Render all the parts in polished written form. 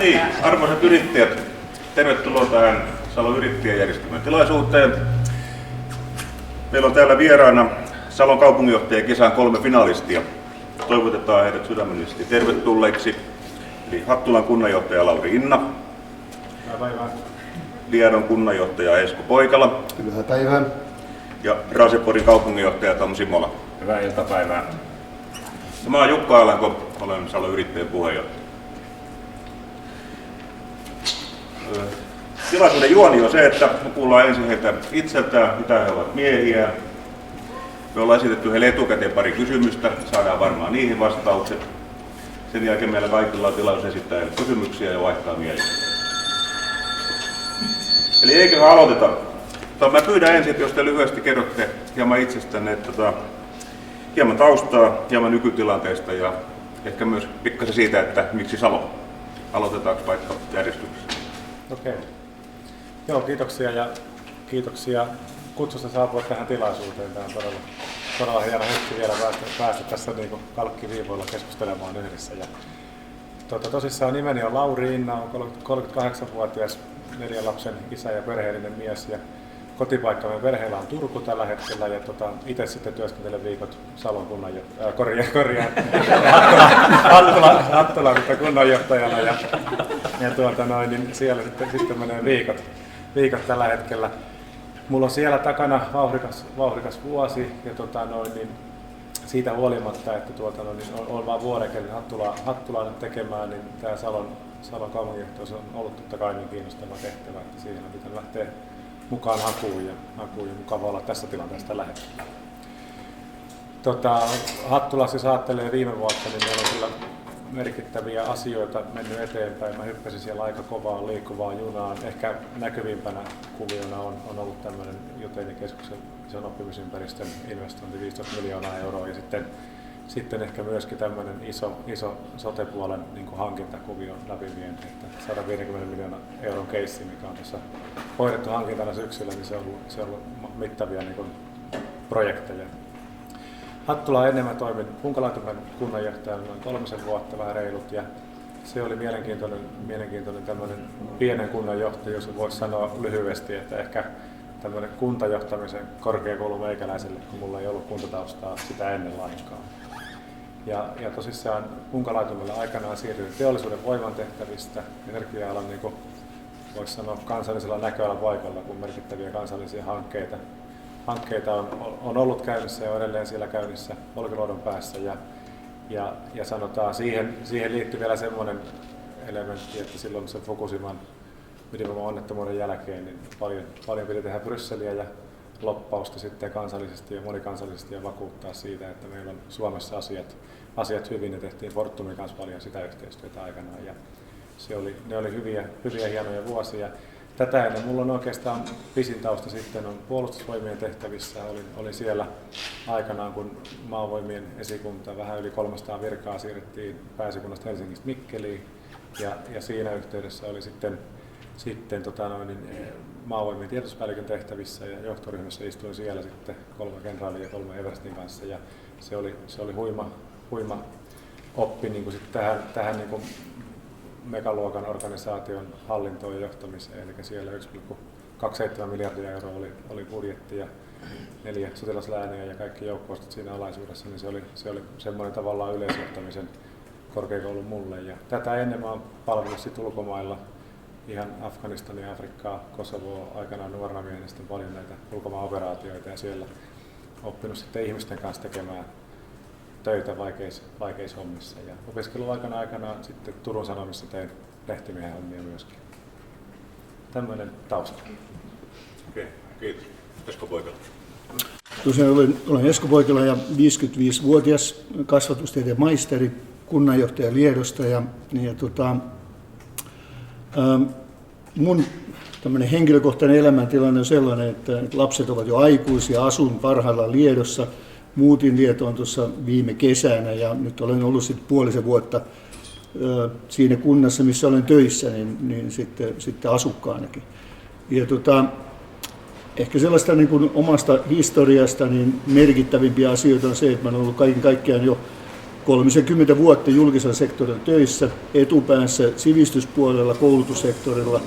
niin, arvoisat yrittäjät, tervetuloa tähän Salon yrittäjäjärjestelmän tilaisuuteen. Meillä on täällä vieraana Salon kaupunginjohtaja kesän 3 finalistia. Toivotetaan heidät sydämellisesti tervetulleiksi. Eli Hattulan kunnanjohtaja Lauri Inna. Hyvää päivää. Liedon kunnanjohtaja Esko Poikala. Hyvää päivää. Ja Raaseporin kaupunginjohtaja Tom Simola. Hyvää iltapäivää. Ja mä oon Jukka Alanko, olen Salon yrittäjän puheenjohtaja. Tilaisuuden juoni on se, että me kuullaan ensin heiltä itseltään, mitä he ovat miehiä. Me ollaan esitetty heille etukäteen pari kysymystä, saadaan varmaan niihin vastaukset. Sen jälkeen meillä kaikilla on tilaisuus esittää heille kysymyksiä ja vaihtaa mieltä. Eli eiköhän aloiteta. Mä pyydän ensin, että jos te lyhyesti kerrotte hieman itsestänne, että hieman taustaa, hieman nykytilanteesta ja ehkä myös pikkasen siitä, että miksi Salo. Aloitetaanko vaikka järjestyksessä? Okei. Joo, kiitoksia kutsusta saapua tähän tilaisuuteen. Tämä on todella hieno hetki vielä päästä tässä niin kuin kalkkiviivoilla keskustelemaan yhdessä. Ja, tosissaan nimeni on Lauri Inna, olen 38-vuotias 4 lapsen isä ja perheellinen mies. Ja kotipaikkamme perheellä on Turku tällä hetkellä ja itse sitten työskentelen viikot Salon Hattulan kunnanjohtajana ja niin siellä sitten menee viikot tällä hetkellä. Mulla on siellä takana vauhdikas vuosi ja niin siitä huolimatta, että on vain vuoden Hattulaa nyt tekemään, niin tämä Salon kaupunginjohtajuus on ollut totta kai niin kiinnostava tehtävä, että siihen on pitänyt lähteä mukaan hakuun ja mukava olla tässä tilanteessa tällä hetkellä. Hattulassa, jos ajattelee viime vuotta, niin meillä on kyllä merkittäviä asioita mennyt eteenpäin. Mä hyppäsin siellä aika kovaan liikkuvaan junaan. Ehkä näkyvimpänä kuviona on ollut tämmöinen Juteni-keskuksen ison oppimisympäristön investointi 15 miljoonaa euroa ja sitten ehkä myöskin tämmöinen iso sote-puolen niin kuin hankintakuvion läpivienti, että 150 miljoonan euron keissi, mikä on tuossa hoidettu hankintana syksyllä, niin se on ollut mittavia niin kuin projekteja. Hattulaa ennen mä toimin Punkalaitumen kunnanjohtajana noin 3 vuotta, vähän reilut, ja se oli mielenkiintoinen tämmöinen pienen kunnan jos voisi sanoa lyhyesti, että ehkä tämmöinen kuntajohtamisen korkeakoulu meikäläiselle, kun mulla ei ollut kuntataustaa sitä ennen lainkaan. Ja tosissaan Punkalaitumella aikanaan siirtyi teollisuuden voimantehtävistä, energia-alan niin voisi sanoa kansallisella näköalan paikalla, kun merkittäviä kansallisia hankkeita on ollut käynnissä ja on edelleen siellä käynnissä Olkiluodon päässä. Ja sanotaan, siihen liittyy vielä semmoinen elementti, että silloin se Fukushiman ydinvoima-onnettomuuden jälkeen niin paljon piti tehdä Brysseliä ja loppausta sitten kansallisesti ja monikansallisesti ja vakuuttaa siitä, että meillä on Suomessa asiat hyvin ja tehtiin Fortumin kanssa paljon sitä yhteistyötä aikanaan ja ne oli hyviä hienoja vuosia. Tätä ennen mulla on oikeastaan pisin tausta sitten on puolustusvoimien tehtävissä. Olin siellä aikanaan, kun maavoimien esikunta vähän yli 300 virkaa siirrettiin Pääesikunnasta Helsingistä Mikkeliin ja siinä yhteydessä oli sitten maavoimien tiedotuspäällikön tehtävissä ja johtoryhmässä istuin siellä sitten 3 kenraalia ja 3 everstin kanssa ja se oli huima oppi niin kuin sitten tähän niin kuin megaluokan organisaation hallintoon ja johtamiseen, eli siellä 1,27 miljardia euroa oli budjetti ja 4 sotilaslääniä ja kaikki joukko-ostot siinä alaisuudessa, niin se oli semmoinen tavallaan yleisjohtamisen korkeakoulu mulle. Ja tätä ennen mä oon palvellut sitten ulkomailla ihan Afganistania, Afrikkaa, Kosovoa aikanaan nuorena miehenä sitten paljon näitä ulkomaanoperaatioita ja siellä oppinut sitten ihmisten kanssa tekemään töitä vaikeissa hommissa. Ja opiskeluaikana sitten Turun Sanomissa tein lehtimiehen hommia myöskin. Tämmöinen tausta. Okei, kiitos. Esko Poikala. Tosiaan olen Esko Poikala ja 55-vuotias kasvatustieteen maisteri, kunnanjohtaja Liedosta mun tämmöinen henkilökohtainen elämäntilanne on sellainen, että lapset ovat jo aikuisia, asun parhaillaan Liedossa. Muutin Lietoon tuossa viime kesänä ja nyt olen ollut sitten 5,5 vuotta siinä kunnassa, missä olen töissä, niin sitten asukkaanakin. Ja ehkä sellaista niin kuin omasta historiasta niin merkittävimpiä asioita on se, että mä olen ollut kaiken kaikkiaan jo 30 vuotta julkisella sektorilla töissä, etupäässä sivistyspuolella, koulutussektorilla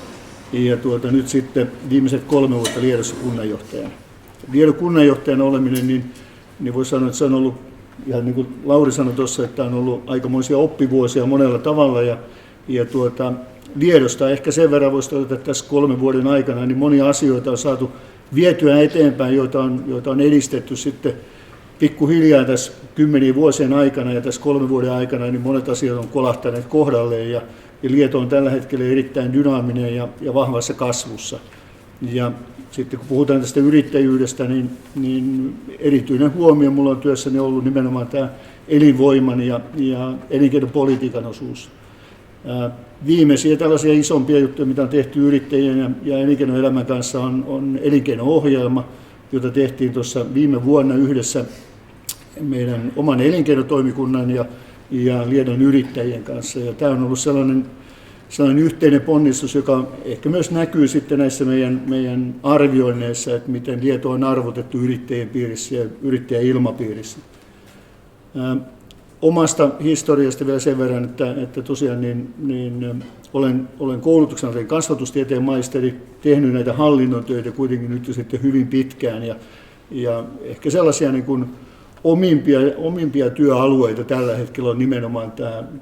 ja nyt sitten viimeiset 3 vuotta Liedossa kunnanjohtajana. Liedon kunnanjohtajana oleminen, niin voi sanoa, että se on ollut, ihan niin kuin Lauri sanoi tuossa, että on ollut aikamoisia oppivuosia monella tavalla ja Liedosta ehkä sen verran voisi todeta, että tässä 3 vuoden aikana niin monia asioita on saatu vietyä eteenpäin, joita on edistetty sitten pikkuhiljaa tässä 10 vuosien aikana ja tässä 3 vuoden aikana, niin monet asiat on kolahtaneet kohdalleen ja Lieto on tällä hetkellä erittäin dynaaminen ja vahvassa kasvussa. Ja sitten kun puhutaan tästä yrittäjyydestä, niin erityinen huomio minulla on työssäni ollut nimenomaan tämä elinvoiman ja elinkeinopolitiikan osuus. Viimeisiä tällaisia isompia juttuja, mitä on tehty yrittäjien ja elinkeinoelämän kanssa, on elinkeino-ohjelma, jota tehtiin tuossa viime vuonna yhdessä meidän oman elinkeinotoimikunnan ja Liedon yrittäjien kanssa. Ja tämä on ollut sellainen yhteinen ponnistus, joka ehkä myös näkyy sitten näissä meidän arvioinneissa, että miten Lieto on arvotettu yrittäjien piirissä ja yrittäjäilmapiirissä. Omasta historiasta vielä sen verran, että tosiaan olen koulutuksen kasvatustieteen maisteri, tehnyt näitä hallinnon töitä kuitenkin nyt jo sitten hyvin pitkään ja ehkä sellaisia niin kuin omimpia työalueita tällä hetkellä on nimenomaan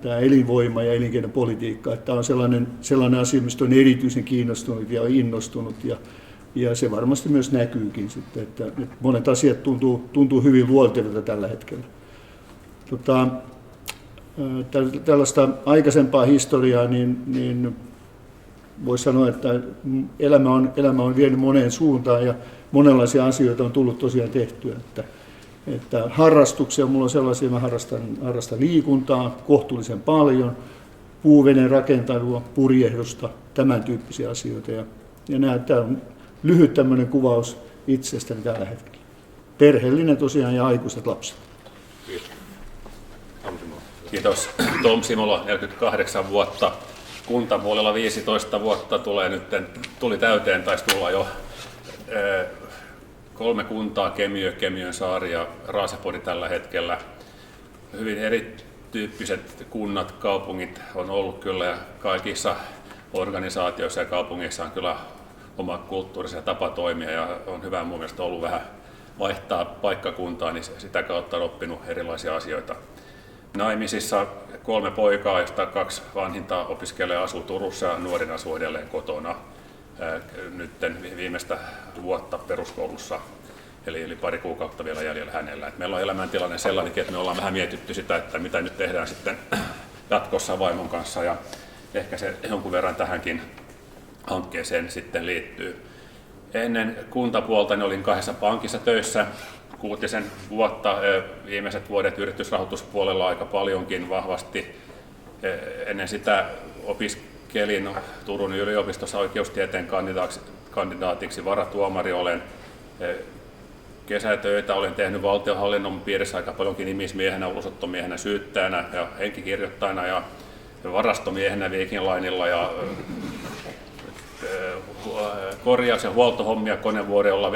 tämä elinvoima ja elinkeinopolitiikka. Tämä on sellainen asia, mistä on erityisen kiinnostunut ja innostunut ja se varmasti myös näkyykin sitten, että monet asiat tuntuu hyvin luontevilta tällä hetkellä. Tällaista aikaisempaa historiaa, niin voisi sanoa, että elämä on vienyt moneen suuntaan ja monenlaisia asioita on tullut tosiaan tehtyä. Että harrastuksia, mulla on sellaisia, mä harrastan liikuntaa kohtuullisen paljon, puuveneen rakentelua, purjehdusta, tämän tyyppisiä asioita. Ja tämä on lyhyt tämmöinen kuvaus itsestäni tällä hetkellä. Perheellinen tosiaan ja aikuiset lapset. Kiitos. Tom Simola, 48 vuotta. Kuntapuolella 15 vuotta tuli täyteen, taisi tulla jo 3 kuntaa, Kemiö, Kemiönsaari ja Raasepori tällä hetkellä. Hyvin erityyppiset kunnat, kaupungit on ollut kyllä ja kaikissa organisaatioissa ja kaupungeissa on kyllä oma kulttuurisia tapa toimia ja on hyvä mun mielestä ollut vähän vaihtaa paikkakuntaa, niin sitä kautta on oppinut erilaisia asioita. Naimisissa 3 poikaa, joista 2 vanhinta opiskelee ja asuu Turussa ja nuorin asuu edelleen kotona. Nyt viimeistä vuotta peruskoulussa, eli pari kuukautta vielä jäljellä hänellä. Meillä on elämäntilanne sellainenkin, että me ollaan vähän mietitty sitä, että mitä nyt tehdään sitten jatkossa vaimon kanssa ja ehkä se jonkun verran tähänkin hankkeeseen sitten liittyy. Ennen kuntapuolta niin olin 2 pankissa töissä 6 vuotta, viimeiset vuodet yritysrahoituspuolella aika paljonkin vahvasti. Ennen sitä opiskelin Turun yliopistossa oikeustieteen kandidaatiksi varatuomari. Olen kesätöitä olen tehnyt valtionhallinnon piirissä aika paljonkin nimismiehenä, ulosottomiehenä, syyttäjänä ja henkikirjoittajana ja varastomiehenä Viking Linella ja korjaus- ja huoltohommia Konevuorella,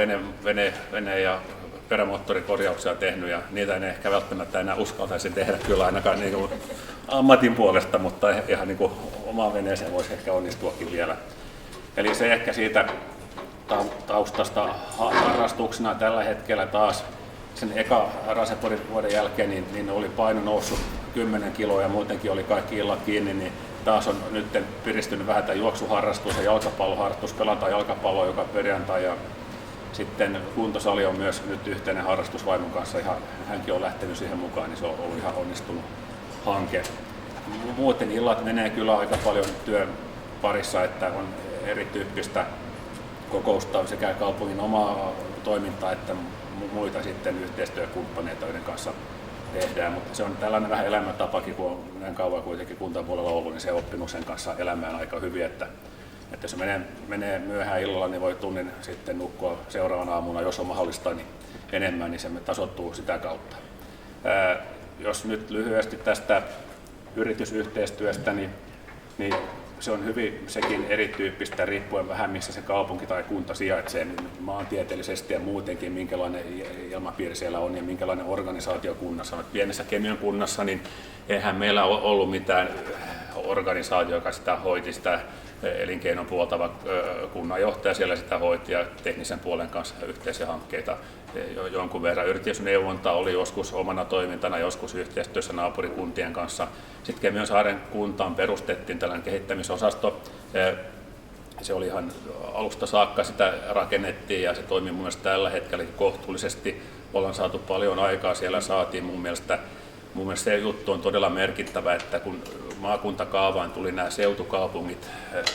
vene ja perämoottorikorjauksia tehnyt ja niitä en ehkä välttämättä enää uskaltaisi tehdä kyllä ainakaan niin kuin ammatin puolesta, mutta ihan niin kuin omaan veneeseen voisi ehkä onnistuakin vielä. Eli se ehkä siitä taustasta harrastuksena tällä hetkellä taas sen eka Raaseporin vuoden jälkeen niin oli paino noussut 10 kiloa ja muutenkin oli kaikki illat kiinni, niin taas on nyt piristynyt vähän tämä juoksuharrastus ja jalkapalloharrastus, pelataan jalkapalloa joka perjantai ja sitten kuntosali on myös nyt yhteinen harrastus vaimon kanssa, hänkin on lähtenyt siihen mukaan, niin se on ollut ihan onnistunut hanke. Muuten illat menee kyllä aika paljon työn parissa, että on erityyppistä kokousta sekä kaupungin omaa toimintaa että muita sitten yhteistyökumppaneita, joiden kanssa tehdään, mutta se on tällainen vähän elämäntapakin, kun on näin kauan kuitenkin kuntapuolella ollut, niin se on oppinut sen kanssa elämään aika hyvin, että jos menee myöhään illalla, niin voi tunnin sitten nukkua seuraavana aamuna, jos on mahdollista, niin enemmän, niin se tasoittuu sitä kautta. Jos nyt lyhyesti tästä yritysyhteistyöstä, niin se on hyvin sekin erityyppistä riippuen vähän missä se kaupunki tai kunta sijaitsee niin maantieteellisesti ja muutenkin minkälainen ilmapiiri siellä on ja minkälainen organisaatio kunnassa on. Pienessä Kemion kunnassa niin eihän meillä ole ollut mitään organisaatio, joka sitä hoiti sitä elinkeinon puoltava kunnanjohtaja siellä sitä hoiti ja teknisen puolen kanssa yhteisiä hankkeita jonkun verran. Yritysneuvonta oli joskus omana toimintana, joskus yhteistyössä naapurikuntien kanssa. Sitten Kemiönsaaren kuntaan perustettiin tällainen kehittämisosasto. Se oli ihan alusta saakka sitä rakennettiin ja se toimii mun mielestä tällä hetkellä kohtuullisesti. Ollaan saatu paljon aikaa, siellä saatiin mun mielestä se juttu on todella merkittävä, että kun maakuntakaavaan tuli nämä seutukaupungit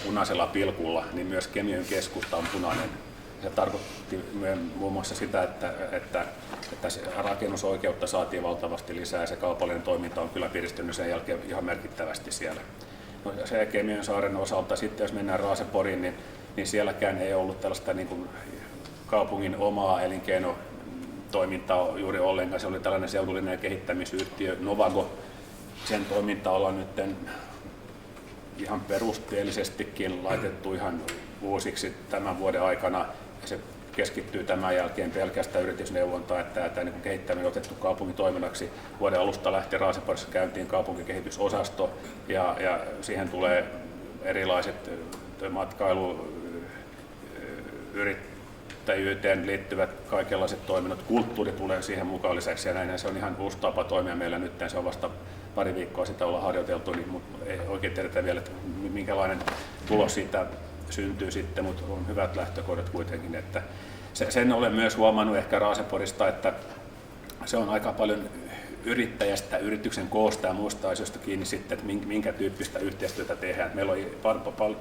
punaisella pilkulla, niin myös Kemiön keskusta on punainen. Se tarkoitti muun muassa sitä, että se rakennusoikeutta saatiin valtavasti lisää ja se kaupallinen toiminta on kyllä piristynyt sen jälkeen ihan merkittävästi siellä. No, se Kemiönsaaren osalta sitten, jos mennään Raaseporiin, niin sielläkään ei ollut tällaista niin kuin kaupungin omaa elinkeinotoimintaa juuri ollenkaan. Se oli tällainen seutullinen kehittämisyhtiö Novago. Sen toiminta ollaan nyt ihan perusteellisestikin laitettu ihan uusiksi tämän vuoden aikana. Se keskittyy tämän jälkeen pelkästään yritysneuvontaan, että tämä niin kehittäminen on otettu kaupungitoiminnaksi. Vuoden alusta lähti Raaseporissa käyntiin kaupunkikehitysosasto ja siihen tulee erilaiset matkailu, yrittäjyyteen liittyvät kaikenlaiset toiminnot. Kulttuuri tulee siihen mukaan lisäksi ja näin se on ihan uusi tapa toimia meillä nyt. Se on vasta pari viikkoa sitä ollaan harjoiteltu, mutta ei oikein tiedetä vielä, että minkälainen tulos siitä syntyy sitten, mutta on hyvät lähtökohdat kuitenkin. Että sen olen myös huomannut ehkä Raaseporista, että se on aika paljon yrittäjästä, yrityksen koosta ja muista asioista kiinni sitten, että minkä tyyppistä yhteistyötä tehdään. Meillä oli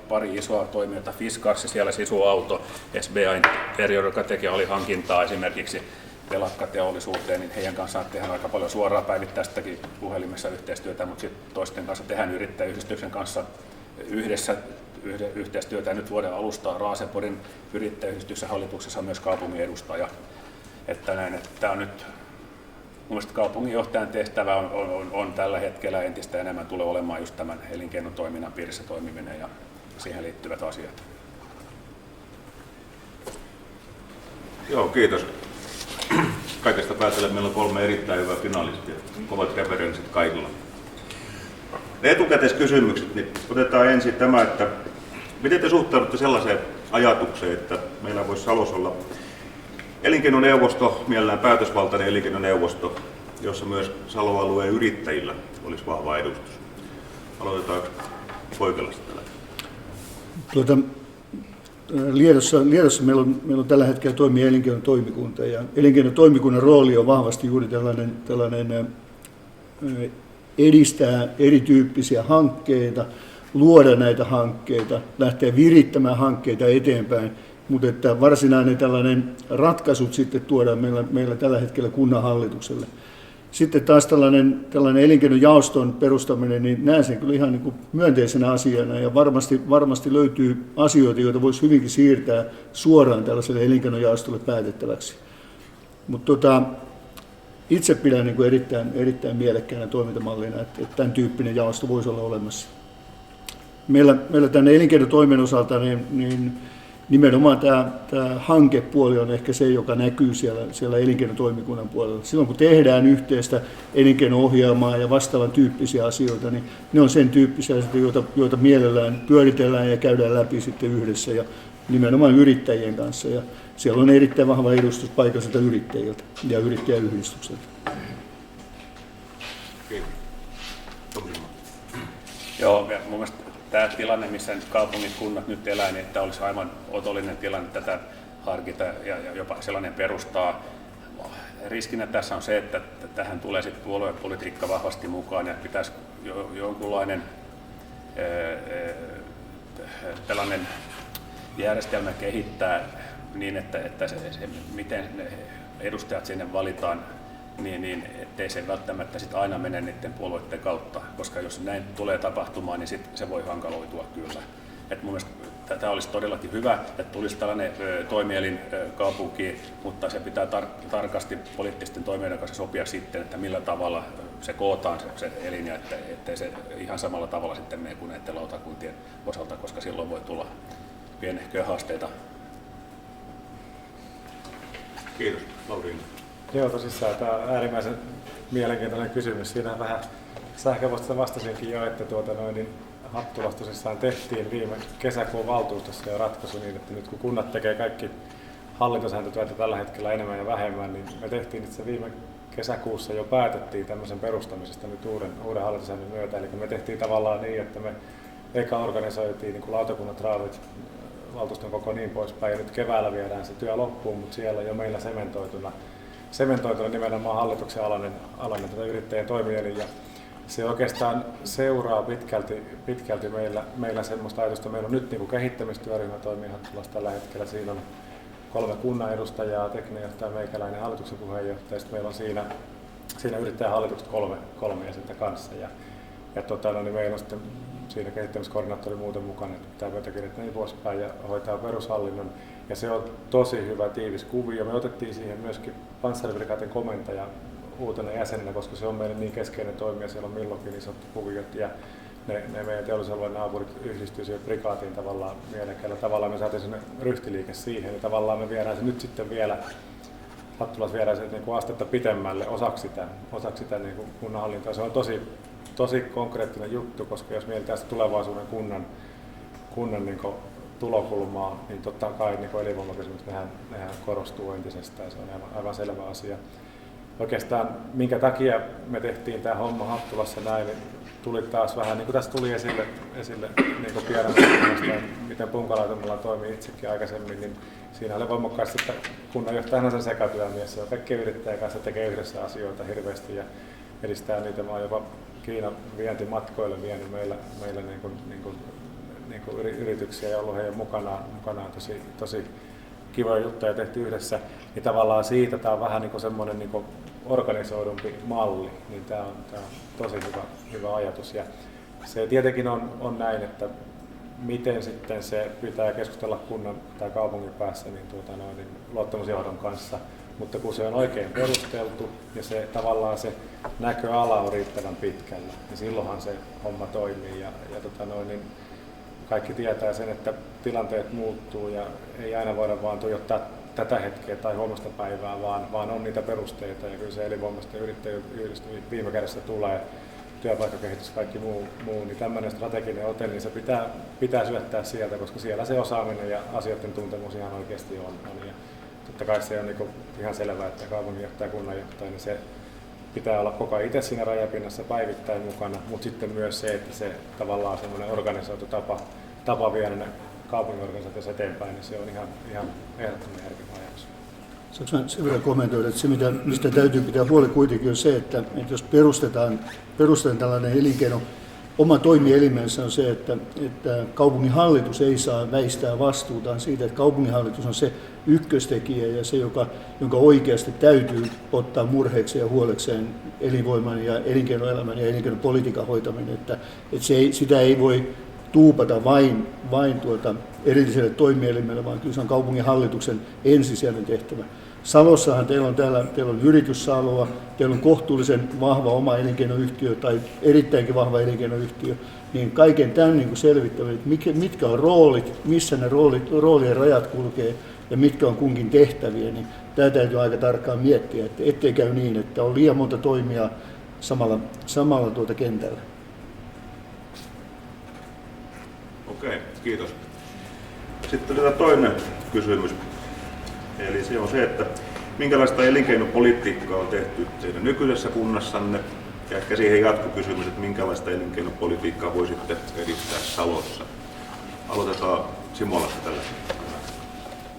pari isoa toimijoita, Fiskars, siellä Sisu-auto, SBA Interior, joka teki alihankintaa esimerkiksi telakkateollisuuteen, niin heidän kanssaan tehdään aika paljon suoraa päivittäistäkin puhelimessa yhteistyötä, mutta sitten toisten kanssa tehdään yrittäjäyhdistyksen kanssa yhdessä yhteistyötä. Nyt vuoden alusta Raaseporin yrittäjäyhdistyksen hallituksessa on myös kaupungin edustaja. Että näin, että tämä on nyt mielestäni kaupunginjohtajan tehtävä on tällä hetkellä entistä enemmän tulee olemaan just tämän elinkeinotoiminnan piirissä toimiminen ja siihen liittyvät asiat. Joo, kiitos. Kaikesta päätellen meillä on 3 erittäin hyvää finalistia. Kovat referenssit kaikilla. Ne etukäteiskysymykset, niin otetaan ensin tämä, että miten te suhtaudutte sellaiseen ajatukseen, että meillä voisi Salossa olla elinkeinoneuvosto, mielellään päätösvaltainen elinkeinoneuvosto, jossa myös Salo-alueen yrittäjillä olisi vahva edustus. Aloitetaanko Poikelasta tällä? Liedossa meillä on tällä hetkellä toimii elinkeinotoimikunta ja elinkeinotoimikunnan rooli on vahvasti juuri tällainen edistää erityyppisiä hankkeita, luoda näitä hankkeita, lähteä virittämään hankkeita eteenpäin, mutta että varsinainen tällainen ratkaisut sitten tuodaan meillä tällä hetkellä kunnanhallitukselle. Sitten taas tällainen elinkeinojaoston perustaminen, niin näen sen kyllä ihan niin kuin myönteisenä asiana ja varmasti löytyy asioita, joita voisi hyvinkin siirtää suoraan tällaiselle elinkeinojaostolle päätettäväksi. Mutta itse pidän niin kuin erittäin mielekkäänä toimintamallina, että tämän tyyppinen jaosto voisi olla olemassa. Meillä tänne elinkeinotoimen osalta niin nimenomaan tämä hankepuoli on ehkä se, joka näkyy siellä elinkeinotoimikunnan puolella. Silloin kun tehdään yhteistä elinkeino-ohjelmaa ja vastaavan tyyppisiä asioita, niin ne on sen tyyppisiä asioita, joita mielellään pyöritellään ja käydään läpi sitten yhdessä ja nimenomaan yrittäjien kanssa. Ja siellä on erittäin vahva edustus paikallisilta yrittäjiltä ja yrittäjäyhdistykseltä. Joo, mun mielestä tämä tilanne, missä kaupungit, kunnat nyt elää, niin että olisi aivan otollinen tilanne tätä harkita ja jopa sellainen perustaa. Riskinä tässä on se, että tähän tulee sitten puoluepolitiikka vahvasti mukaan ja pitäisi jonkunlainen tällainen järjestelmä kehittää niin, että se, miten ne edustajat sinne valitaan, niin ettei se välttämättä sit aina mene niiden puolueiden kautta, koska jos näin tulee tapahtumaan, niin se voi hankaloitua kyllä. Et mun mielestä tämä olisi todellakin hyvä, että tulisi tällainen toimielin kaupunkiin, mutta se pitää tarkasti poliittisten toimijoiden kanssa sopia sitten, että millä tavalla se kootaan se elin, ja ettei se ihan samalla tavalla sitten mene kuin näiden lautakuntien osalta, koska silloin voi tulla pienehköjä haasteita. Kiitos. Lauriina. Joo, tosissaan tämä on äärimmäisen mielenkiintoinen kysymys. Siinä vähän sähköpostissa vastasinkin jo, että Hattulassa tosissaan tehtiin viime kesäkuun valtuustossa jo ratkaisu niin, että nyt kun kunnat tekee kaikki hallintosääntötyötä tällä hetkellä enemmän ja vähemmän, niin me tehtiin itse viime kesäkuussa jo päätettiin tämmöisen perustamisesta nyt uuden hallintosäännön myötä. Eli me tehtiin tavallaan niin, että me eka organisoitiin niin kuin lautakunnat, raavit, valtuuston koko niin poispäin, ja nyt keväällä viedään se työ loppuun, mutta siellä jo meillä sementoituna nimenomaan hallituksen alainen tätä yrittäjien toimielin, ja se oikeastaan seuraa pitkälti meillä semmoista ajatusta. Meillä on nyt niin kuin kehittämistyöryhmä toimii Hattulassa tällä hetkellä. Siinä on 3 kunnan edustajaa, tekninen johtaja, meikäläinen, hallituksen puheenjohtaja. Sitten meillä on siinä yrittäjähallitukset kolme jäsentä kanssa. Niin meillä on sitten siinä kehittämiskoordinaattori muuten mukana, että pitää pöytäkirjat niin poispäin ja hoitaa perushallinnon. Ja se on tosi hyvä tiivis kuvio. Me otettiin siihen myöskin panssaribrigaatin komentaja uutena jäsenenä, koska se on meille niin keskeinen toimija, siellä on milloinkin isot kuviot ja ne meidän teollisuusalueen naapurit yhdistyy siihen brigaatiin tavallaan mielekkäällä tavalla. Me saatiin sinne ryhtiliike siihen ja tavallaan me viedään se nyt sitten vielä, Hattulassa viedään se niin kuin astetta pitemmälle osaksi sitä niin kuin kunnanhallintoa. Se on tosi konkreettinen juttu, koska jos mietitään sitä tulevaisuuden kunnan niin kuin tulokulmaa, niin totta kai niin elinvoimakysymykset nehän korostuu entisestään, se on aivan selvä asia. Oikeastaan minkä takia me tehtiin tämä homma Hattulassa näin, niin tuli taas vähän, niin kuin tässä tuli esille niin kuin Pieran, miten punkalaitumalla toimii itsekin aikaisemmin, niin siinä oli voimakkaasti, että kunnanjohtajana se sekatyömies, se on kaikkien yrittäjien kanssa tekee yhdessä asioita hirveästi ja edistää niitä. Mä oon jopa Kiinan vientimatkoille vienyt meillä niin kuin yrityksiä ja ollut heidän mukanaan tosi kivoja juttuja tehty yhdessä, niin tavallaan siitä tämä on vähän niin kuin semmoinen niin kuin organisoidumpi malli, niin tämä on tosi hyvä ajatus. Ja se tietenkin on näin, että miten sitten se pitää keskustella kunnan tai kaupungin päässä niin luottamusjohdon kanssa, mutta kun se on oikein perusteltu ja se tavallaan se näköala on riittävän pitkällä, niin silloinhan se homma toimii niin kaikki tietää sen, että tilanteet muuttuu ja ei aina voida vaan tuijottaa tätä hetkeä tai huomista päivää, vaan on niitä perusteita ja kyllä se elinvoimaisten yrittäjyydestä viime kädessä tulee työpaikkakehitys, kaikki muu, niin tämmöinen strateginen ote, niin se pitää syöttää sieltä, koska siellä se osaaminen ja asioiden tuntemus ihan oikeasti on. Ja totta kai se on niin ihan selvää, että kaupunginjohtaja ja kunnanjohtaja, niin se pitää olla koko ajan itse siinä rajapinnassa päivittäin mukana, mutta sitten myös se, että se tavallaan semmoinen organisoitu tapa viedä ne kaupunginorganisaatiossa eteenpäin, niin se on ihan ehdottoman järkevä ajatus. Saanko mä sen verran kommentoida, että se mistä täytyy pitää huoli kuitenkin on se, että jos perustetaan tällainen elinkeino, oma toimielimensä on se, että kaupunginhallitus ei saa väistää vastuutaan siitä, että kaupunginhallitus on se ykköstekijä ja se, jonka oikeasti täytyy ottaa murheekseen ja huolekseen elinvoiman ja elinkeinoelämän ja elinkeinopolitiikan hoitaminen, että sitä ei voi tuupata vain erilliselle toimielimelle, vaan kyllä se on kaupunginhallituksen ensisijainen tehtävä. Salossahan teillä on yrityssaloa, teillä on kohtuullisen vahva oma elinkeinoyhtiö tai erittäinkin vahva elinkeinoyhtiö, niin kaiken tämän niin selvittäminen, mitkä on roolit, missä ne roolien rajat kulkee ja mitkä on kunkin tehtäviä, niin tämä täytyy aika tarkkaan miettiä, ettei käy niin, että on liian monta toimijaa samalla kentällä. Okei, kiitos. Sitten otetaan toinen kysymys. Eli se on se, että minkälaista elinkeinopolitiikkaa on tehty teidän nykyisessä kunnassanne? Ja ehkä siihen jatkokysymys, että minkälaista elinkeinopolitiikkaa voisitte edistää Salossa? Aloitetaan Simolasta tällä.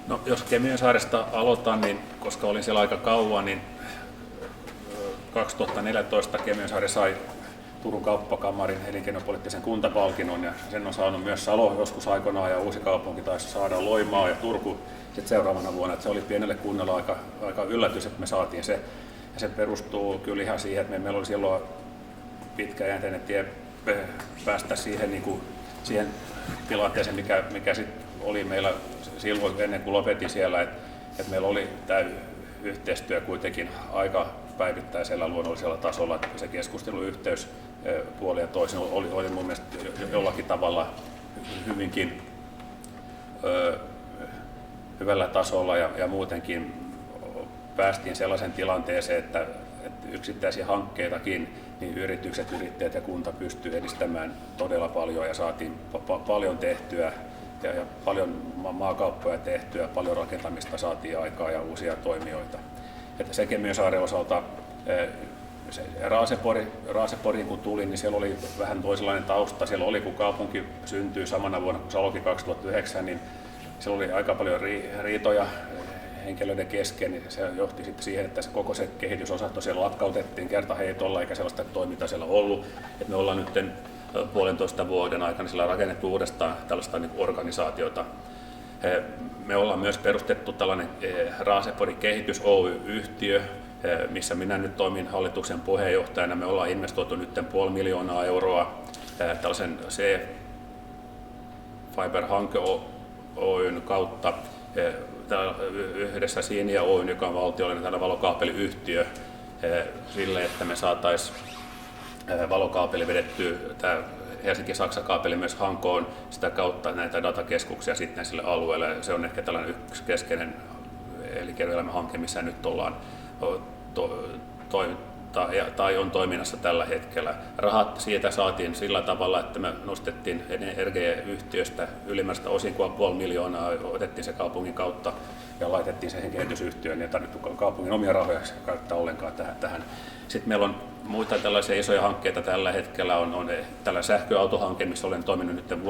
No, jos Kemiönsaaresta aloitan, niin koska olin siellä aika kauan, niin 2014 Kemiönsaari sai Turun kauppakamarin elinkeinopoliittisen kuntapalkinnon ja sen on saanut myös Salo joskus aikoinaan ja Uusikaupunki taisi saada Loimaa ja Turku sitten seuraavana vuonna. Että se oli pienelle kunnalle aika yllätys, että me saatiin se. Ja se perustuu kyllä ihan siihen, että meillä oli silloin pitkäjänteinen tie päästä siihen, siihen tilanteeseen, mikä sitten oli meillä silloin ennen kuin lopetin siellä, että meillä oli tämä yhteistyö kuitenkin päivittäisellä luonnollisella tasolla. Että se keskusteluyhteys puolin ja toisin oli mun mielestä jollakin tavalla hyvinkin hyvällä tasolla ja muutenkin päästiin sellaisen tilanteeseen, että yksittäisiä hankkeitakin niin yritykset, yrittäjät ja kunta pystyivät edistämään todella paljon ja saatiin paljon tehtyä ja paljon maakauppoja tehtyä, paljon rakentamista saatiin aikaa ja uusia toimijoita. Että se Kemiönsaaren osalta Raaseporiin kun tuli, niin siellä oli vähän toisenlainen tausta. Siellä oli, kun kaupunki syntyi samana vuonna kuin Salokin 2009, niin siellä oli aika paljon riitoja henkilöiden kesken, niin se johti sitten siihen, että koko se kehitysosasto siellä lakkautettiin kertaheitolla, eikä sellaista toimintaa siellä ollut. Et me ollaan nyt 1,5 vuoden aikana siellä rakennettu uudestaan tällaista niin organisaatiota. Me ollaan myös perustettu tällainen Raasepori Kehitys Oy-yhtiö, missä minä nyt toimin hallituksen puheenjohtajana. Me ollaan investoitu nyt 500 000 euroa tällaisen C-Fiber-hanke Oyn kautta yhdessä Sinia Oyn, joka on valtiollinen tällainen valokaapeliyhtiö, sille, että me saataisiin valokaapeli vedettyä tämä Helsinki-Saksa-kaapeli myös Hankoon, sitä kautta näitä datakeskuksia sitten sille alueelle. Se on ehkä tällainen yksi keskeinen elinkeinoelämän hanke, missä nyt ollaan tai on toiminnassa tällä hetkellä. Rahat siitä saatiin sillä tavalla, että me nostettiin RG-yhtiöstä ylimääräistä osinkoa 500 000, otettiin se kaupungin kautta ja laitettiin siihen kehitysyhtiöön, ja tarvittu kaupungin omia rahoja käyttää ollenkaan tähän. Sitten meillä on muita tällaisia isoja hankkeita tällä hetkellä, on tällä sähköautohanke, missä olen toiminut nyt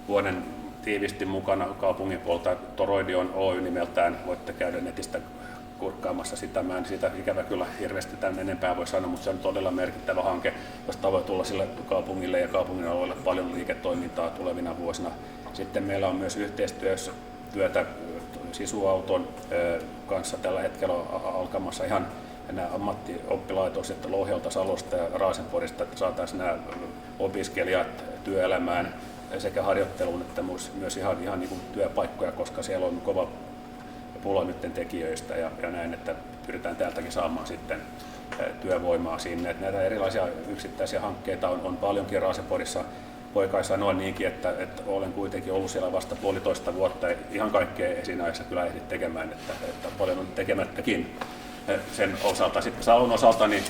vuoden tiivisti mukana kaupungin puolta. Toroidion Oy nimeltään, voitte käydä netistä kurkkaamassa sitä. Mä en siitä ikävä kyllä hirveästi tämän enempää voi sanoa, mutta se on todella merkittävä hanke, josta voi tulla sille kaupungille ja kaupungin alueelle paljon liiketoimintaa tulevina vuosina. Sitten meillä on myös yhteistyötä Sisuauton kanssa tällä hetkellä alkamassa ihan nämä ammattioppilaitokset Lohjalta, Salosta ja Raaseporista, että saataisiin nämä opiskelijat työelämään sekä harjoitteluun että myös ihan niin kuin työpaikkoja, koska siellä on kova pula nyt tekijöistä ja näin, että pyritään täältäkin saamaan sitten työvoimaa sinne. Että näitä erilaisia yksittäisiä hankkeita on paljonkin Raaseporissa. Voi kai sanoa niinkin, että olen kuitenkin ollut siellä vasta 1,5 vuotta ja ihan kaikkea siinä ajassa kyllä ehdit tekemään, että paljon on tekemättäkin sen osalta. Sitten Salon osalta niin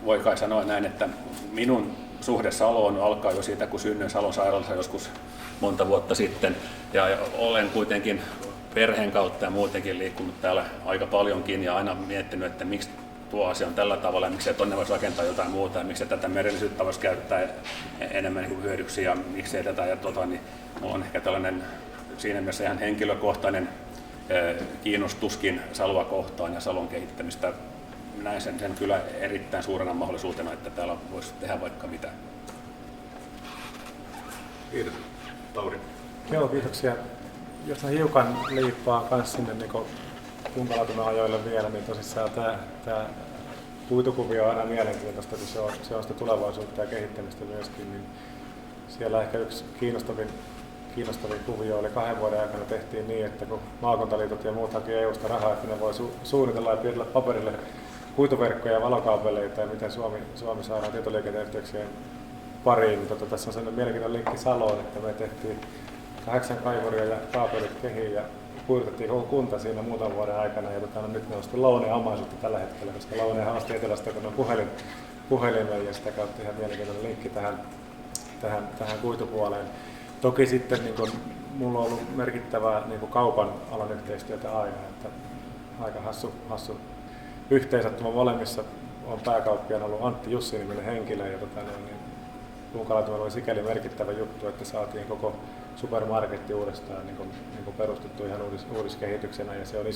voi kai sanoa näin, että minun suhde Saloon alkaa jo siitä, kun synnyin Salon sairaalassa joskus monta vuotta sitten. Ja olen kuitenkin perheen kautta ja muutenkin liikkunut täällä aika paljonkin ja aina miettinyt, että miksi tuo asia on tällä tavalla ja miksi tuonne voisi rakentaa jotain muuta ja miksi tätä merellisyyttä voisi käyttää enemmän niin kuin hyödyksi ja miksei tätä niin minulla on ehkä tällainen siinä mielessä ihan henkilökohtainen kiinnostuskin Saloa kohtaan ja Salon kehittämistä. Näen sen kyllä erittäin suurena mahdollisuutena, että täällä voisi tehdä vaikka mitä. Kiitos. Lauri. Joo, kiitoksia. Jos mä hiukan liippaan kanssa sinne niin Kuntalaitumen ajoille vielä, niin tosissaan tämä kuitukuvio on aina mielenkiintoista, kun se on sitä tulevaisuutta ja kehittämistä myöskin. Niin siellä ehkä yksi kiinnostavin kuvio oli 2 vuoden aikana tehtiin niin, että kun maakuntaliitot ja muut haki EUsta rahaa, että ne voi suunnitella ja piirtellä paperille kuituverkkoja ja valokaapeleita ja miten Suomi saadaan tietoliikenneyhteyksien pariin. Mutta tässä on sellainen mielenkiintoinen linkki Saloon, että me tehtiin 8 kaivuria ja kaapelit kehiin ja kuirutettiin koko kunta siinä muutaman vuoden aikana. Ja nyt me on sitten Louneen omaisuutta tällä hetkellä, koska Louneenhan osti Etelästä kun on puhelimen ja sitä kautta ihan mielenkiintoinen linkki tähän kuitupuoleen. Toki sitten niin kun, mulla on ollut merkittävää niin kun kaupan alan yhteistyötä aina, että aika hassu yhteensattuma molemmissa on pääkauppiaan ollut Antti Jussi-niminen henkilö ja Kuntalaitumen oli sikäli merkittävä juttu, että saatiin koko supermarketti uudestaan niin kuin perustettu ihan uudiskehityksenä ja se on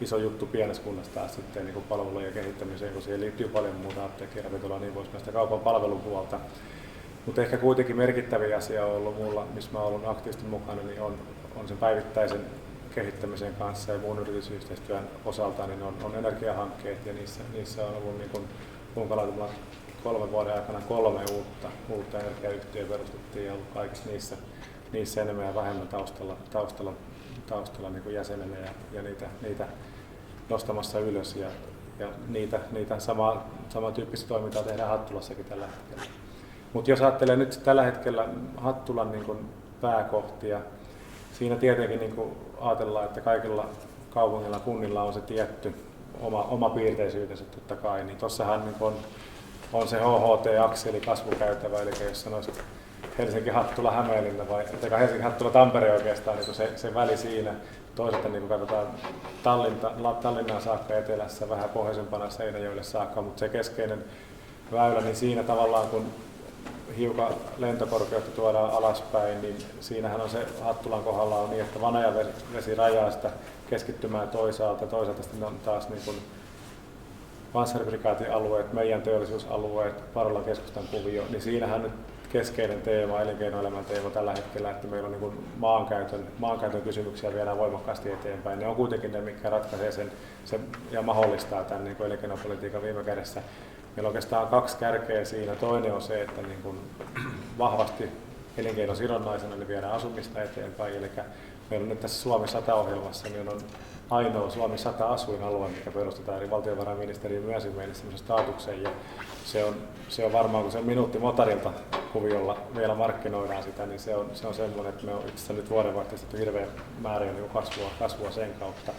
iso juttu pienessä kunnassa taas sitten niin kuin palvelujen kehittämiseen, kun siihen liittyy paljon muuta apteekkia, ravintolaa niin pois sitä kaupan palvelupuolta. Mutta ehkä kuitenkin merkittävä asia on ollut mulla, missä mä olen ollut aktiivisesti mukana, niin on sen päivittäisen kehittämisen kanssa ja muun yritysyhteistyön osalta niin on energiahankkeet ja niissä on ollut niin kuin Kuntalaitumen 3 vuoden aikana 3 uutta energiayhtiöä perustettiin ja ollut kaikissa niissä enemmän ja vähemmän taustalla niin kuin jäsenenä ja niitä nostamassa ylös. Ja niitä samantyyppistä toimintaa tehdään Hattulassakin tällä hetkellä. Mutta jos ajattelee nyt tällä hetkellä Hattulan niin kuin pääkohtia, siinä tietenkin niin kuin ajatellaan, että kaikilla kaupungilla kunnilla on se tietty oma piirteisyytensä totta kai, niin tuossahan niin on se HHT-akseli kasvukäytävä, eli jos sanoisit Helsinki-Hattula-Hämeenlinna vai Helsinki-Hattula-Tampere oikeastaan niin se väli siinä. Toisaalta niin katsotaan Tallinnaan saakka etelässä, vähän pohjoisempana Seinäjoelle saakka, mutta se keskeinen väylä, niin siinä tavallaan kun hiukan lentokorkeutta tuodaan alaspäin, niin siinähän on se Hattulan kohdalla on niin, että Vanajavesi rajaa sitä keskittymään toisaalta sitten on taas niin kuin Panssarbrigaatin-alueet, meidän teollisuusalueet, Parolan keskustan kuvio, niin siinähän nyt keskeinen teema, elinkeinoelämän teema tällä hetkellä, että meillä on niin kuin maankäytön kysymyksiä viedään voimakkaasti eteenpäin. Ne on kuitenkin ne, mitkä ratkaisee sen ja mahdollistaa tämän niin kuin elinkeinopolitiikan viime kädessä. Meillä on oikeastaan 2 kärkeä siinä. Toinen on se, että niin kuin vahvasti elinkeinosidonnaisena niin viedään asumista eteenpäin. Eli meillä on nyt tässä Suomi 100-ohjelmassa, niin on ainoa Suomi 100 asuinalue, mikä perustetaan, eli valtiovarainministeriö myönsi meille semmoisen statuksen. Ja se on varmaan, kun se minuutti motarilta kuviolla vielä markkinoidaan sitä, niin se on semmoinen, että me on itse asiassa nyt vuodenvaihteessa hirveän määrä niin kasvua sen kautta.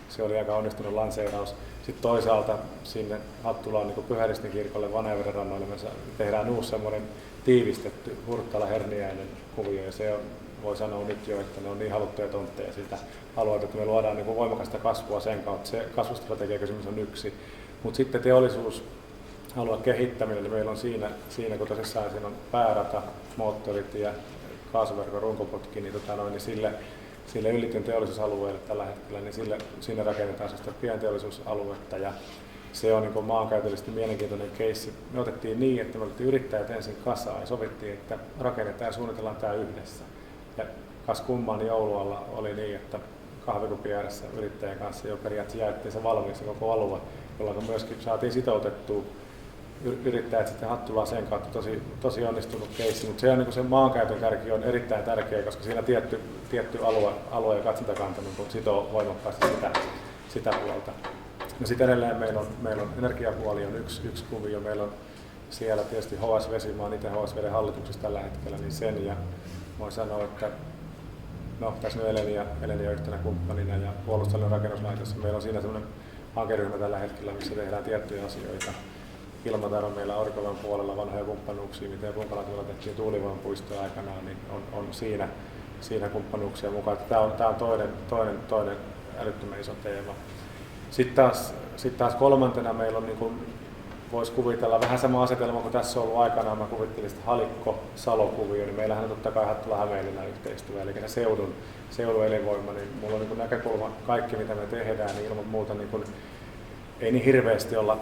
Se oli aika onnistunut lanseeraus. Sitten toisaalta sinne Hattulaan niin Pyhäristin kirkolle Vanajaveden rannoille me tehdään uusi semmoinen tiivistetty Hurttala-Herniäinen kuvio, ja se on, voi sanoa nyt jo, että ne on niin haluttuja tontteja siitä alueelta, että me luodaan niin voimakasta kasvua sen kautta. Se kasvustrategiakysymys on yksi, mutta sitten teollisuusalueen kehittäminen, niin meillä on siinä kun tosissaan siinä on päärata, moottorit ja kaasuverkon runkoputki, niin, niin sille Ylityn teollisuusalueelle tällä hetkellä, niin sinne rakennetaan sitä pienteollisuusaluetta, ja se on niin maankäytöllisesti mielenkiintoinen keissi. Me otettiin niin, että me otettiin yrittäjät ensin kasaan ja sovittiin, että rakennetaan ja suunnitellaan tämä yhdessä. Ja kas kumman joulualla oli niin, että kahvikupin ääressä yrittäjän kanssa jo periaatteessa jaettiin se valmiiksi koko alue, jolloin myöskin saatiin sitoutettua yrittäjät sitten Hattulaan sen kautta tosi onnistunut keissi, mutta se on niin se maankäytön kärki on erittäin tärkeä, koska siinä tietty alue ja katsontakanta niin sitoo voimakkaasti sitä puolta. No sitten edelleen meillä on energiapuoli on yksi kuvio, meillä on siellä tietysti HS-vesi, mä oon itse HS-veden hallituksessa tällä hetkellä, niin sen ja voin sanoa, että no tässä on Elenia yhtenä kumppanina ja puolustushallinnon rakennuslaitos, meillä on siinä semmoinen hankeryhmä tällä hetkellä, missä tehdään tiettyjä asioita. Ilmatar on meillä Orkolan puolella vanhoja kumppanuuksia, miten Punkalatuilla tehtiin tuulivoiman puistoa aikanaan, niin on siinä kumppanuuksia mukaan. Tämä on toinen älyttömän iso teema. Sitten taas kolmantena meillä on, niin kuin voisi kuvitella, vähän sama asetelma kuin tässä on ollut aikanaan, mä kuvittelin sitä Halikko-Salo-kuvio, niin meillähän on totta kai Hattula-Hämeenlinna yhteistyö, eli se seudun elinvoima, niin mulla on niin kuin näkökulma, kaikki mitä me tehdään, niin ilman muuta niin kuin, ei niin hirveästi olla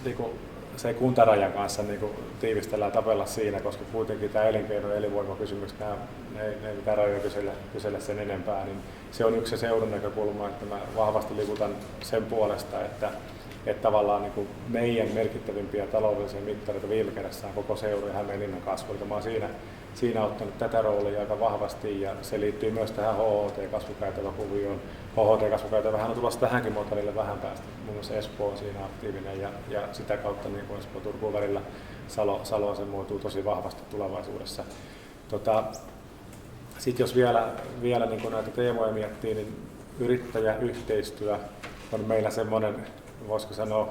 niin kuin, se kuntarajan kanssa niin kuin tiivistellään tapella siinä, koska kuitenkin tämä elinkeino- ja elinvoimakysymys, ne ei mitään rajoja kysellä sen enempää, niin se on yksi seudun näkökulma, että mä vahvasti liikutan sen puolesta, että tavallaan niin kuin meidän merkittävimpiä taloudellisia mittareita viime kädessä on koko seudun ja Hämeenlinnan kasvu. Eli mä oon siinä ottanut tätä roolia aika vahvasti, ja se liittyy myös tähän HHT-kasvukäytäväkuvioon. HHT-kasvukäytävähän on tulossa tähänkin motorille vähän päästä. Muun muassa Espoo on siinä aktiivinen, ja sitä kautta niin kuin Espoo-Turkuun välillä Salo asemoituu tosi vahvasti tulevaisuudessa. Sitten jos vielä niin kuin näitä teemoja miettii, niin yrittäjäyhteistyö on meillä semmoinen, voisiko sanoa,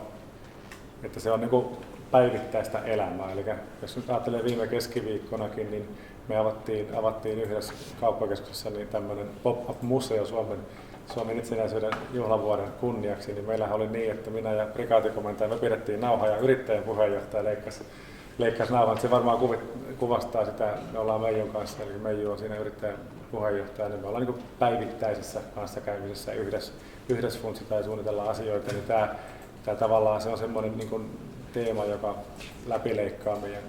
että se on niin kuin päivittäistä elämää. Eli jos nyt ajattelee viime keskiviikkonakin, niin me avattiin yhdessä kauppakeskuksessa niin tämmöinen pop-up-museo Suomen itsenäisyyden juhlavuoden kunniaksi. Niin meillähän oli niin, että minä ja brigaatikomentaja me pidettiin nauhaa ja yrittäjän puheenjohtaja leikkasi nauhan. Se varmaan kuvastaa sitä, me ollaan Meijon kanssa, eli Meiju on siinä yrittäjän puheenjohtaja, niin me ollaan niin kuin päivittäisessä kanssakäymisessä yhdessä funtsitaan ja suunnitellaan asioita, niin tämä tavallaan se on semmoinen niin kuin teema, joka läpileikkaa meidän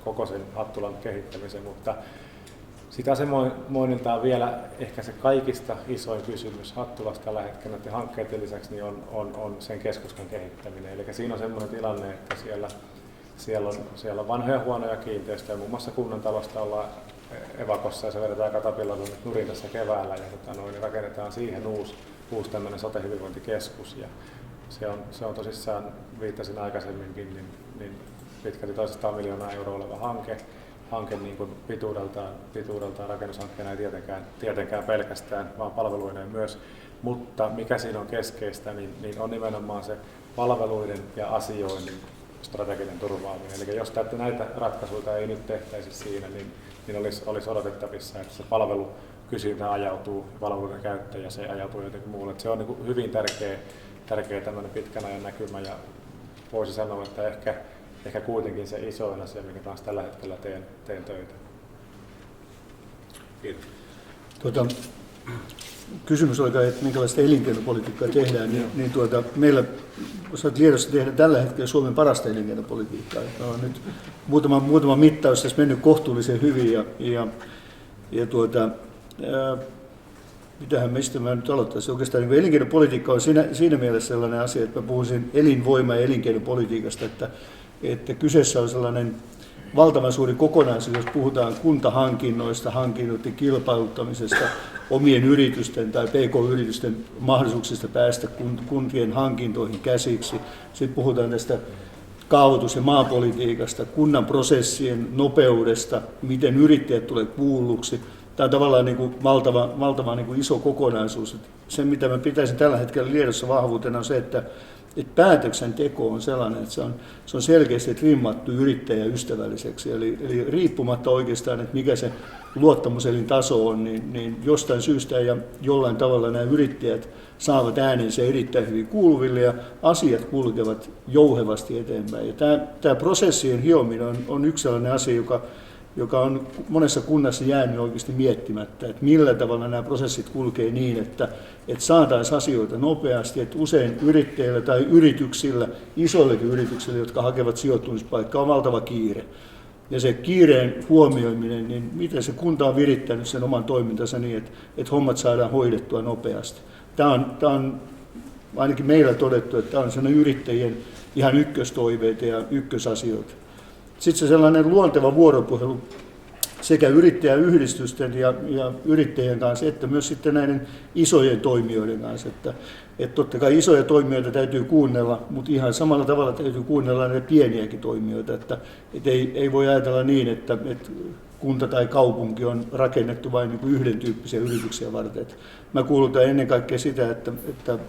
koko sen Hattulan kehittämisen, mutta sitä asemoinniltaan vielä ehkä se kaikista isoin kysymys Hattulassa tällä hetkellä näiden hankkeiden lisäksi niin on sen keskustan kehittäminen. Eli siinä on semmoinen tilanne, että siellä on vanhoja huonoja kiinteistöjä, muun muassa kunnantalosta ollaan evakossa ja se vedetään Katapillalla nyt nurin tässä keväällä ja niin rakennetaan siihen uusi tämmöinen sote-hyvinvointikeskus. Se on tosissaan, viittasin aikaisemminkin, niin pitkälti toisesta miljoonaa euroa oleva hanke niin kuin pituudeltaan rakennushankkeena ei tietenkään pelkästään, vaan palveluineen myös. Mutta mikä siinä on keskeistä, niin on nimenomaan se palveluiden ja asioinnin strateginen turvaaminen. Eli jos näitä ratkaisuja ei nyt tehtäisi siinä, niin olisi odotettavissa, että se palvelukysyntä ajautuu, palveluiden käyttö ja se ajautuu jotenkin muulle. Että se on niin kuin hyvin tärkeä tämmöinen pitkän ajan näkymä ja voisi sanoa, että ehkä kuitenkin se isoin asia, minkä kanssa tällä hetkellä teen töitä. Kiitos. Kysymys oli, että minkälaista elinkeinopolitiikkaa tehdään, meillä Liedossa tehdään tällä hetkellä Suomen parasta elinkeinopolitiikkaa. On nyt muutama mittaus tässä mennyt kohtuullisen hyvin mitähän mistä mä nyt aloittaisin. Oikeastaan niin elinkeinopolitiikka on siinä mielessä sellainen asia, että mä puhuisin elinvoima- ja elinkeinopolitiikasta, että kyseessä on sellainen valtavan suuri kokonaisuus, jos puhutaan kuntahankinnoista, hankinnoiden kilpailuttamisesta, omien yritysten tai pk-yritysten mahdollisuuksista päästä kuntien hankintoihin käsiksi. Sitten puhutaan tästä kaavoitus- ja maapolitiikasta, kunnan prosessien nopeudesta, miten yrittäjät tulee kuulluksi. Tämä on tavallaan niin kuin valtava niin kuin iso kokonaisuus. Se, mitä mä pitäisin tällä hetkellä Liedossa vahvuutena, on se, että päätöksenteko on sellainen, että se on selkeästi trimmattu yrittäjäystävälliseksi. Eli riippumatta oikeastaan, että mikä se luottamuselin taso on, niin jostain syystä ja jollain tavalla nämä yrittäjät saavat äänensä erittäin hyvin kuuluville ja asiat kulkevat jouhevasti eteenpäin. Ja tämä prosessien hiominen on yksi sellainen asia, joka on monessa kunnassa jäänyt oikeasti miettimättä, että millä tavalla nämä prosessit kulkee niin, että saataisiin asioita nopeasti, että usein yrittäjillä tai yrityksillä, isoillekin yrityksillä, jotka hakevat sijoittumispaikkaa, on valtava kiire. Ja se kiireen huomioiminen, niin miten se kunta on virittänyt sen oman toimintansa niin, että hommat saadaan hoidettua nopeasti. Tämä on ainakin meillä todettu, että tämä on sellainen yrittäjien ihan ykköstoiveita ja ykkösasioita. Sitten se sellainen luonteva vuoropuhelu sekä yrittäjäyhdistysten ja yrittäjien kanssa, että myös sitten näiden isojen toimijoiden kanssa. Että totta kai isoja toimijoita täytyy kuunnella, mutta ihan samalla tavalla täytyy kuunnella näitä pieniäkin toimijoita. Että ei voi ajatella niin, että kunta tai kaupunki on rakennettu vain niin kuin yhden tyyppisiä yrityksiä varten. Että mä kuulutan ennen kaikkea sitä, että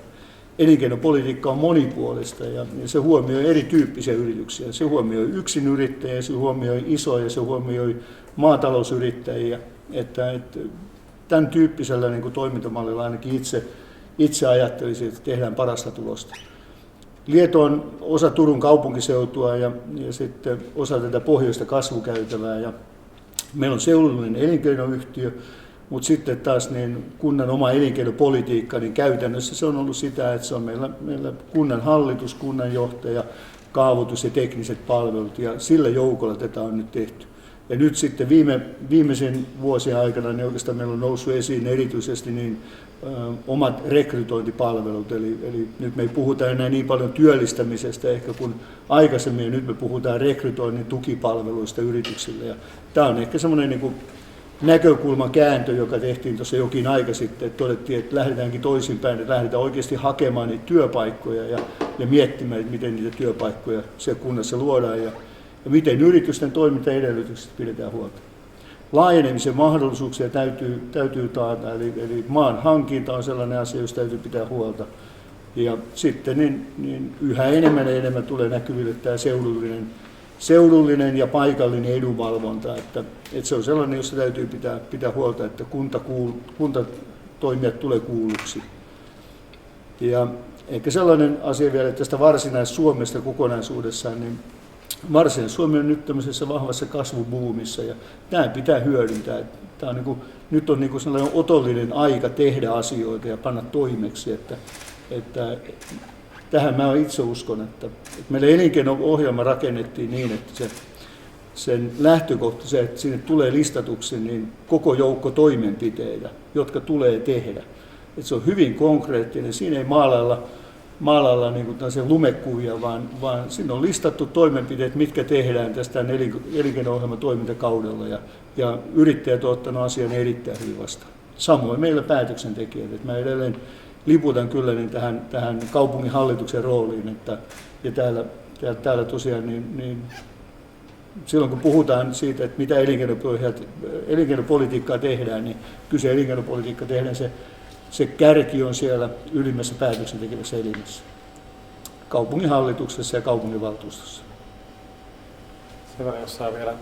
elinkeinopolitiikka on monipuolista ja se huomioi erityyppisiä yrityksiä. Se huomioi yksinyrittäjiä, se huomioi isoja, se huomioi maatalousyrittäjiä. Että tämän tyyppisellä niin kuin toimintamallilla ainakin itse ajattelisin, että tehdään parasta tulosta. Lieto on osa Turun kaupunkiseutua ja sitten osa tätä pohjoista kasvukäytävää. Ja meillä on seudullinen elinkeinoyhtiö. Mutta sitten taas niin kunnan oma elinkeinopolitiikka, niin käytännössä se on ollut sitä, että se on meillä kunnan hallitus, kunnanjohtaja, kaavoitus ja tekniset palvelut, ja sillä joukolla tätä on nyt tehty. Ja nyt sitten viimeisen vuosien aikana niin oikeastaan meillä on noussut esiin erityisesti niin omat rekrytointipalvelut, eli nyt me ei puhuta enää niin paljon työllistämisestä ehkä kuin aikaisemmin, ja nyt me puhutaan rekrytoinnin tukipalveluista yrityksille. Ja tämä on ehkä semmoinen niin kuin näkökulman kääntö, joka tehtiin tuossa jokin aika sitten, että todettiin, että lähdetäänkin toisinpäin, että lähdetään oikeasti hakemaan niitä työpaikkoja ja miettimään, että miten niitä työpaikkoja siellä kunnassa luodaan ja miten yritysten toimintaedellytykset pidetään huolta. Laajenemisen mahdollisuuksia täytyy taata, eli maan hankinta on sellainen asia, josta täytyy pitää huolta. Ja sitten niin yhä enemmän tulee näkyville tämä seudullinen ja paikallinen edunvalvonta, että se on sellainen, jossa täytyy pitää huolta, että kuntatoimijat tulee kuulluksi. Ja ehkä sellainen asia vielä tästä Varsinais-Suomesta kokonaisuudessaan, niin Varsinais-Suomi on nyt tämmöisessä vahvassa kasvubuumissa ja tämä pitää hyödyntää. Tämä on nyt on sellainen otollinen aika tehdä asioita ja panna toimeksi, että tähän mä itse uskon, että meillä elinkeino-ohjelma rakennettiin niin, että sen lähtökohta se, että sinne tulee listatuksi niin koko joukko toimenpiteitä, jotka tulee tehdä. Että se on hyvin konkreettinen, siinä ei maalailla niin kuin lumekuvia, vaan siinä on listattu toimenpiteet, mitkä tehdään tästä elinkeino-ohjelman toimintakaudella ja yrittäjät ovat ottaneet asian erittäin hyvin vastaan. Samoin meillä päätöksentekijät, että mä edelleen liputan kyllä niin tähän kaupungin hallituksen rooliin, ja täällä tosiaan niin silloin kun puhutaan siitä, että mitä elinkeinopolitiikkaa tehdään, niin kyse elinkeinopolitiikka tehdään, se kärki on siellä ylimmässä päätöksentekevässä elimessä, kaupunginhallituksessa ja kaupunginvaltuustossa. Sen verran, jos saa vielä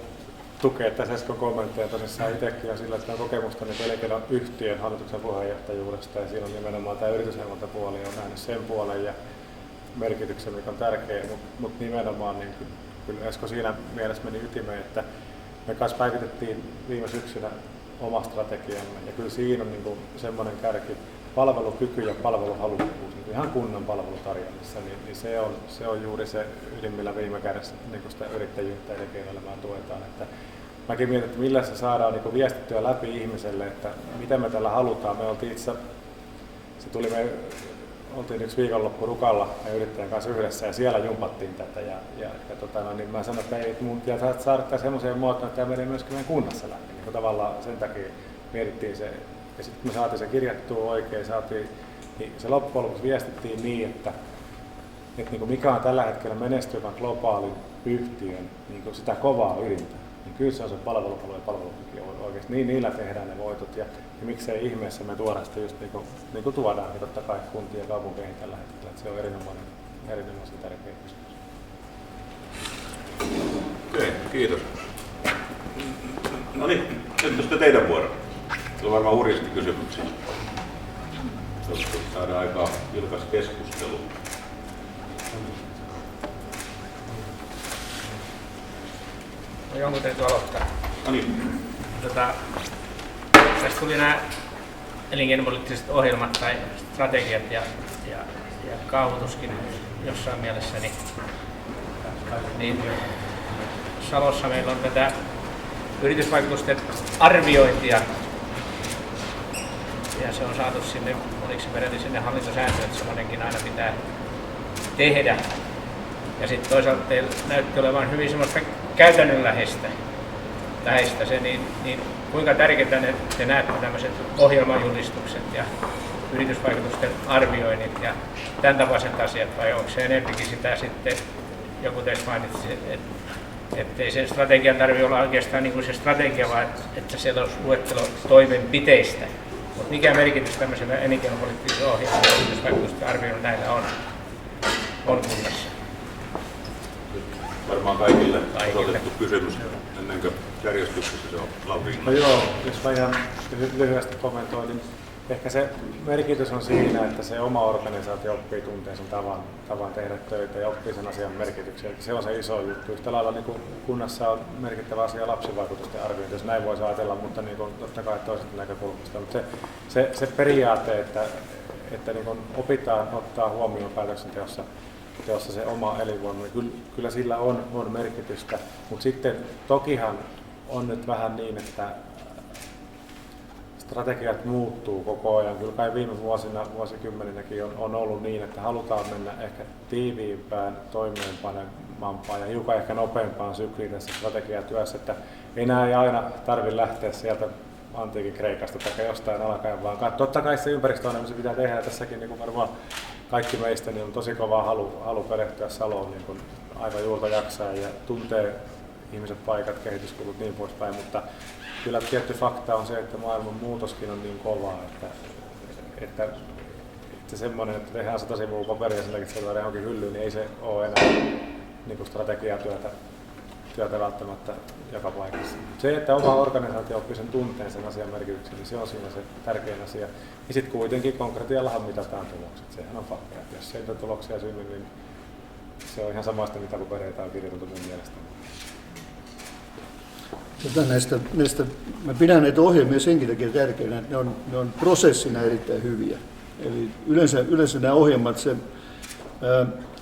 tukea tässä Eskon kommentteja, tosissaan itsekin on sillä, että on kokemusta niin elinkeinoyhtiön hallituksen puheenjohtajuudesta, ja siinä on nimenomaan tämä yritysneuvontapuoli, on nähnyt sen puolen ja merkityksen, mikä on tärkeä, mutta nimenomaan niin kyllä Esko siinä mielessä meni ytimeen, että me kanssa päivitettiin viime syksynä oma strategiamme, ja kyllä siinä on niin semmoinen kärki, palvelukyky ja palveluhalukkuus, niin ihan kunnan palvelutarjonnassa, niin se on juuri se ydin, millä viime kädessä niin sitä yrittäjyyttä ja elinkeinoelämää tuetaan. Että mäkin mietin, että millä se saadaan niin viestittyä läpi ihmiselle, että mitä me tällä halutaan. Me oltiin oltiin yksi viikonloppu Rukalla ja yrittäjän kanssa yhdessä ja siellä jumpattiin tätä. Niin mä sanoin, että ei mun pitää saada semmoiseen muotoon, että tämä menee myöskin meidän kunnassa läpi. Niin tavallaan sen takia mietittiin se. Ja sitten me saatiin se kirjattua oikein, niin se loppujen lopuksi viestittiin niin, että niin mikä on tällä hetkellä menestyvän globaalin yhtiön niin sitä kovaa ydintä, niin kyllä se on se palvelupalvelu ja palvelukyky oikeasti. Niin niillä tehdään ne voitot ja miksei ihmeessä me tuodaan sitä just niin kuin tuodaan niin totta kai kuntiin ja kaupunkeihin tällä hetkellä, että se on erinomaisen tärkeä kysymys. Okei, kiitos. No niin, nyt on sitten teidän vuoro. Se on varmaan hurjasti kysymyksiä. Toivottavasti saadaan aikaa vilkas keskustelu. No jonkun täytyy aloittaa. No niin. Tästä tuli nämä elinkeinopoliittiset ohjelmat tai strategiat ja kaavoituskin jossain mielessä. Niin Salossa meillä on tätä yritysvaikutusten arviointia. Ja se on saatu sinne, oliko se peräti sinne hallintosääntöön, että semmoinenkin aina pitää tehdä. Ja sitten toisaalta teillä näytti olevan hyvin semmoista käytännönläheistä se, niin kuinka tärkeää te näette tämmöiset ohjelmajulistukset ja yritysvaikutusten arvioinnit ja tämän tapaiset asiat, vai onko se enempikin sitä sitten, joku teistä mainitsi, että ei sen strategian tarvitse olla oikeastaan niin kuin se strategia, vaan että siellä olisi luettelo toimenpiteistä. Mutta mikä merkitys tämmöisellä elinkeinopoliittisella ohjelmalla ja yritysvaikutusten arvioinnilla näillä on kunnassa? Varmaan kaikille osoitettu kysymys ennen kuin järjestyksessä se on Lauri. No joo, jos mä ihan lyhyesti kommentoin, niin ehkä se merkitys on siinä, että se oma organisaatio oppii tunteen sen tavan tehdä töitä ja oppii sen asian merkityksen. Se on se iso juttu. Yhtä lailla niin kuin kunnassa on merkittävä asia lapsivaikutusten arviointi, jos näin voisi ajatella, mutta niin kuin, totta kai toisesta näkökulmasta. Mutta se periaate, että niin kuin opitaan ottaa huomioon päätöksenteossa se oma elinvoima, niin kyllä sillä on merkitystä, mutta sitten tokihan on nyt vähän niin, että strategiat muuttuu koko ajan. Kyllä kai viime vuosikymmeninäkin on ollut niin, että halutaan mennä ehkä tiiviimpään, toimeenpanemampaan ja hiukan ehkä nopeampaan sykliin tässä strategiatyössä, että enää ei aina tarvitse lähteä sieltä antiikin Kreikasta tai jostain alkaen, vaan totta kai se ympäristöanalyysi pitää tehdä tässäkin, niin kuin varmaan kaikki meistä niin on tosi kova halu perehtyä Saloon niin kuin aivan juurta jaksaa ja tuntee ihmiset, paikat, kehityskulut niin poispäin, mutta kyllä tietty fakta on se, että maailman muutoskin on niin kovaa, että semmoinen, että tehdään 100 sivua paperia ja silläkin se johonkin hyllyyn, niin ei se ole enää niin kuin strategiatyötä välttämättä joka paikassa. Se, että oma organisaatio oppii sen tunteen sen asian merkityksen, niin se on siinä se tärkein asia. Ja sitten kuitenkin konkretiallahan mitataan tulokset. Sehän on fakta. Jos ei tuloksia synny, niin se on ihan samasta, mitä papereita on kirjoitettu mun mielestä. Näistä, mä pidän näitä ohjelmia senkin takia tärkeänä, että ne on prosessina erittäin hyviä. Eli yleensä nämä ohjelmat,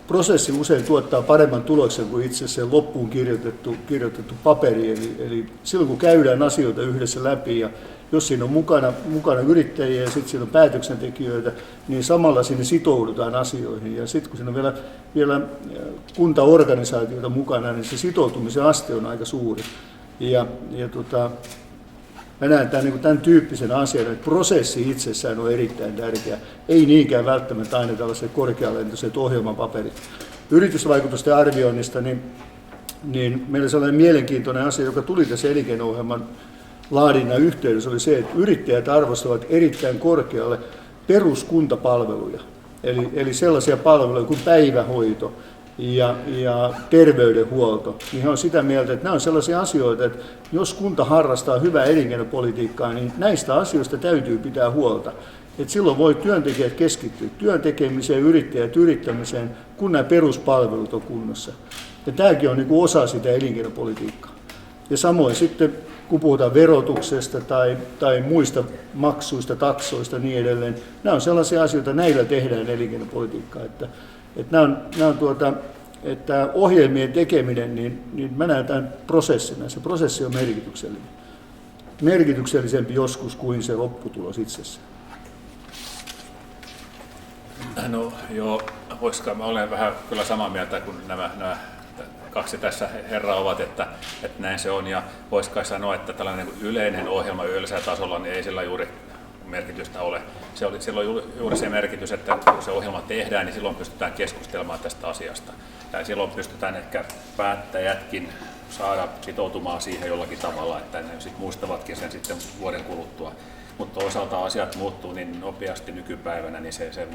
prosessi usein tuottaa paremman tuloksen kuin itse se loppuun kirjoitettu paperi. Eli silloin kun käydään asioita yhdessä läpi ja jos siinä on mukana yrittäjiä ja sitten siinä on päätöksentekijöitä, niin samalla sinne sitoudutaan asioihin. Ja sitten kun siinä on vielä kuntaorganisaatioita mukana, niin se sitoutumisen aste on aika suuri. Mä näen tämän tyyppisen asian, että prosessi itsessään on erittäin tärkeä, ei niinkään välttämättä aina tällaiset korkealentoiset ohjelmapaperit. Yritysvaikutusten arvioinnista, niin meillä sellainen mielenkiintoinen asia, joka tuli tässä elinkeino-ohjelman laadinnan yhteydessä, oli se, että yrittäjät arvostavat erittäin korkealle peruskuntapalveluja, eli sellaisia palveluja kuin päivähoito ja terveydenhuolto, niin he on sitä mieltä, että nämä on sellaisia asioita, että jos kunta harrastaa hyvää elinkeinopolitiikkaa, niin näistä asioista täytyy pitää huolta. Että silloin voi työntekijät keskittyä työn tekemiseen, yrittäjät yrittämiseen, kun nämä peruspalvelut on kunnossa. Ja tämäkin on niin kuin osa sitä elinkeinopolitiikkaa. Ja samoin sitten, kun puhutaan verotuksesta tai muista maksuista, taksoista ja niin edelleen, nämä on sellaisia asioita, näillä tehdään elinkeinopolitiikkaa. Että ohjelmien tekeminen, niin mä näen tämän prosessina. Se prosessi on merkityksellinen. Merkityksellisempi joskus kuin se lopputulos itsessään. No joo, mä olen vähän kyllä samaa mieltä kuin nämä kaksi tässä herraa ovat, että näin se on. Ja voisi kai sanoa, että tällainen yleinen ohjelma yleisellä tasolla niin ei sillä juuri merkitystä ole. Silloin juuri se merkitys, että kun se ohjelma tehdään, niin silloin pystytään keskustelemaan tästä asiasta. Ja silloin pystytään ehkä päättäjätkin saada sitoutumaan siihen jollakin tavalla, että ne sit muistavatkin sen sitten vuoden kuluttua. Mutta toisaalta asiat muuttuu niin nopeasti nykypäivänä, niin se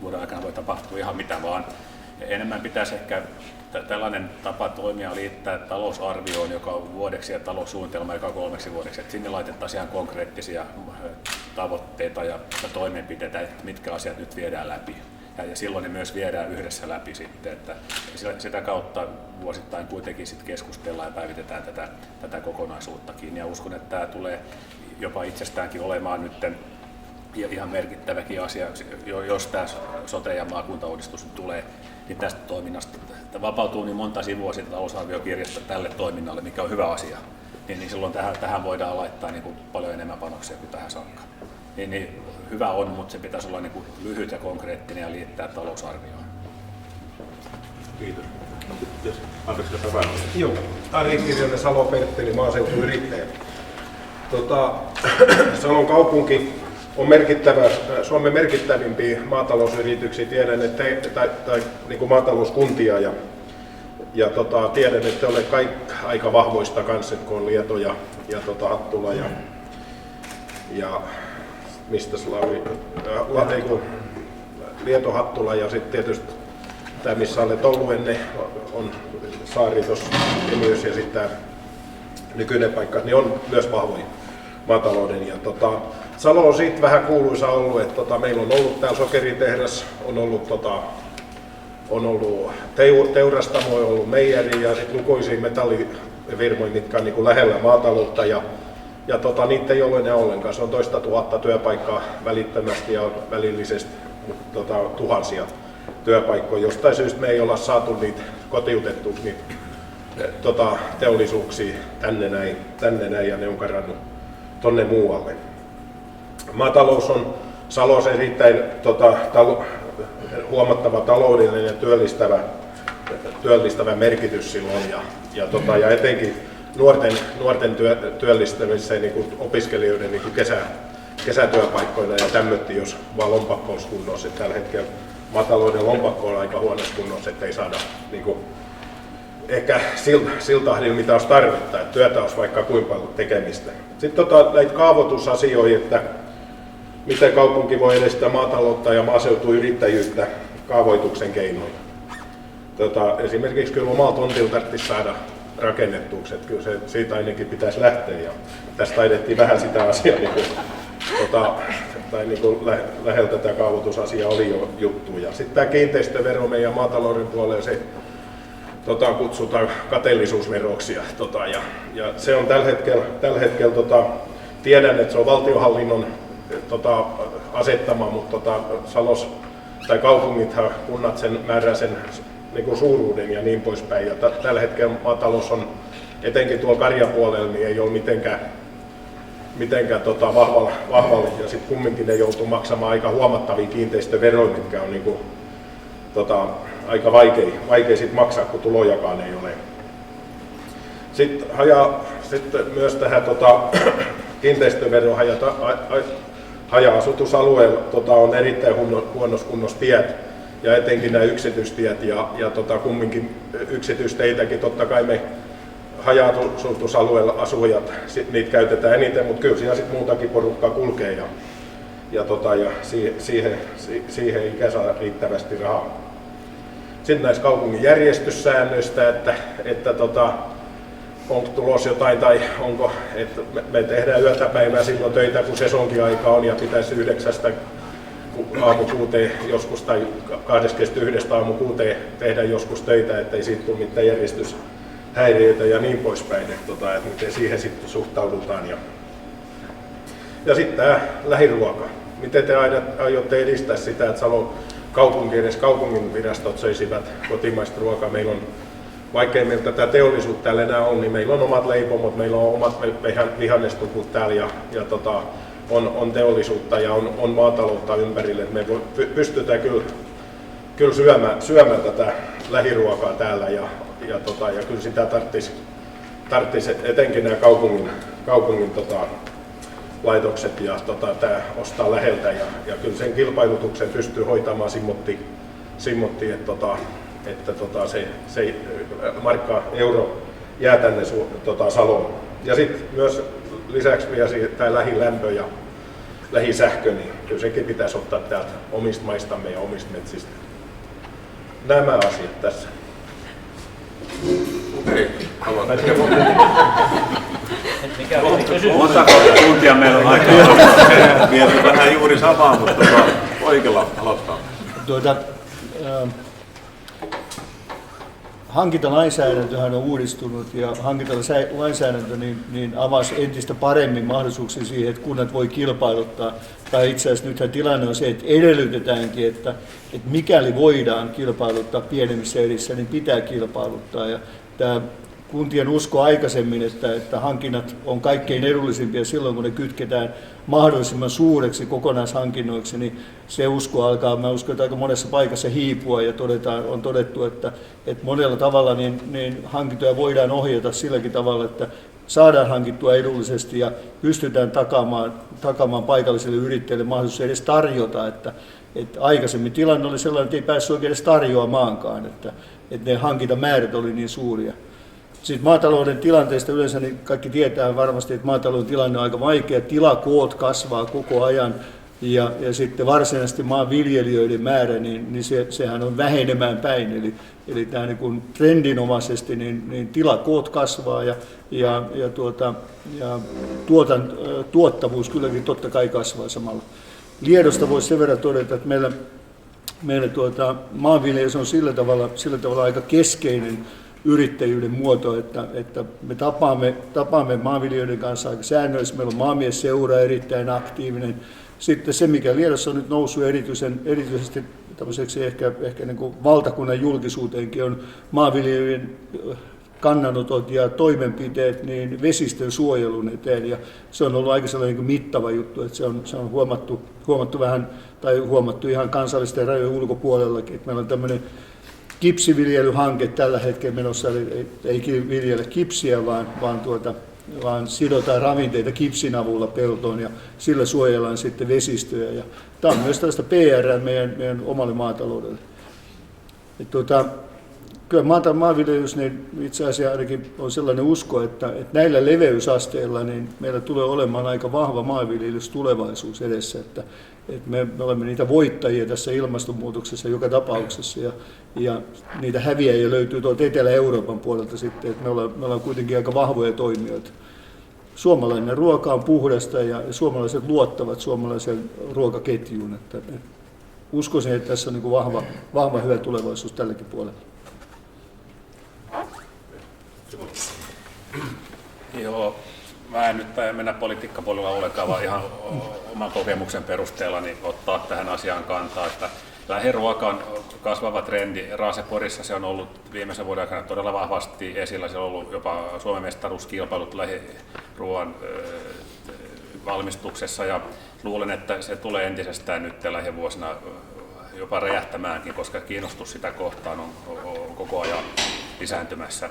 vuoden aikana voi tapahtua ihan mitä vaan. Enemmän pitäisi ehkä tällainen tapa toimia liittää talousarvioon, joka on vuodeksi, ja taloussuunnitelma, joka on 3 vuodeksi. Että sinne laitettaisiin ihan konkreettisia tavoitteita ja toimenpiteitä, että mitkä asiat nyt viedään läpi. Ja silloin ne myös viedään yhdessä läpi sitten, että sitä kautta vuosittain kuitenkin sitten keskustellaan ja päivitetään tätä kokonaisuuttakin. Ja uskon, että tämä tulee jopa itsestäänkin olemaan nyt ihan merkittäväkin asia, jos tämä sote- ja maakuntauudistus tulee, niin tästä toiminnasta vapautuu niin monta sivua siitä talousarviokirjasta tälle toiminnalle, mikä on hyvä asia. Niin silloin tähän voidaan laittaa niin kuin paljon enemmän panoksia kuin tähän saakka. Niin hyvä on, mutta se pitäisi olla niin kuin lyhyt ja konkreettinen ja liittää talousarvioon. Kiitos. Anteeksi, vähän. Joo, Ari Kirjonen, Salo Pertteli, maaseutuyrittäjä. Salon kaupunki on Suomen merkittävimpiä maatalousyrityksiä, tiedän, että tai niin kuin maatalouskuntia ja tiedän, että te olette kaikki aika vahvoista kanssa, kun on Lieto ja Hattula ja mistä Lieto, Hattula ja sitten tietysti tämä, missä olet ollut ennen, on Saari tuossa Kemiössä ja sitten tämä nykyinen paikka, niin on myös vahvoja maatalouden. Ja Salo on siitä vähän kuuluisa ollut, että meillä on ollut täällä sokeritehdas, on ollut teurastamo, on ollut meijeri ja sitten lukuisia metallifirmoja, mitkä on niin kuin lähellä maataloutta. Ja niitä ei ole enää ollenkaan. Se on 2 000 työpaikkaa välittömästi ja välillisesti tuhansia työpaikkoja. Jostain syystä me ei olla saatu niitä kotiutettua teollisuuksia tänne näin ja ne on karannut tonne muualle. Maatalous on Salossa erittäin huomattava taloudellinen ja työllistävä merkitys silloin ja etenkin nuorten työllistämiseen niin kuin opiskelijoiden niin kuin kesätyöpaikkoina ja tämmötti, jos vaan lompakko olisi kunnossa. Tällä hetkellä maatalouden lompakko on aika huonossa kunnossa, ettei saada niin kuin, ehkä sillä tahdilla mitä olisi tarvetta, että työtä olisi vaikka kuinka paljon tekemistä. Sitten näitä kaavoitusasioita, että miten kaupunki voi edistää maataloutta ja maaseutuyrittäjyyttä kaavoituksen keinoin. Esimerkiksi kyllä omalla tontilla tarvitsisi saada rakennettuksi, että kyllä siitä ainakin pitäisi lähteä. Ja tässä taidettiin vähän sitä asiaa, läheltä tämä kaavoitusasia oli jo juttu. Ja sitten tämä kiinteistövero meidän maatalouden puolella, se kutsutaan kateellisuusveroksi. Ja se on tällä hetkellä tiedän, että se on valtionhallinnon asettama, mutta Salos tai kaupungithan, kunnat sen määrää sen niin kuin suuruuden ja niin poispäin. Ja tällä hetkellä maatalous on, etenkin tuolla karjapuolella, niin ei ole mitenkään vahvalla. Ja sitten kumminkin ne joutuu maksamaan aika huomattavia kiinteistöveroja, mitkä on niin kuin, aika vaikea sit maksaa, kun tulojakaan ei ole. Sitten myös tähän kiinteistövero haja-asutusalueella on erittäin huonossa kunnossa tiet ja etenkin nämä yksityistiet ja kumminkin yksityisteitäkin totta kai me haja-asutusalueella asujat niitä käytetään eniten, mutta kyllä siinä sitten muutakin porukkaa kulkee ja siihen ei saa riittävästi rahaa. Sitten näistä kaupungin järjestyssäännöistä, että onko tulossa jotain tai onko, että me tehdään yötä päivää silloin töitä, kun sesonkiaika on ja pitäisi 9 aamu 6 joskus tai 21 aamu 6 tehdä joskus töitä, ettei siitä tule mitään järjestyshäiriöitä ja niin poispäin, että miten siihen sitten suhtaudutaan. Ja sitten tämä lähiruoka. Miten te aiotte edistää sitä, että Salon kaupunki, edes kaupunginvirastot söisivät kotimaista ruokaa? Meillä on, vaikkei meillä tätä teollisuutta täällä enää on, niin meillä on omat leipomot, meillä on omat vihannestukut täällä ja on teollisuutta ja on maataloutta ympärille. Me pystytään kyllä syömään tätä lähiruokaa täällä ja kyllä sitä tarvitsisi etenkin nämä kaupungin laitokset ja tämä ostaa läheltä ja kyllä sen kilpailutuksen pystyy hoitamaan simmotti että se markka euro jää tänne Saloon. Ja sitten myös lisäksi vielä tämä lähilämpö ja lähisähkö, niin kyllä sekin pitäisi ottaa täältä omista maistamme ja omista metsistä. Nämä asiat tässä. Montako tuntia meillä on aikaa? Mietin vähän juuri samaa, mutta oikealla aloittaa. Hankintalainsäädäntöhän on uudistunut ja hankintalainsäädäntö niin avasi entistä paremmin mahdollisuuksia siihen, että kunnat voi kilpailuttaa. Tai itse asiassa nythän tilanne on se, että edellytetäänkin, että mikäli voidaan kilpailuttaa pienemmissä erissä, niin pitää kilpailuttaa. Ja tämä kuntien usko aikaisemmin, että hankinnat on kaikkein edullisimpia silloin, kun ne kytketään mahdollisimman suureksi kokonaishankinnoiksi, niin se usko alkaa, mä uskon, että aika monessa paikassa hiipua ja on todettu, että monella tavalla niin hankintoja voidaan ohjata silläkin tavalla, että saadaan hankittua edullisesti ja pystytään takaamaan paikallisille yrittäjille mahdollisuus edes tarjota, että aikaisemmin tilanne oli sellainen, että ei päässyt oikein edes tarjoamaankaan, että ne hankintamäärät oli niin suuria. Sitten maatalouden tilanteesta yleensä niin kaikki tietää varmasti, että maatalouden tilanne on aika vaikea, tilakoot kasvaa koko ajan ja sitten varsinaisesti maanviljelijöiden määrä, niin sehän on vähenemään päin. Eli tämä niin kuin trendinomaisesti niin tilakoot kasvaa ja tuottavuus kylläkin totta kai kasvaa samalla. Liedosta voisi sen verran todeta, että meillä maanviljelys on sillä tavalla aika keskeinen yrittäjyyden muoto, että me tapaamme maanviljelijöiden kanssa aika säännöllisesti. Meillä on maamiesseura erittäin aktiivinen. Sitten se, mikä Liedossa on nyt noussut erityisesti tämmöiseksi ehkä niin kuin valtakunnan julkisuuteenkin, on maanviljelijöiden kannanotot ja toimenpiteet niin vesistön suojelun eteen. Ja se on ollut aika sellainen niin kuin mittava juttu, että se on huomattu vähän, tai huomattu ihan kansallisten rajojen ulkopuolellakin, että meillä on tämmöinen kipsiviljelyhanke tällä hetkellä menossa, eli ei viljellä kipsiä, vaan sidotaan ravinteita kipsin avulla peltoon ja sillä suojellaan sitten vesistöjä. Ja tämä on myös tällaista PR meidän omalle maataloudelle. Kyllä maanviljelys niin itse asiassa ainakin on sellainen usko, että näillä leveysasteilla niin meillä tulee olemaan aika vahva maanviljelys tulevaisuus edessä. Että me olemme niitä voittajia tässä ilmastonmuutoksessa joka tapauksessa ja niitä häviäjiä löytyy tuolta Etelä-Euroopan puolelta sitten, että me ollaan kuitenkin aika vahvoja toimijoita. Suomalainen ruoka on puhdasta ja suomalaiset luottavat suomalaiseen ruokaketjuun. Että uskoisin, että tässä on niin kuin vahva hyvä tulevaisuus tälläkin puolella. Joo, mä en nyt mennä politiikkapuolella ollenkaan, vaan ihan oman kokemuksen perusteella niin ottaa tähän asiaan kantaa, että lähiruoka on kasvava trendi. Raaseporissa se on ollut viimeisen vuoden aikana todella vahvasti esillä. Se on ollut jopa Suomen mestaruuskilpailut lähiruoan valmistuksessa ja luulen, että se tulee entisestään nyt lähivuosina jopa räjähtämäänkin, koska kiinnostus sitä kohtaan on koko ajan lisääntymässä.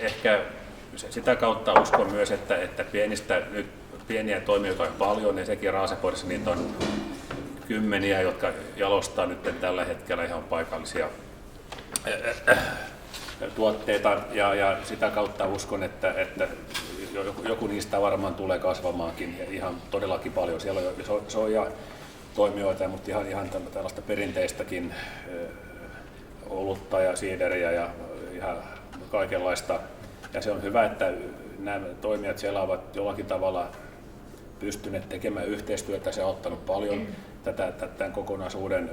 Ehkä sitä kautta uskon myös, että pieniä toimijoita on paljon, ja sekin Raaseporissa niitä on kymmeniä, jotka jalostaa nyt tällä hetkellä ihan paikallisia tuotteita, ja sitä kautta uskon, että joku niistä varmaan tulee kasvamaankin ja ihan todellakin paljon. Siellä on jo soija toimijoita, mutta ihan tällaista perinteistäkin olutta ja siideriä ja ihan kaikenlaista. Ja se on hyvä, että nämä toimijat siellä ovat jollakin tavalla pystyneet tekemään yhteistyötä. Se on ottanut paljon tämän kokonaisuuden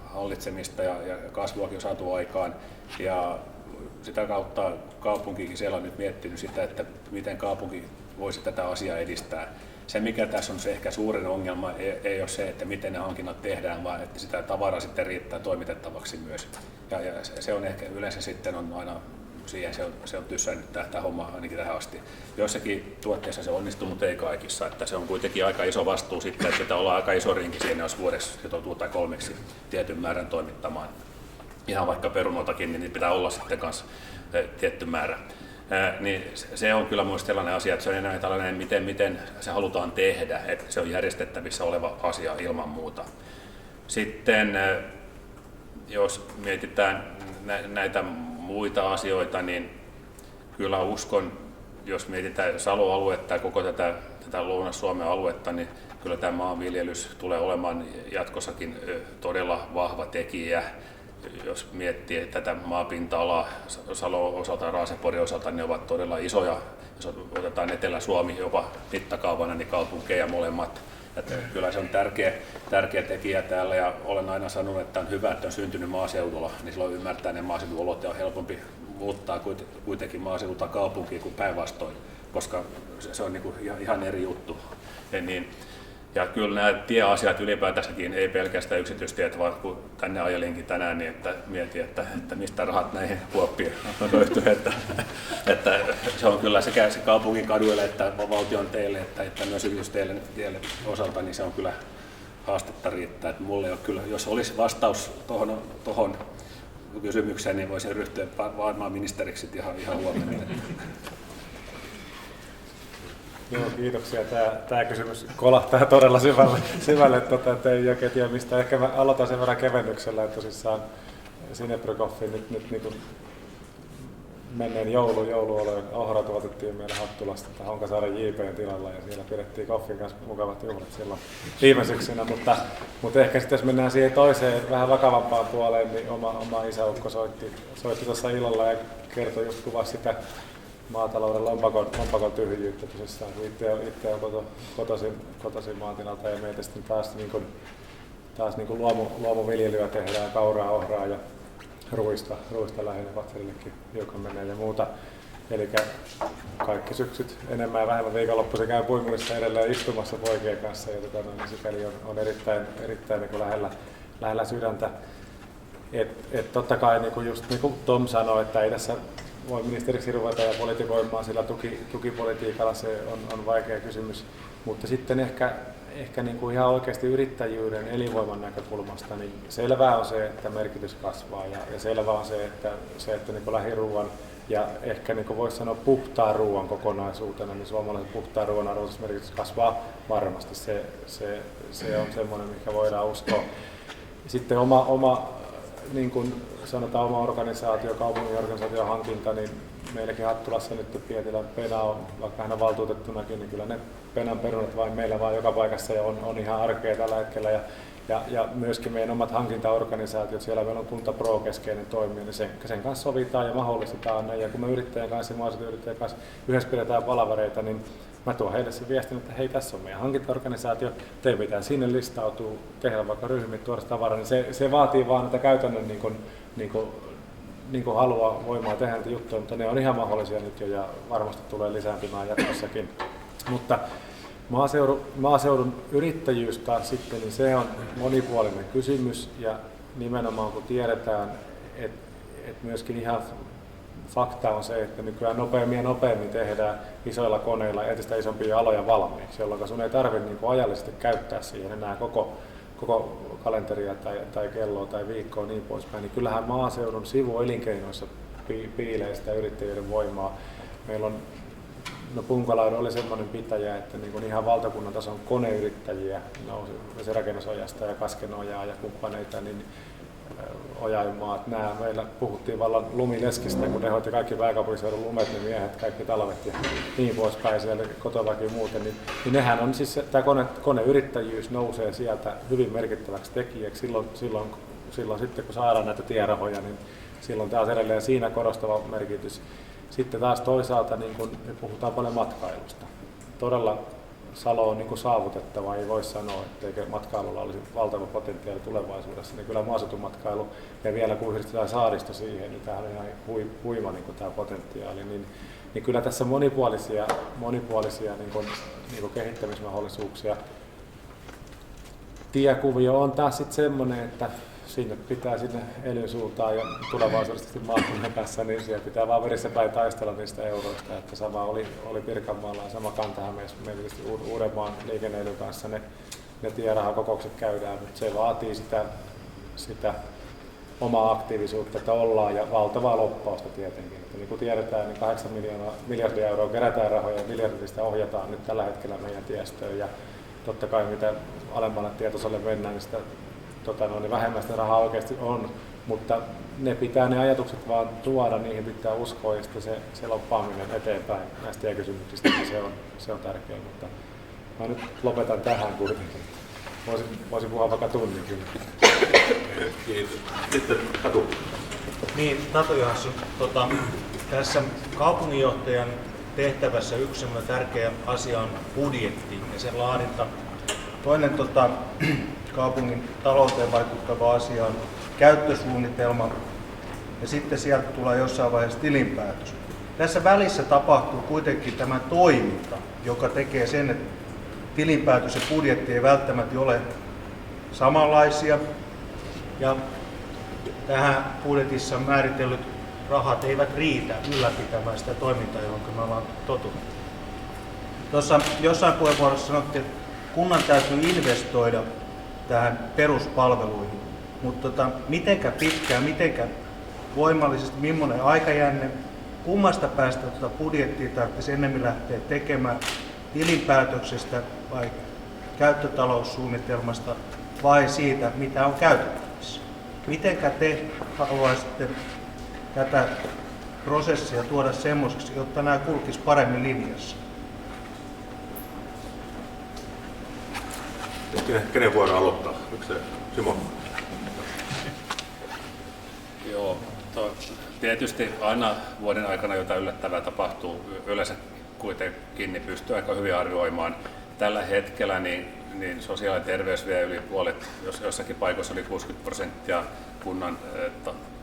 hallitsemista ja kasvuakin on saatu aikaan. Ja sitä kautta kaupunkikin siellä on nyt miettinyt sitä, että miten kaupunki voisi tätä asiaa edistää. Se, mikä tässä on se ehkä suurin ongelma, ei ole se, että miten ne hankinnat tehdään, vaan että sitä tavaraa sitten riittää toimitettavaksi myös. Ja se on ehkä yleensä sitten on aina siihen se on tyssännyt tämä homma ainakin tähän asti. Joissakin tuotteissa se onnistuu, mutta ei kaikissa. Että se on kuitenkin aika iso vastuu sitten, että pitää olla aika iso rinki siinä, jos vuodessa sitoutuu tai 3 tietyn määrän toimittamaan. Ihan vaikka perunoitakin, niin pitää olla sitten kanssa tietty määrä. Niin se on kyllä myös sellainen asia, että se on enää tällainen, miten se halutaan tehdä, että se on järjestettävissä oleva asia ilman muuta. Sitten jos mietitään näitä muita asioita, niin kyllä uskon, jos mietitään Salo-aluetta ja koko tätä Lounais-Suomen aluetta, niin kyllä tämä maanviljelys tulee olemaan jatkossakin todella vahva tekijä. Jos miettii tätä maapinta-alaa Salon osalta ja Raaseporin osalta, ne ovat todella isoja. Jos otetaan Etelä-Suomi jopa mittakaavana, niin kaupunkeja molemmat. Että kyllä se on tärkeä tekijä täällä, ja olen aina sanonut, että on hyvä, että on syntynyt maaseudulla, niin silloin ymmärtää ne maaseudun olot ja on helpompi muuttaa kuitenkin maaseudulta kaupunkiin kuin päinvastoin, koska se on niin kuin ihan eri juttu. Ja kyllä nämä tieasiat ylipäätänsäkin, ei pelkästään yksityistiet, vaan kun tänne ajelinkin tänään, niin että mietin, että mistä rahat näihin kuoppiin on löytyy, että se on kyllä sekä se kaupungin kaduille että valtion teille että myös yksityisteille osalta, niin se on kyllä haastetta riittää. Että mulle on kyllä, jos olisi vastaus tuohon kysymykseen, niin voisin ryhtyä varmaan ministeriksi ihan huomenna. Joo, kiitoksia. Tämä kysymys kolahtaa todella syvälle teidän jaketia, mistä ehkä mä aloitan sen verran kevennyksellä, että tosissaan Sinebrykoffin nyt niin kuin menneen jouluolojen ohrat otettiin meille Hattulasta Honkasaaren JP:n tilalla, ja siellä pidettiin Koffin kanssa mukavat juhlat silloin viime syksynä, mutta ehkä sitten jos mennään siihen toiseen vähän vakavampaan puoleen, niin oma isäukko soitti tuossa illalla ja kertoi, just kuvasi sitä maatalouden lompakon tyhjyyttä tosissaan, kun itse on kotoisin maatilalta, ja meitä sitten taas luomuviljelyä tehdään, kauraa, ohraa ja ruista lähinnä, vatserillekin hiukan menee ja muuta. Eli kaikki syksyt enemmän ja vähemmän viikonloppuisin käy puimurissa edelleen istumassa poikien kanssa, ja niin sikäli on erittäin niin lähellä sydäntä. Totta kai just niin kuin Tom sanoi, että ei tässä voi ministeriksi ruveta ja politikoimaan sillä tukipolitiikalla, se on vaikea kysymys, mutta sitten ehkä niin kuin ihan oikeasti yrittäjyyden elinvoiman näkökulmasta, niin selvää on se, että merkitys kasvaa, ja selvää on se, että niin kuin lähiruuan ja ehkä niin kuin voisi sanoa puhtaan ruoan kokonaisuutena, niin suomalaisen puhtaan ruoan arvostusmerkitys kasvaa varmasti. Se on semmoinen, mikä voidaan uskoa. Sitten oma niin kuin sanotaan, oma organisaatio, kaupungin organisaation hankinta, niin meilläkin Hattulassa nyt Pietilän Pena on, vaikka hän on valtuutettunakin, niin kyllä ne Penan perunat vain meillä vaan joka paikassa ja on ihan arkea tällä hetkellä. Ja myöskin meidän omat hankintaorganisaatiot, siellä meillä on Kunta Pro-keskeinen toimija, niin sen kanssa sovitaan ja mahdollistetaan ne. Ja kun me yrittäjän kanssa ja maaseutuyrittäjän kanssa yhdessä pidetään palavereita, niin mä tuon heille sen viestin, että hei, tässä on meidän hankintaorganisaatio, teidän pitää sinne listautua, tehdä vaikka ryhmät, tuoda tavaraa, niin se vaatii vaan näitä käytännön niin kuin halua, voimaa tehdä näitä juttuja, mutta ne on ihan mahdollisia nyt jo ja varmasti tulee lisääntymään jatkossakin. Mutta maaseudun yrittäjyys taas sitten, niin se on monipuolinen kysymys, ja nimenomaan kun tiedetään, että myöskin ihan fakta on se, että nykyään nopeammin tehdään isoilla koneilla entistä isompia aloja valmiiksi, jolloin sun ei tarvitse niin ajallisesti käyttää siihen enää koko kalenteria tai kelloa tai viikkoa niin poispäin, niin kyllähän maaseudun sivuelinkeinoissa piilee sitä yrittäjyyden voimaa. meillä on, no Punkalaidun oli semmoinen pitäjä, että niin kuin ihan valtakunnan tason koneyrittäjiä nousi Vesirakennusojasta ja Kaskenojaa ja kumppaneita, niin Ojaimaat, nämä meillä puhuttiin vallan lumileskistä, kun ne hoiti kaikki pääkaupunkiseudun lumet, ne miehet, kaikki talvet ja niin poispäin siellä kotovakin muuten, niin nehän on siis, tämä koneyrittäjyys nousee sieltä hyvin merkittäväksi tekijäksi silloin sitten, kun saadaan näitä tierahoja, niin silloin taas edelleen siinä korostava merkitys. Sitten taas toisaalta niin kun me puhutaan paljon matkailusta. Todella Salo on niin kuin saavutettava, ei voi sanoa, etteikö matkailulla olisi valtava potentiaali tulevaisuudessa. Niin kyllä maaseutumatkailu ja vielä kun yhdistetään saaristo siihen, niin tämä on ihan huima niin kuin tämä potentiaali. Niin kyllä tässä monipuolisia niin kuin kehittämismahdollisuuksia. Tiekuvio on taas sitten semmoinen, että sinne pitää sinne elyn suuntaan ja tulevaisuudessa maakunnan päässä, niin siellä pitää vaan verissä päin taistella niistä euroista. Että sama oli Pirkanmaalla ja sama Kanta-Hämeessä. Meillä tietysti Uudenmaan liikenne-elyn kanssa ne tierahakokoukset käydään, mutta se vaatii sitä omaa aktiivisuutta, että ollaan ja valtavaa loppausta tietenkin. Että niin kuin tiedetään, niin 8 miljardia euroa kerätään rahoja ja miljardista ohjataan nyt tällä hetkellä meidän tiestöön. Ja totta kai mitä alemmalle tietoiselle mennään, niin sitä niin vähemmän sitä rahaa oikeasti on, mutta ne ajatukset vaan tuoda, niihin pitää uskoa ja sitten se loppaaminen eteenpäin näistä tiekysymyksistä, niin se on tärkeää, mutta mä nyt lopetan tähän kuitenkin. Voisin puhua vaikka tunnin kyllä. Kiitos. Sitten Tatu. Niin, Tatu Johansson, tässä kaupunginjohtajan tehtävässä yksi semmoinen tärkeä asia on budjetti ja sen laadinta. Toinen kaupungin talouteen vaikuttava asia on käyttösuunnitelma ja sitten sieltä tulee jossain vaiheessa tilinpäätös. Tässä välissä tapahtuu kuitenkin tämä toiminta, joka tekee sen, että tilinpäätös ja budjetti ei välttämättä ole samanlaisia ja tähän budjetissa määritellyt rahat eivät riitä ylläpitämään sitä toimintaa, johon me ollaan totuttu. Tuossa jossain puheenvuorossa sanottiin, että kunnan täytyy investoida tähän peruspalveluihin, mutta mitenkä pitkään, mitenkä voimallisesti, millainen aikajänne, kummasta päästä budjettia tarvitsisi enemmän lähteä tekemään tilinpäätöksestä vai käyttötaloussuunnitelmasta vai siitä, mitä on käytettävissä. Mitenkä te haluaisitte tätä prosessia tuoda semmoiseksi, jotta nämä kulkisi paremmin linjassa? Kenen vuoro aloittaa? Yksi Simo? Joo, tietysti aina vuoden aikana jotain yllättävää tapahtuu. Yleensä kuitenkin niin pystyy aika hyvin arvioimaan. Tällä hetkellä niin sosiaali- ja terveys vie yli puolet, jossakin paikoissa oli 60% kunnan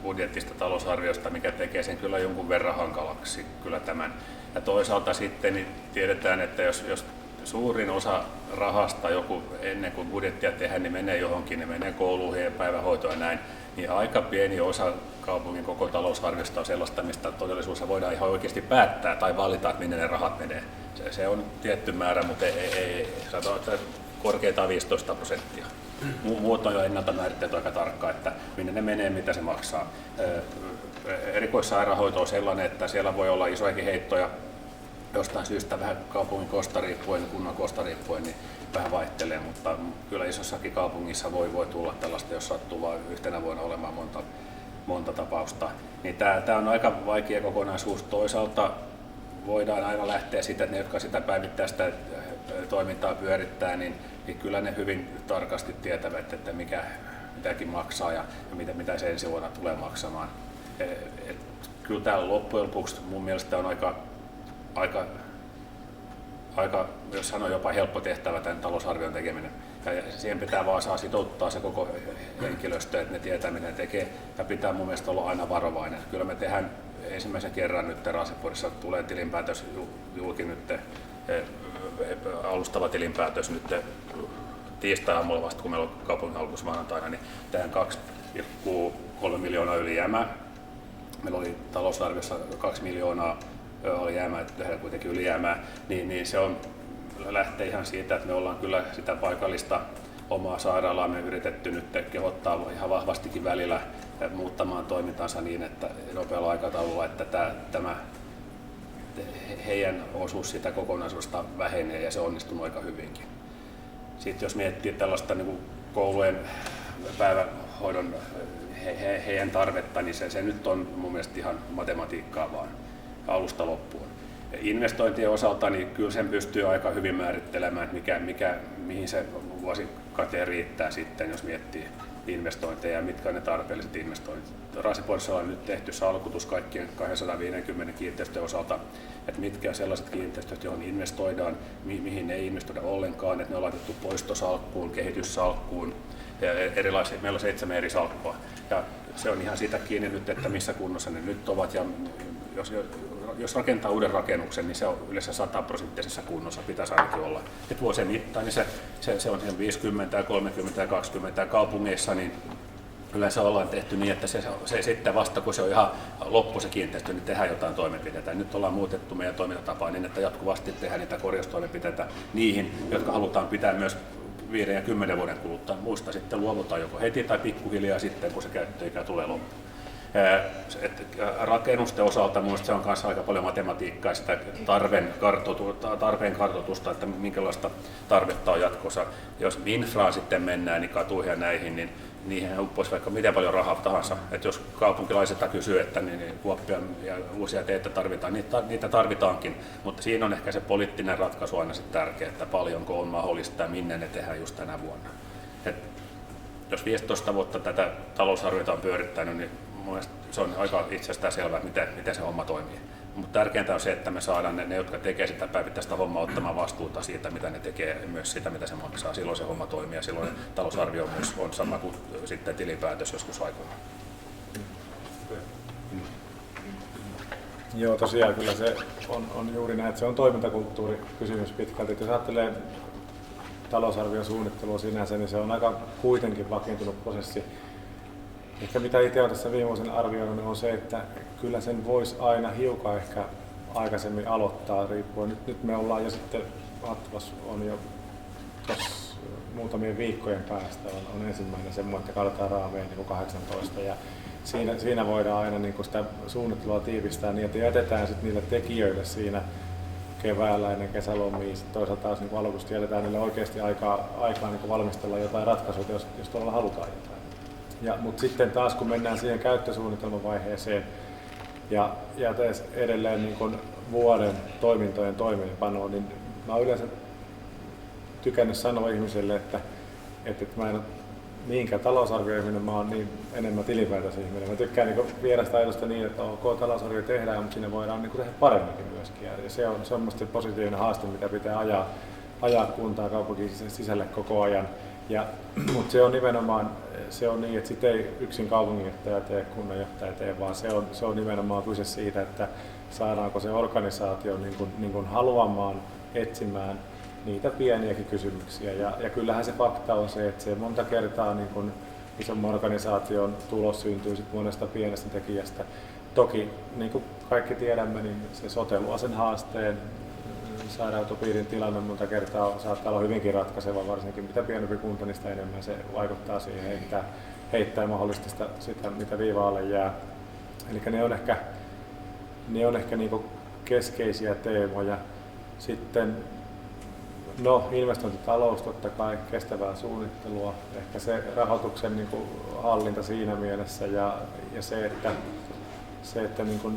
budjettista talousarviosta, mikä tekee sen kyllä jonkun verran hankalaksi kyllä tämän. Ja toisaalta sitten niin tiedetään, että jos suurin osa rahasta joku ennen kuin budjettia tehdään, niin menee johonkin, ne menee kouluihin ja päivähoitoon ja näin, niin aika pieni osa kaupungin koko talousarviosta on sellaista, mistä todellisuudessa voidaan ihan oikeasti päättää tai valita, että minne ne rahat menee. Se on tietty määrä, mutta ei sanotaan, että korkeintaan 15%. Muut on jo ennalta määritelty aika tarkkaan, että minne ne menee, mitä se maksaa. Erikoissairaanhoito on sellainen, että siellä voi olla isojakin heittoja, jostain syystä vähän kaupungin kosta riippuen, kunnan kosta riippuen, niin vähän vaihtelee, mutta kyllä isossakin kaupungissa voi tulla tällaista, jos sattuu vain yhtenä vuonna olemaan monta tapausta. Niin tämä on aika vaikea kokonaisuus. Toisaalta voidaan aina lähteä siitä, että ne, jotka sitä päivittäistä toimintaa pyörittää, niin kyllä ne hyvin tarkasti tietävät, että mitäkin maksaa ja mitä se ensi vuonna tulee maksamaan. Kyllä tämä loppujen lopuksi mun mielestä on aika, jos sanoo jopa helppo tehtävä tämän talousarvion tekeminen. Ja siihen pitää vaan saa sitouttaa se koko henkilöstö, että ne tietää mitä ne tekee. Ja pitää mun mielestä olla aina varovainen. Kyllä me tehdään ensimmäisen kerran nyt Raaseporissa tulee tilinpäätös julki nyt, alustava tilinpäätös nyt tiistai-aamulla vasta, kun meillä on kaupungin alkuus maanantaina, niin tehdään 2,3 miljoonaa ylijäämää. Meillä oli talousarviossa 2 miljoonaa alijäämää, tehdään kuitenkin ylijäämää, niin se lähtee ihan siitä, että me ollaan kyllä sitä paikallista omaa sairaalaa me yritetty nyt kehottaa ihan vahvastikin välillä muuttamaan toimintansa niin, että nopealla aikataululla, että tämä heidän osuus sitä kokonaisuudesta vähenee ja se on onnistunut aika hyvinkin. Sitten jos miettii tällaista niin kuin koulujen päivähoidon heidän tarvetta, niin se nyt on mun mielestä ihan matematiikkaa vaan alusta loppuun. Investointien osalta niin kyllä sen pystyy aika hyvin määrittelemään, että mihin se vuosikateen riittää sitten, jos miettii investointeja ja mitkä on ne tarpeelliset investoinnit. Raaseporissa on nyt tehty salkutus kaikkien 250 kiinteistöjen osalta, että mitkä on sellaiset kiinteistöt, joihin investoidaan, mihin ei investoida ollenkaan, että ne on laitettu poistosalkkuun, kehityssalkkuun ja erilaisia. Meillä on 7 eri salkkua ja se on ihan siitä kiinni nyt, että missä kunnossa ne nyt ovat ja jos rakentaa uuden rakennuksen, niin se on yleensä 100% kunnossa, pitäisi ainakin olla. Et vuosien mittaan niin se on 50, 30 ja 20 ja kaupungeissa, niin yleensä ollaan tehty niin, että se sitten vasta kun se on ihan loppu se kiinteistö, niin tehdään jotain toimenpiteitä. Nyt ollaan muutettu meidän toimintatapaa niin, että jatkuvasti tehdään niitä korjaustoimenpiteitä niihin, jotka halutaan pitää myös 5 ja 10 vuoden kuluttua. Muista sitten luovutaan joko heti tai pikkuhiljaa sitten, kun se käyttöikä tulee loppuun. Rakennusten osalta minusta se on myös aika paljon matematiikkaa, sitä tarpeen kartoitusta, että minkälaista tarvetta on jatkossa. Jos infraan sitten mennään, niin katuihin ja näihin, niin niihin uppoisi vaikka miten paljon rahaa tahansa. Että jos kaupunkilaisilta kysyy, että niin kuoppia ja uusia teitä tarvitaan, niitä tarvitaankin, mutta siinä on ehkä se poliittinen ratkaisu aina sitten tärkeä, että paljonko on mahdollista ja minne ne tehdään just tänä vuonna. Et jos 15 vuotta tätä talousarviota on pyörittänyt, niin mielestäni se on aika itsestään selvää, miten se homma toimii. Mutta tärkeintä on se, että me saadaan ne jotka tekee sitä päivittäistä hommaa, ottamaan vastuuta siitä, mitä ne tekee, myös sitä, mitä se maksaa. Silloin se homma toimii ja silloin talousarvio myös on sama kuin sitten tilinpäätös joskus aikoinaan. Joo, tosiaan kyllä se on juuri näin, että se on toimintakulttuurikysymys pitkälti. Jos ajattelee talousarvion suunnittelua sinänsä, niin se on aika kuitenkin vakiintunut prosessi. Ehkä mitä itse olen tässä viime vuosina arvioinut, on se, että kyllä sen voisi aina hiukan ehkä aikaisemmin aloittaa riippuen. Nyt me ollaan jo sitten, Atlas on jo tuossa muutamien viikkojen päästä on ensimmäinen semmoinen, että katsotaan raameja niin 18 ja siinä voidaan aina niin sitä suunnittelua tiivistää niin, että jätetään sitten niille tekijöille siinä keväällä ennen kesälomia, toisaalta taas niin aluksi jätetään niille oikeasti aikaa niin valmistella jotain ratkaisuja, jos todella halutaan jotain. Mutta sitten taas kun mennään siihen käyttösuunnitelmavaiheeseen ja edelleen niin kun vuoden toimintojen toimeenpanoon, niin mä oon yleensä tykännyt sanoa ihmiselle, että mä en ole niinkään talousarvioihminen, mä oon niin enemmän tilinpäätösihminen. Mä tykkään niin viedä sitä ajatusta niin, että ok, talousarvio tehdään, mutta siinä voidaan niin tehdä paremminkin myöskin. Ja se on semmoista positiivinen haaste, mitä pitää ajaa kuntaa kaupunkin sisälle koko ajan. Mutta se on nimenomaan se on niin, että sitä ei yksin kaupunginjohtaja tee, kunnanjohtaja tee, vaan se on nimenomaan kyse siitä, että saadaanko se organisaatio niin kuin haluamaan, etsimään niitä pieniäkin kysymyksiä. Ja kyllähän se fakta on se, että se monta kertaa niin kuin isomman organisaation tulos syntyy sit monesta pienestä tekijästä. Toki, niin kuin kaikki tiedämme, niin se sote luo sen haasteen. Sairaanhoitopiirin tilanne monta kertaa saattaa olla hyvinkin ratkaiseva, varsinkin mitä pienempi kunta, niin sitä enemmän se vaikuttaa siihen, heittää mahdollisesti sitä mitä viivaalle jää. Eli ne on ehkä niinku keskeisiä teemoja. Sitten investointitalous totta kai, kestävää suunnittelua, ehkä se rahoituksen niinku hallinta siinä mielessä ja se, että niinku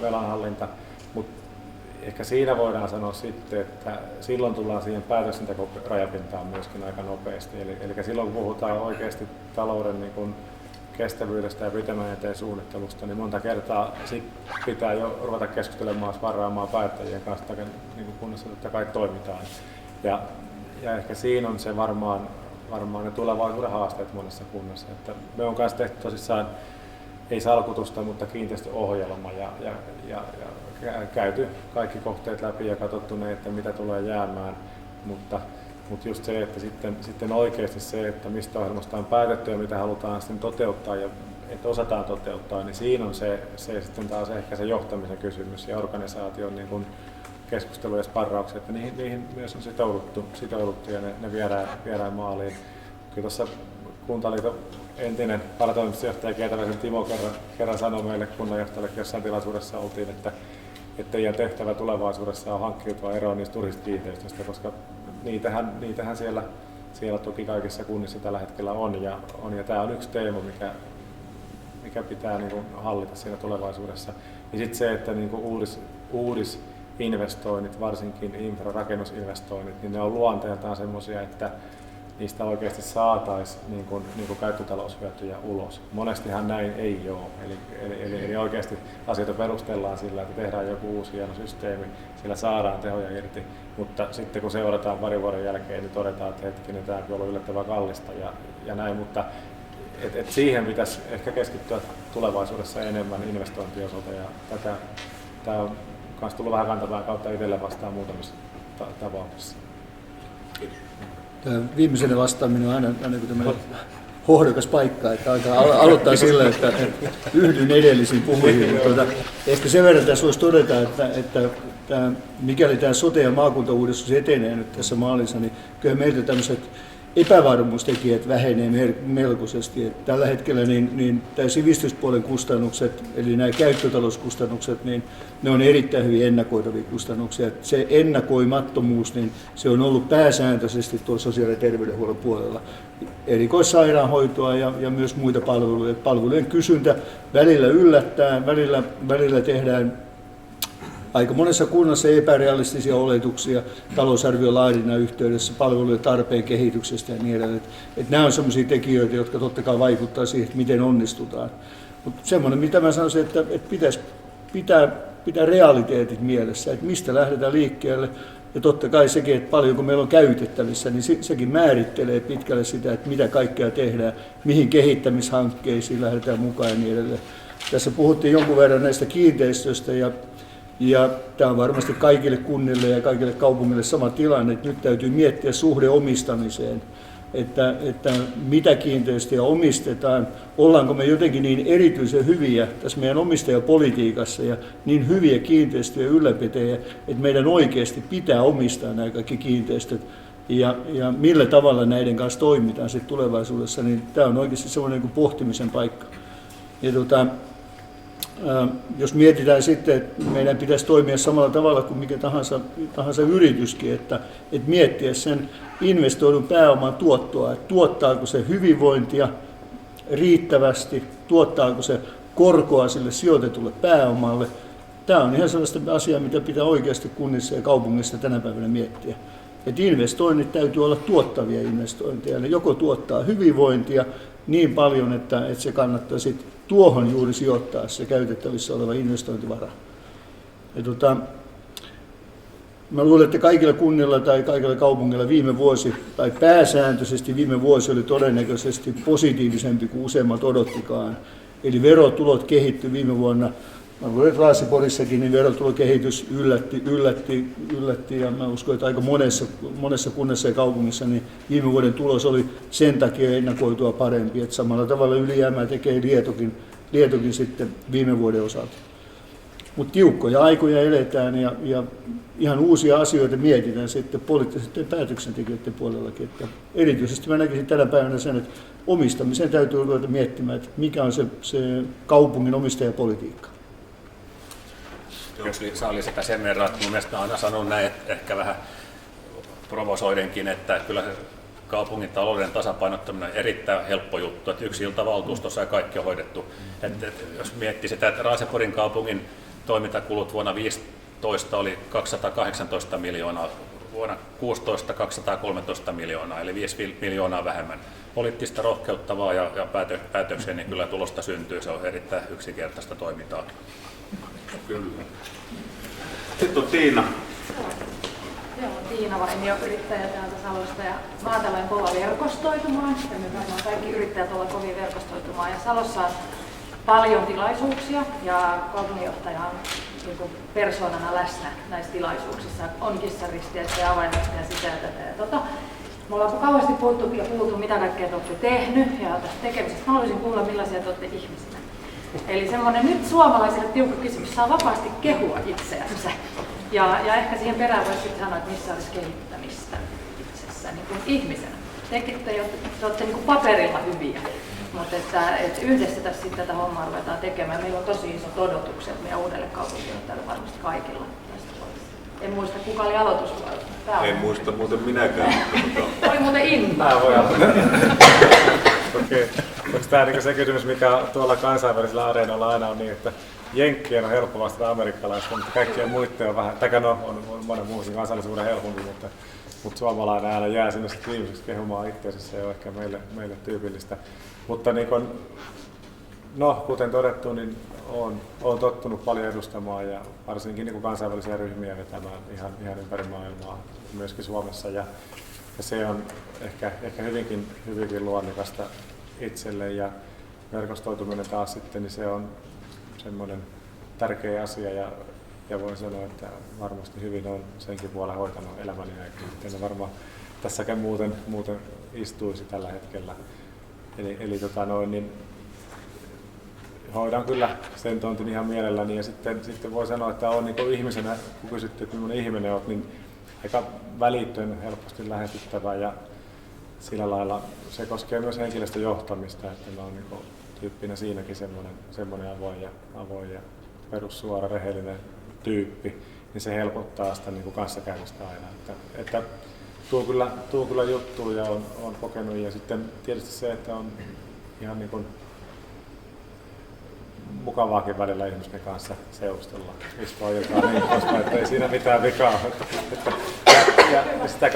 velanhallinta. Ehkä siinä voidaan sanoa sitten, että silloin tullaan siihen päätöksentekorajapintaan myöskin aika nopeasti. Eli silloin kun puhutaan oikeasti talouden niin kuin kestävyydestä ja pitemmän suunnittelusta, niin monta kertaa pitää jo ruveta keskustelemaan, varaamaan päättäjien kanssa, niin kuin kunnassa totta kai toimitaan. Ja ehkä siinä on se varmaan ne tulevaisuuden haasteet monessa kunnassa. Että me on kanssa tehty tosissaan, ei salkutusta, mutta kiinteistöohjelma ja käyty kaikki kohteet läpi ja katsottu ne, että mitä tulee jäämään, mutta just se, että sitten oikeasti se, että mistä ohjelmasta on päätetty ja mitä halutaan sitten toteuttaa ja että osataan toteuttaa, niin siinä on se sitten taas ehkä se johtamisen kysymys ja organisaation niin kuin keskustelu ja sparraukset, että niihin myös on sitouduttu ja ne viedään maaliin. Kyllä tuossa Kuntaliiton entinen varatoimitusjohtaja Keetäläisen Timo kerran sanoi meille kunnanjohtajalle, jossain tilaisuudessa oltiin, että teidän tehtävä tulevaisuudessa on hankkiutua eroon niistä turistkiinteistöistä, koska niitähän siellä toki kaikissa kunnissa tällä hetkellä on. Ja tämä on yksi teema, mikä pitää niin kuin hallita siinä tulevaisuudessa. Ja sitten se, että niin kuin uudisinvestoinnit, varsinkin infrarakennusinvestoinnit, niin ne on luonteeltaan semmoisia, että niistä oikeasti saataisiin niin kuin käyttötaloushyötyjä ulos. Monestihan näin ei ole. Eli oikeasti asioita perustellaan sillä, että tehdään joku uusi hieno systeemi, sillä saadaan tehoja irti, mutta sitten kun seurataan pari vuoden jälkeen, niin todetaan, että hetkinen, tämä on ollut yllättävän kallista ja näin, mutta siihen pitäisi ehkä keskittyä tulevaisuudessa enemmän investointien osalta, ja tämä on myös tullut vähän kantavaa kautta itselle vastaan muutamissa tapauksissa. Tämä viimeisen vastaaminen on aina tämmöinen hohdokas paikka, että aloittaa sillä, että yhdyn edellisiin puhujiin. Ehkä sen verran tässä voisi todeta, että mikäli tämä sote- ja maakuntauudistus etenee nyt tässä maalissa, niin kyllä meiltä tämmöiset epävarmuustekijät vähenee melkoisesti. Että tällä hetkellä niin tämä sivistyspuolen kustannukset, eli nämä käyttötalouskustannukset, niin ne on erittäin hyvin ennakoitavia kustannuksia. Että se ennakoimattomuus, niin se on ollut pääsääntöisesti tuolla sosiaali- ja terveydenhuollon puolella. Erikoissairaanhoitoa ja myös muita palveluja. Palvelujen kysyntä välillä yllättää, välillä tehdään aika monessa kunnassa epärealistisia oletuksia talousarvion laadinnan yhteydessä, palvelujen tarpeen kehityksestä ja niin edelleen. Että nämä on sellaisia tekijöitä, jotka totta kai vaikuttaa siihen, että miten onnistutaan. Mutta semmoinen, mitä mä sanoisin, että pitäisi pitää realiteetit mielessä, että mistä lähdetään liikkeelle. Ja totta kai sekin, että paljonko meillä on käytettävissä, niin sekin määrittelee pitkälle sitä, että mitä kaikkea tehdään, mihin kehittämishankkeisiin lähdetään mukaan ja niin edelleen. Tässä puhuttiin jonkun verran näistä kiinteistöistä ja tämä on varmasti kaikille kunnille ja kaikille kaupungille sama tilanne, että nyt täytyy miettiä suhde omistamiseen, että mitä kiinteistöjä omistetaan, ollaanko me jotenkin niin erityisen hyviä tässä meidän omistajapolitiikassa ja niin hyviä kiinteistöjä ylläpitäjiä, että meidän oikeasti pitää omistaa nämä kaikki kiinteistöt ja millä tavalla näiden kanssa toimitaan sitten tulevaisuudessa, niin tämä on oikeasti semmoinen niin kuin pohtimisen paikka. Ja jos mietitään sitten, että meidän pitäisi toimia samalla tavalla kuin mikä tahansa yrityskin, että miettiä sen investoidun pääoman tuottoa, että tuottaako se hyvinvointia riittävästi, tuottaako se korkoa sille sijoitetulle pääomalle. Tämä on ihan sellaista asiaa, mitä pitää oikeasti kunnissa ja kaupungissa tänä päivänä miettiä. Että investoinnit täytyy olla tuottavia investointeja. Ne joko tuottaa hyvinvointia niin paljon, että se kannattaa sitten tuohon juuri sijoittaa se käytettävissä oleva investointivara. Mä luulen, että kaikilla kunnilla tai kaikilla kaupungilla viime vuosi, tai pääsääntöisesti viime vuosi oli todennäköisesti positiivisempi kuin useimmat odottikaan. Eli verotulot kehittyi viime vuonna. Mä luulen, että Raaseporissakin niin verotulokehitys yllätti ja mä uskon, että aika monessa kunnassa ja kaupungissa niin viime vuoden tulos oli sen takia ennakoitua parempi, että samalla tavalla ylijäämää tekee Lietokin sitten viime vuoden osalta. Mutta tiukkoja aikoja eletään ja ihan uusia asioita mietitään sitten poliittisten päätöksentekijöiden puolellakin. Että erityisesti mä näkisin tänä päivänä sen, että omistamisen täytyy ruveta miettimään, että mikä on se kaupungin omistajapolitiikka. Jos saa lisätä sen verran, että mun mielestä aina sanon näin, että ehkä vähän provosoidenkin, että kyllä se kaupungin talouden tasapainottaminen on erittäin helppo juttu, että yksi iltavaltuustossa ja kaikki on hoidettu. Että jos miettii sitä, että Raaseporin kaupungin toimintakulut vuonna 2015 oli 218 miljoonaa, vuonna 2016 213 miljoonaa, eli 5 miljoonaa vähemmän. Poliittista rohkeuttavaa ja päätöksiä, niin kyllä tulosta syntyy, se on erittäin yksinkertaista toimintaa. Kyllä. Sitten on Tiina. Joo, Tiina Vainio, yrittäjä täältä Salosta ja maatalouden kova verkostoitumaan. Ja me varmaan kaikki yrittäjät olla kovin verkostoitumaan. Ja Salossa on paljon tilaisuuksia ja kaupunginjohtaja on niin persoonana läsnä näissä tilaisuuksissa. On kissaristiäistä ja avainnoista ja sitä ja tätä. Me ollaan kauheasti puhuttu, mitä kaikkea te olette tehnyt ja tästä tekemisestä. Mä haluaisin kuulla, millaisia te olette ihmisinä. Eli semmoinen nyt suomalaisille tiukka kysymys, saa vapaasti kehua itseänsä. Ja ehkä siihen perään voisi sitten sanoa, että missä olisi kehittämistä itsessä niin kuin ihmisenä. Te olette niin kuin paperilla hyviä, Mutta että yhdessä tässä sitten tätä hommaa ruvetaan tekemään. Meillä on tosi isot odotukset meidän uudelle kaupunginjohtajalle varmasti kaikilla tästä vuodesta. En muista, kuka oli aloitusvuorossa. En muista muuten minäkään. Oli muuten Inna. Okei. Onko tämä niin se kysymys, mikä tuolla kansainvälisellä areenalla aina on niin, että jenkkien on helppo vastata amerikkalaista, mutta kaikkien muiden on vähän, tai on monen muun kansallisuuden helpompi, mutta suomalainen aina jää sinne sitten viimeiseksi kehumaan itseänsä, se ei ole ehkä meille tyypillistä. Mutta niin kun, kuten todettu, niin olen tottunut paljon edustamaan ja varsinkin niin kansainvälisiä ryhmiä vetämään ihan ympäri maailmaa, myöskin Suomessa. Ja se on ehkä hyvinkin luonnikasta itselle ja verkostoituminen taas sitten, niin se on semmoinen tärkeä asia ja voin sanoa, että varmasti hyvin on senkin puolella hoitanut elämäni aikana. En varmaan tässäkään muuten istuisi tällä hetkellä. Eli niin hoidan kyllä sen tontin ihan mielelläni ja sitten voi sanoa, että olen niin ihmisenä, kun kysyttiin, että millainen ihminen olet, niin aika välitön, helposti lähestyttävä ja sillä lailla se koskee myös henkilöstön johtamista, että mä oon niin tyyppinä siinäkin semmoinen avoin ja perussuora, rehellinen tyyppi, niin se helpottaa sitä niin kanssakäymistä aina. Että tuo kyllä juttuun ja on kokenut ja sitten tietysti se, että on ihan niin kuin mukavaakin välillä ihmisten kanssa seustella, istua jotain niin koska ei siinä mitään vikaa. Ja sitä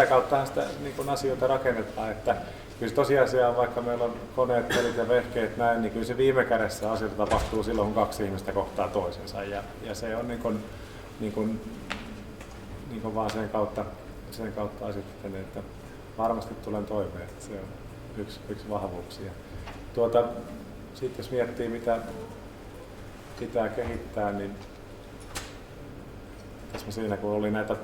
kauttahan sitä niin kuin asioita rakennetaan, että kyllä se tosiasia on, vaikka meillä on koneet, pelit ja vehkeet näin, niin kyllä se viime kädessä asioita tapahtuu silloin, kun kaksi ihmistä kohtaa toisensa ja se on niin kuin vaan sen kautta sitten, että varmasti tulen toimeen, että se on yksi vahvuuksia. Sitten jos miettii, mitä pitää kehittää, niin tässä siinä kun oli näitä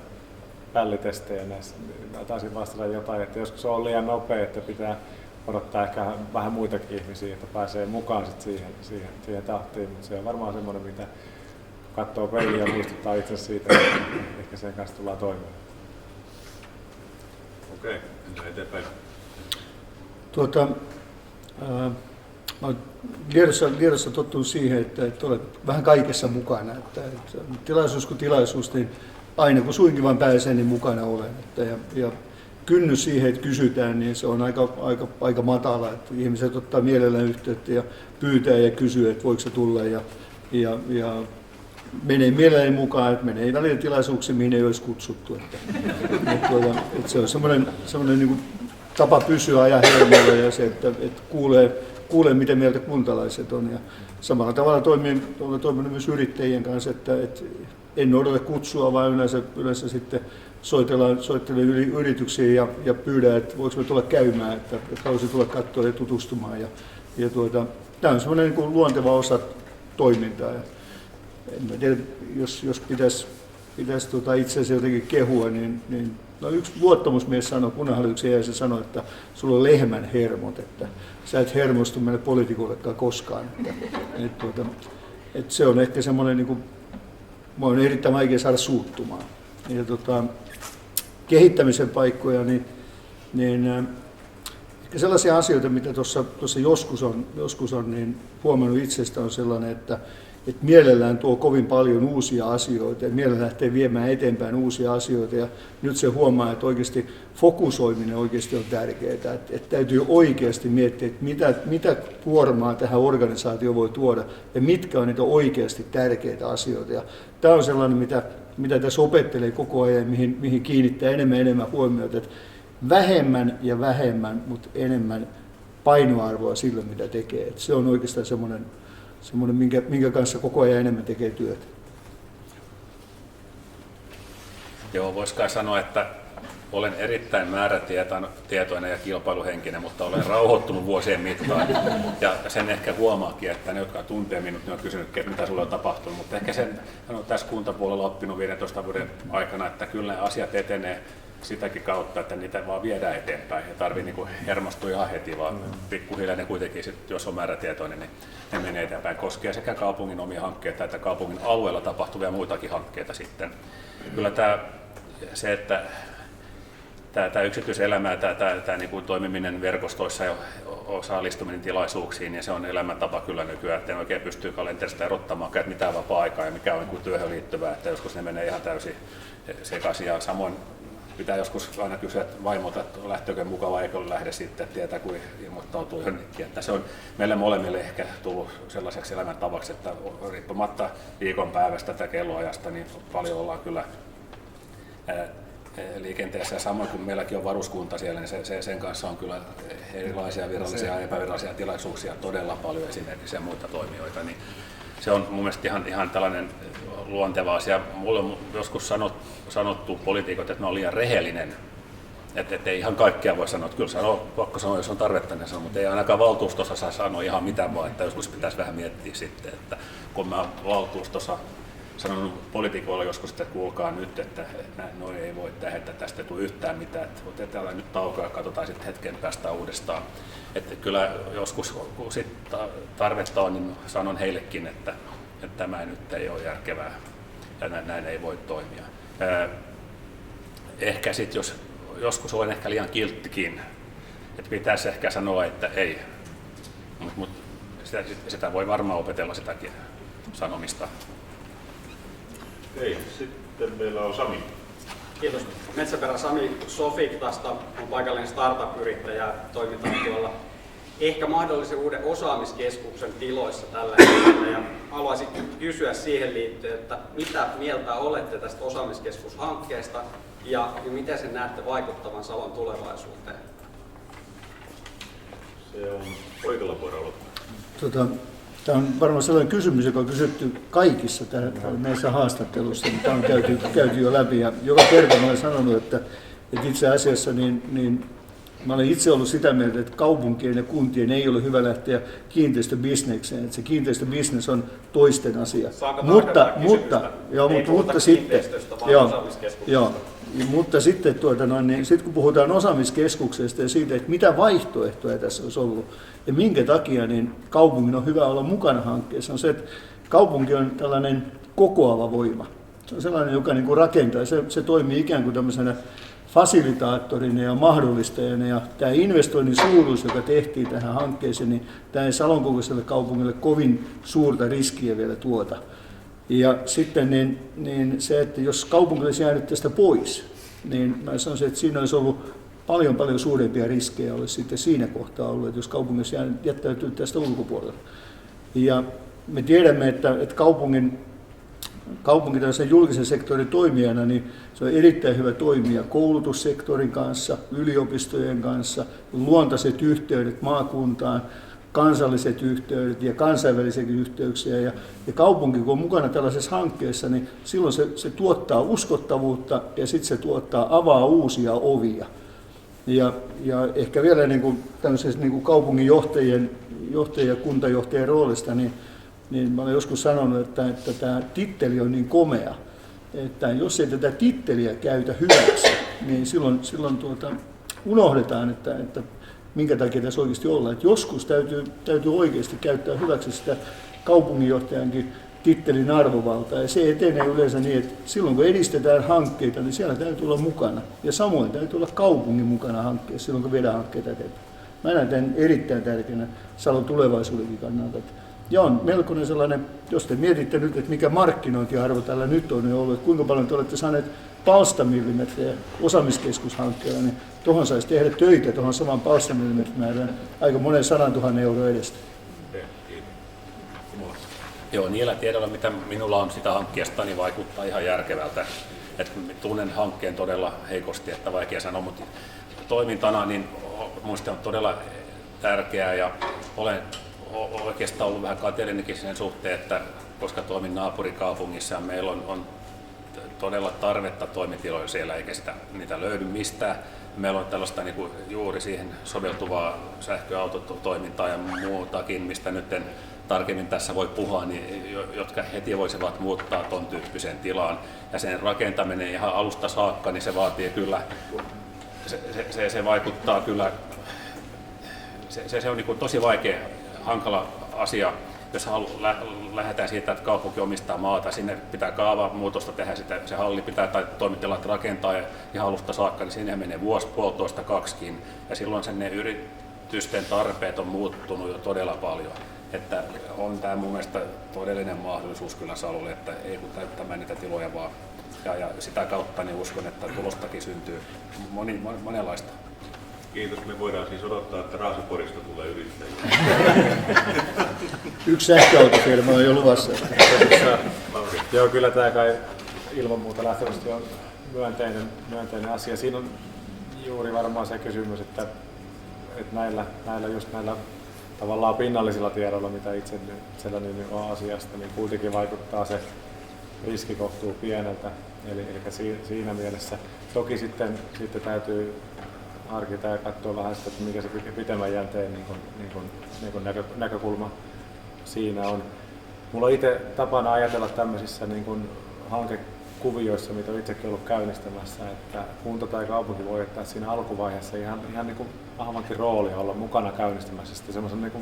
pällitestejä näissä, niin taisin vastata jotain, että joskus on liian nopea, että pitää odottaa ehkä vähän muitakin ihmisiä, että pääsee mukaan siihen tahtiin, mutta se on varmaan semmoinen, mitä katsoo peiliä ja muistuttaa itse siitä, että ehkä sen kanssa tullaan toimeen. Okei, mennään eteenpäin. Mä olen Liedossa tottunut siihen, että olet vähän kaikessa mukana. Että tilaisuus kuin tilaisuus, niin aina kun suinkin vaan pääsee, niin mukana olen. Ja kynnys siihen, että kysytään, niin se on aika matala. Että ihmiset ottaa mielellään yhteyttä ja pyytää ja kysyy, että voiko se tulla. Ja menee mielelläni mukaan, että menee välillä tilaisuuksiin, mihin ei olisi kutsuttu. Että se on semmoinen niin kuin tapa pysyä ajan helmoilla ja se, että kuulee, miten mieltä kuntalaiset on. Ja samalla tavalla toimin myös yrittäjien kanssa, että en odota kutsua, vaan yleensä sitten soittelen yrityksiin ja pyydän, että voiko me tulla käymään, että haluaisin tulla katsoa ja tutustumaan. Tämä on semmoinen niin kuin luonteva osa toimintaa. Ja en tiedä, jos pitäisi itseäsi jotenkin kehua, niin yksi luottamusmies sanoi, kunnanhallituksen jäsen sanoi, että sulla on lehmän hermot, että sä et hermostu meille poliitikollekaan koskaan. Että se on ehkä semmoinen, niin kuin, mä on erittäin vaikea saada suuttumaan. Ja kehittämisen paikkoja, niin ehkä sellaisia asioita, mitä tuossa joskus on niin huomannut itsestä on sellainen, että mielellään tuo kovin paljon uusia asioita ja mielellään lähtee viemään eteenpäin uusia asioita ja nyt se huomaa, että oikeasti fokusoiminen oikeasti on tärkeää, että täytyy oikeasti miettiä, että mitä kuormaa tähän organisaatioon voi tuoda ja mitkä on niitä oikeasti tärkeitä asioita. Ja tämä on sellainen, mitä tässä opettelee koko ajan, mihin kiinnittää enemmän huomiota, että vähemmän ja vähemmän, mutta enemmän painoarvoa sillä, mitä tekee. Että se on oikeastaan semmoinen, minkä kanssa koko ajan enemmän tekee työtä. Joo, vois kai sanoa, että olen erittäin määrätietoinen ja kilpailuhenkinen, mutta olen rauhoittunut vuosien mittaan. Ja sen ehkä huomaakin, että ne, jotka tuntee minut, ne on kysynyt, mitä sulle on tapahtunut. Mutta ehkä sen on tässä kuntapuolella oppinut 15 vuoden aikana, että kyllä ne asiat etenee sitäkin kautta, että niitä vaan viedään eteenpäin. Ei tarvitse niin hermostua ihan heti, vaan pikkuhiljaa ne kuitenkin, jos on määrätietoinen, niin ne menee eteenpäin. Koskee sekä kaupungin omia hankkeita että kaupungin alueella tapahtuvia muitakin hankkeita sitten. Kyllä se, että tämä yksityiselämä ja tämä niin kuin toimiminen verkostoissa ja osallistuminen tilaisuuksiin, niin se on elämäntapa kyllä nykyään, että en oikein pystyy kalenterista erottamaan, että mitään vapaa-aikaa ja mikä on niin kuin työhön liittyvää, että joskus ne menee ihan täysin sekaisin. Ja samoin pitää joskus aina kysyä vaimolta, että lähteekö mukava, eikö lähde sitten, että tietää kuin ilmoittautuu jonnekin. Että se on meille molemmille ehkä tullut sellaiseksi elämäntavaksi, että riippumatta viikonpäivästä tai kelloajasta, niin paljon ollaan kyllä liikenteessä, ja samoin kuin meilläkin on varuskunta siellä, niin sen kanssa on kyllä erilaisia virallisia ja epävirallisia tilaisuuksia todella paljon, esimerkiksi ja muita toimijoita, niin se on mun mielestä ihan tällainen luonteva asia. Mulle on joskus sanottu poliitikot, että mä olen liian rehellinen, että ei ihan kaikkea voi sanoa, että kyllä pakko sanoa, jos on tarvetta, niin sanoo, mutta ei ainakaan valtuustossa saa sanoa ihan mitään vaan, että joskus pitäisi vähän miettiä sitten, että kun mä valtuustossa sanonut poliitikoille joskus, että kuulkaa nyt, että noin ei voi tehdä, että tästä ei tule yhtään mitään, että otetaan nyt taukoa ja katsotaan sitten hetken päästä uudestaan. Että kyllä joskus, kun sit tarvetta on, niin sanon heillekin, että tämä nyt ei ole järkevää ja näin ei voi toimia. Ehkä sitten, jos joskus olen ehkä liian kilttikin, että pitäisi ehkä sanoa, että ei, mutta sitä voi varmaan opetella sitäkin sanomista. Ei, sitten meillä on Sami. Kiitos. Metsäperä Sami Sofiktasta on paikallinen startup-yrittäjä, toimitaan tuolla ehkä mahdollisen uuden osaamiskeskuksen tiloissa tällä hetkellä. Ja haluaisin kysyä siihen liittyen, että mitä mieltä olette tästä osaamiskeskushankkeesta ja miten sen näette vaikuttavan Salon tulevaisuuteen? Se on oikealla puolella. Tämä on varmaan sellainen kysymys, joka on kysytty kaikissa näissä haastatteluissa. Tämä on käyty jo läpi ja joka kerta olen sanonut, että itse asiassa niin mä olen itse ollut sitä mieltä, että kaupunkien ja kuntien ei ole hyvä lähteä kiinteistöbisnekseen. Että se kiinteistöbisnes on toisten asia. Mutta sitten kun puhutaan osaamiskeskuksesta ja siitä, että mitä vaihtoehtoja tässä olisi ollut ja minkä takia niin kaupungin on hyvä olla mukana hankkeessa, on se, että kaupunki on tällainen kokoava voima. Se on sellainen, joka niin kuin rakentaa. Se toimii ikään kuin tämmöisenä fasilitaattorina ja mahdollistajana. Ja tämä investoinnin suuruus, joka tehtiin tähän hankkeeseen, niin tämä ei Salon kokoiselle kaupungille kovin suurta riskiä vielä tuota. Ja sitten niin se, että jos kaupunki olisi jäänyt tästä pois, niin mä sanoisin, että siinä olisi ollut paljon suurempia riskejä olisi sitten siinä kohtaa ollut, että jos kaupunki olisi jättäytynyt tästä ulkopuolelle. Ja me tiedämme, että kaupunki tällaisen julkisen sektorin toimijana, niin se on erittäin hyvä toimija koulutussektorin kanssa, yliopistojen kanssa, luontaiset yhteydet maakuntaan, kansalliset yhteydet ja kansainvälisiä yhteyksiä. Ja kaupunki, kun on mukana tällaisessa hankkeessa, niin silloin se tuottaa uskottavuutta ja sitten se avaa uusia ovia. Ja ehkä vielä tämmöisessä kaupungin johtajien ja kuntajohtajien roolista, niin mä olen joskus sanonut, että tämä titteli on niin komea, että jos ei tätä titteliä käytä hyväksi, niin silloin unohdetaan, että minkä takia tässä oikeasti ollaan. Että joskus täytyy oikeasti käyttää hyväksi sitä kaupunginjohtajankin tittelin arvovaltaa, ja se etenee yleensä niin, että silloin kun edistetään hankkeita, niin siellä täytyy olla mukana. Ja samoin täytyy olla kaupungin mukana hankkeessa silloin, kun viedään hankkeita eteenpäin. Mä näen tämän erittäin tärkeänä Salon tulevaisuudenkin kannalta. Ja on melkoinen sellainen, jos te mietitte nyt, että mikä markkinointiarvo tällä nyt on ollut, että kuinka paljon te olette saaneet palstamillimetrejä osaamiskeskushankkeella, niin tuohon saisi tehdä töitä tuohon saman palstamillimetrimäärään aika monen 100 000 euroa edestä. Joo, niillä tiedoilla, mitä minulla on sitä hankkeesta, niin vaikuttaa ihan järkevältä. Et tunnen hankkeen todella heikosti, että vaikea sanoa, mutta toimintana niin minusta on todella tärkeää ja olen oikeastaan ollut vähän kateellinenkin sen suhteen, että koska toimin naapurikaupungissa ja meillä on todella tarvetta toimitiloja siellä eikä niitä löydy mistään. Meillä on tällaista niin kuin juuri siihen soveltuvaa sähköautotoimintaa ja muutakin, mistä nyt en tarkemmin tässä voi puhua, niin, jotka heti voisivat muuttaa tuon tyyppiseen tilaan. Ja sen rakentaminen ihan alusta saakka, niin se vaatii kyllä, se vaikuttaa kyllä, se on niin kuin tosi vaikea, hankala asia. jos lähdetään siitä, että kaupunki omistaa maata, sinne pitää kaavaa muutosta tehdä, se halli pitää tai toimitilat rakentaa ja ihan alusta saakka, niin sinne menee vuosi, puolitoista, 2kin. Ja silloin sen ne yritysten tarpeet on muuttunut jo todella paljon. Että on tämä mun mielestä todellinen mahdollisuus kyllä Salolle, että ei kun täyttämään niitä tiloja vaan. Ja sitä kautta niin uskon, että tulostakin syntyy monenlaista. Kiitos. Me voidaan siis odottaa, että Raaseporista tulee yrittäjiä. Yksi sähköautofirma on jo luvassa. Joo, kyllä tämä kai ilman muuta lähtökohtaisesti on myönteinen asia. Siinä on juuri varmaan se kysymys, että näillä tavallaan pinnallisilla tiedoilla, mitä itselläni on asiasta, niin kuitenkin vaikuttaa se riski kohtuu pieneltä. Eli siinä mielessä toki sitten täytyy harkita ja katsoa vähän sitä, että mikä se pitemmän jänteen näkökulma siinä on. Mulla on itse tapana ajatella tämmöisissä hankekuvioissa, mitä olen itsekin ollut käynnistämässä, että kunta tai kaupunki voi ottaa siinä alkuvaiheessa ihan vahvankin roolia olla mukana käynnistämässä sitä semmoisen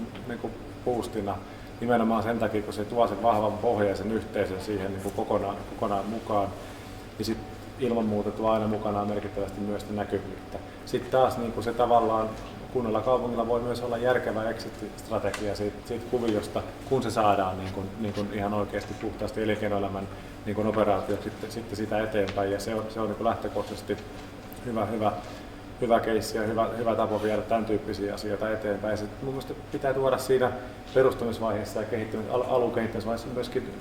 boostina nimenomaan sen takia, kun se tuo sen vahvan pohjaisen yhteisön siihen kokonaan mukaan, niin sit ilman muuta tuo aina mukanaan merkittävästi myös näkyvyyttä. Sitten taas se tavallaan kunnalla kaupungilla voi myös olla järkevä exit-strategia siitä kuviosta, kun se saadaan ihan oikeasti puhtaasti elinkeinoelämän operaatioksi sitten sitä eteenpäin. Ja se on lähtökohtaisesti hyvä keissi ja hyvä tapa viedä tämän tyyppisiä asioita eteenpäin. Ja sit mun mielestä pitää tuoda siinä perustamisvaiheessa ja alukehittämisvaiheessa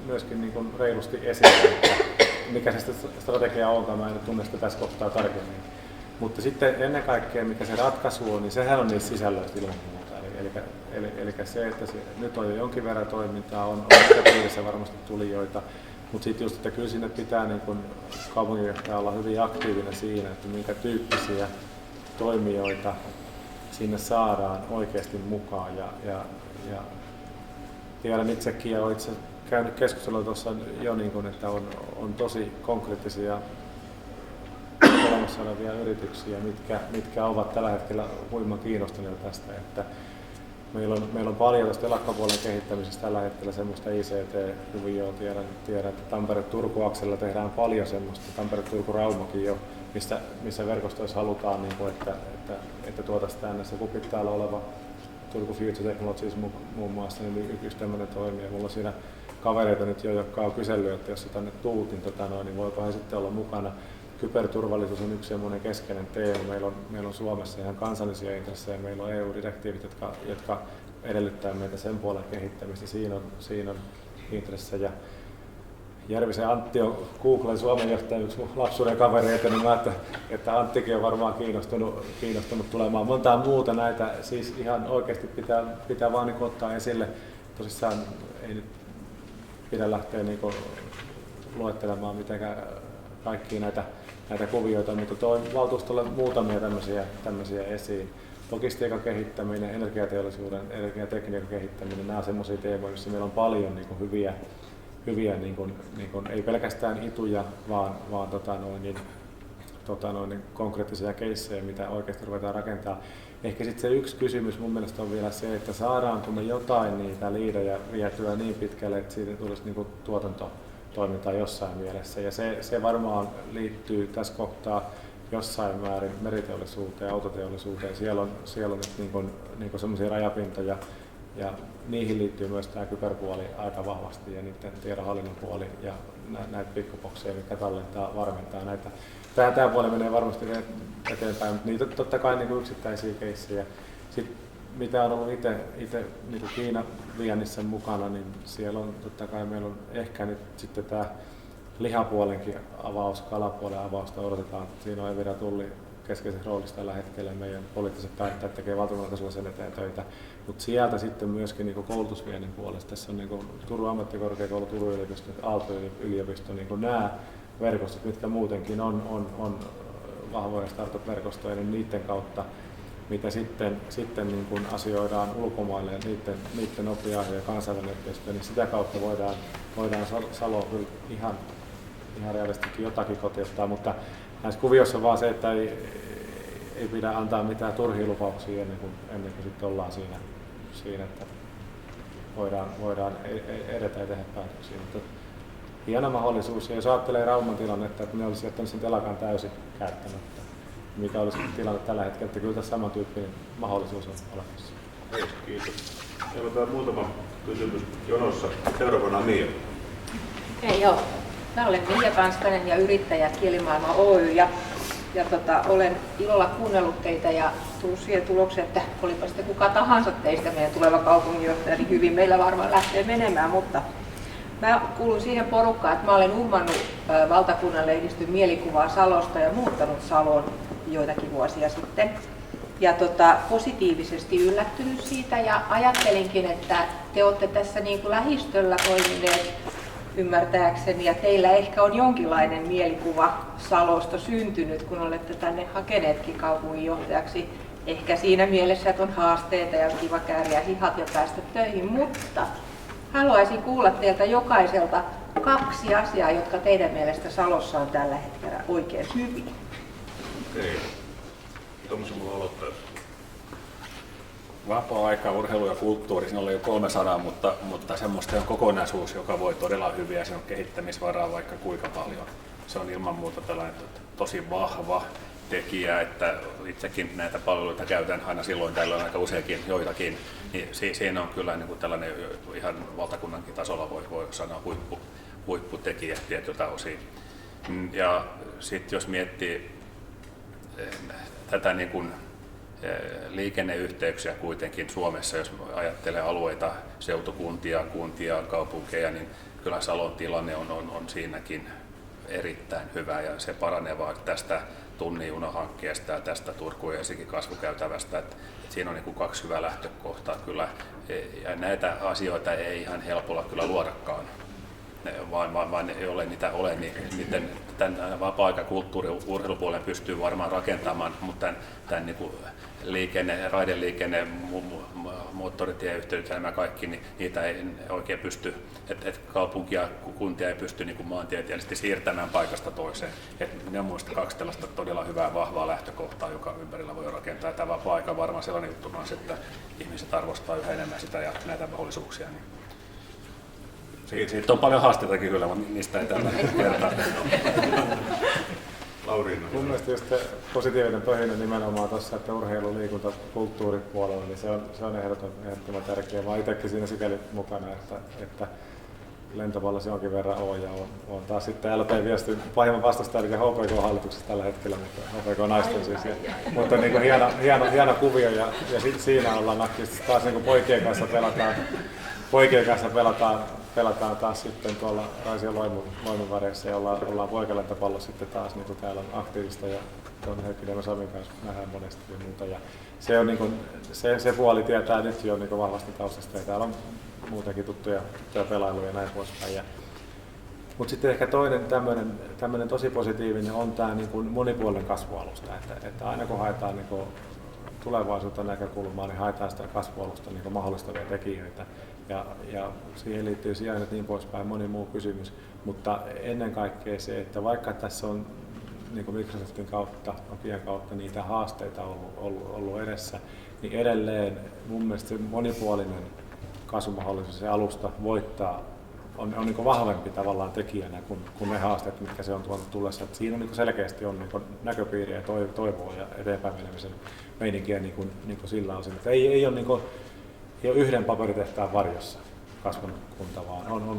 myöskin reilusti esille, mikä se strategia onkaan. Mä en tunne sitä tässä kohtaa tarkemmin. Mutta sitten ennen kaikkea, mikä se ratkaisu on, niin sehän on niissä sisällöistä ilman muuta. Eli se, että nyt on jo jonkin verran toimintaa, on piirissä varmasti tulijoita, mutta sitten just, että kyllä sinne pitää kaupunginjohtaja olla hyvin aktiivinen siinä, että minkä tyyppisiä toimijoita sinne saadaan oikeasti mukaan. Ja tiedän itsekin ja olen itse käynyt keskustelua tuossa jo, että on tosi konkreettisia olemassa olevia yrityksiä, mitkä ovat tällä hetkellä huiman kiinnostuneita tästä. Että meillä on paljon tästä telakkapuolen kehittämisestä tällä hetkellä semmoista ICT-kuvioa. Tiedän, että Tampere-Turku-aksella tehdään paljon semmoista, Tampere-Turku-Raumakin jo, missä verkostoissa halutaan, että tuotaisiin tänne se Kupittaalla oleva Turku Future Technologies muun muassa, niin yksi tämmöinen toimija. Mulla on siinä kavereita nyt jo, jotka on kysellyt, että jos sä tänne tuut, niin voiko he sitten olla mukana. Kyberturvallisuus on yksi semmoinen keskeinen teema. Meillä on Suomessa ihan kansallisia intressejä, meillä on EU-direktiivit, jotka edellyttää meitä sen puolen kehittämistä. Siinä on intressejä. Järvisen Antti on Googlen Suomen johtaja, yksi lapsuuden kaveri, niin mä että Anttikin on varmaan kiinnostunut tulemaan. Montaa muuta näitä, siis ihan oikeasti pitää vaan ottaa esille. Tosissaan ei nyt pidä lähteä luettelemaan mitenkään kaikkia näitä kuvioita, mutta toi valtuustolle muutamia tämmöisiä esiin. Logistiikan kehittäminen, energiateollisuuden, energiatekniikan kehittäminen, nämä on semmoisia teemoja, joissa meillä on paljon hyviä ei pelkästään ituja, vaan konkreettisia keissejä, mitä oikeasti ruvetaan rakentaa. Ehkä sitten se yksi kysymys mun mielestä on vielä se, että saadaanko me jotain niitä liidejä vietyä niin pitkälle, että siitä tulisi tuotantotoimintaa jossain mielessä. Ja se varmaan liittyy tässä kohtaa jossain määrin meriteollisuuteen ja autoteollisuuteen. Siellä on nyt semmoisia rajapintoja ja niihin liittyy myös tämä kyberpuoli aika vahvasti ja niiden tiedonhallinnon puoli ja näitä pikkupokseja, mitkä tallentaa, varmentaa näitä. Tämä puoli menee varmasti eteenpäin, mutta niitä totta kai yksittäisiä keissejä. Sitten mitä on ollut itse Kiinan viennissä mukana, niin siellä on totta kai meillä on ehkä nyt sitten tämä lihapuolenkin avaus, kalapuolen avausta odotetaan. Siinä on Evira Tulli keskeisessä roolissa tällä hetkellä. Meidän poliittiset päättäjät tekevät valtakunnan tasolla sen eteen töitä. Mutta sieltä sitten myöskin koulutusviennin puolesta. Tässä on Turun ammattikorkeakoulu, Turun yliopisto, Aalto-yliopisto, nämä verkostot, mitkä muutenkin on vahvoja startup-verkostoja, niin niiden kautta, mitä sitten asioidaan ulkomaille ja niiden oppiaihe ja kansainvälinen yhteistyö, niin sitä kautta voidaan Saloon ihan realistikin jotakin kotiuttaa, mutta näissä kuvioissa on vaan se, että ei pidä antaa mitään turhia lupauksia ennen kuin sitten ollaan siinä että voidaan edetä ja tehdä päätöksiä. Mutta hieno mahdollisuus, ja jos ajattelee Rauman tilannetta, että ne olisi jättänyt sen telakan täysin käyttämättä, mikä olisi tilanne tällä hetkellä, että kyllä tässä samantyyppinen mahdollisuus on olemassa. Kiitos. Meillä on muutama kysymys jonossa. Seuraavana Mia. Hei joo. Mä olen Mia Kanskanen ja yrittäjä Kielimaailma Oy ja olen ilolla kuunnellut teitä ja tullut siihen tulokseen, että olipa sitten kuka tahansa teistä meidän tuleva kaupunginjohtaja, niin hyvin meillä varmaan lähtee menemään, mutta mä kuulun siihen porukkaan, että mä olen ummannut valtakunnan lehdistön mielikuvaa Salosta ja muuttanut Saloon joitakin vuosia sitten. Ja positiivisesti yllättynyt siitä ja ajattelinkin, että te olette tässä niin kuin lähistöllä toimineet ymmärtääkseni ja teillä ehkä on jonkinlainen mielikuva Salosta syntynyt, kun olette tänne hakeneetkin kaupunginjohtajaksi. Ehkä siinä mielessä, että on haasteita ja on kiva kääriä hihat ja päästä töihin, mutta haluaisin kuulla teiltä jokaiselta 2 asiaa, jotka teidän mielestä Salossa on tällä hetkellä oikein hyvin. Okei. Tomas, mulla aloittaa. Vapaa-aika, urheilu ja kulttuuri, siinä oli jo 300, mutta semmoista on kokonaisuus, joka voi todella hyviä ja se on kehittämisvaraa vaikka kuinka paljon. Se on ilman muuta tällainen tosi vahva tekijä, että itsekin näitä palveluita käytän aina silloin tällöin aika useinkin joitakin, niin siinä on kyllä niin kuin tällainen ihan valtakunnankin tasolla voi sanoa huipputekijä tietyltä osin. Ja sitten jos miettii tätä niin kuin liikenneyhteyksiä kuitenkin Suomessa, jos ajattelee alueita, seutukuntia, kuntia, kaupunkeja, niin kyllä Salon tilanne on siinäkin erittäin hyvä ja se paranee vaikka tästä tunnin junahankkeesta ja tästä Turkuun ja Helsinki kasvukäytävästä. Että siinä on niin kuin 2 hyvää lähtökohtaa kyllä ja näitä asioita ei ihan helpolla kyllä luodakaan. Vaan jollei niitä ole, niin niiden, tämän vapaa-aika, kulttuuri- ja urheilupuolen pystyy varmaan rakentamaan, mutta tämän niin kuin raideliikenne, moottoritieyhteydet ja nämä kaikki, niin niitä ei oikein pysty, että kaupunkia ja kuntia ei pysty niin kuin maantieteellisesti siirtämään paikasta toiseen. Ne on mielestäni 2 tällaista todella hyvää, vahvaa lähtökohtaa, joka ympärillä voi rakentaa. Tämä vapaa-aika on varmaan sellainen juttu kanssa, että ihmiset arvostaa yhä enemmän sitä ja näitä mahdollisuuksia. Siitä on paljon haasteitakin kyllä, mutta niistä ei tällä kertaa. Lauriina. Mun mielestä just positiivinen pöhinä nimenomaan tuossa, että urheilu, liikunta, kulttuuripuolella, niin se on ehdottoman tärkeää. Mä oon itsekin siinä sikäli mukana, että lentovalla se onkin verran on ja on taas sitten LP-viestin pahimman vastustaja, eli HPK-hallituksessa tällä hetkellä, mutta HPK-naisten siis. Mutta niin kuin hieno kuvio ja siinä ollaan nakkisti taas niin kuin poikien kanssa pelataan taas sitten tuolla Raision Loimun väreissä ja ollaan poikalentopallo sitten taas niin kuin täällä on aktiivista ja tuon Heikki Samin kanssa nähdään monesti ja muuta. Ja se, on, niin kuin, se puoli tietää nyt jo niin kuin vahvasti taustasta ja täällä on muutenkin tuttuja pelailuja ja näin poispäin. Mutta sitten ehkä toinen tämmöinen tosi positiivinen on tämä niin kuin monipuolinen kasvualusta, että aina kun haetaan niin kuin tulevaisuutta näkökulmaa, niin haetaan sitä kasvualusta niin kuin mahdollistavia tekijöitä. Ja siihen liittyy sijainnit niin poispäin, moni muu kysymys, mutta ennen kaikkea se, että vaikka tässä on niin kuin Microsoftin kautta, Nokian kautta niitä haasteita ollut edessä, niin edelleen mun mielestä se monipuolinen kasvumahdollisuus ja alusta voittaa on niin kuin vahvempi tavallaan tekijänä kuin ne haasteet, mitkä se on tuonut tullessa. Että siinä on niin kuin selkeästi on niin kuin näköpiiriä ja toivoa ja eteenpäin menemisen meininkiä niin kuin sillä osin. Että ei ole yhden paperitehtaan varjossa kasvanut kunta, vaan on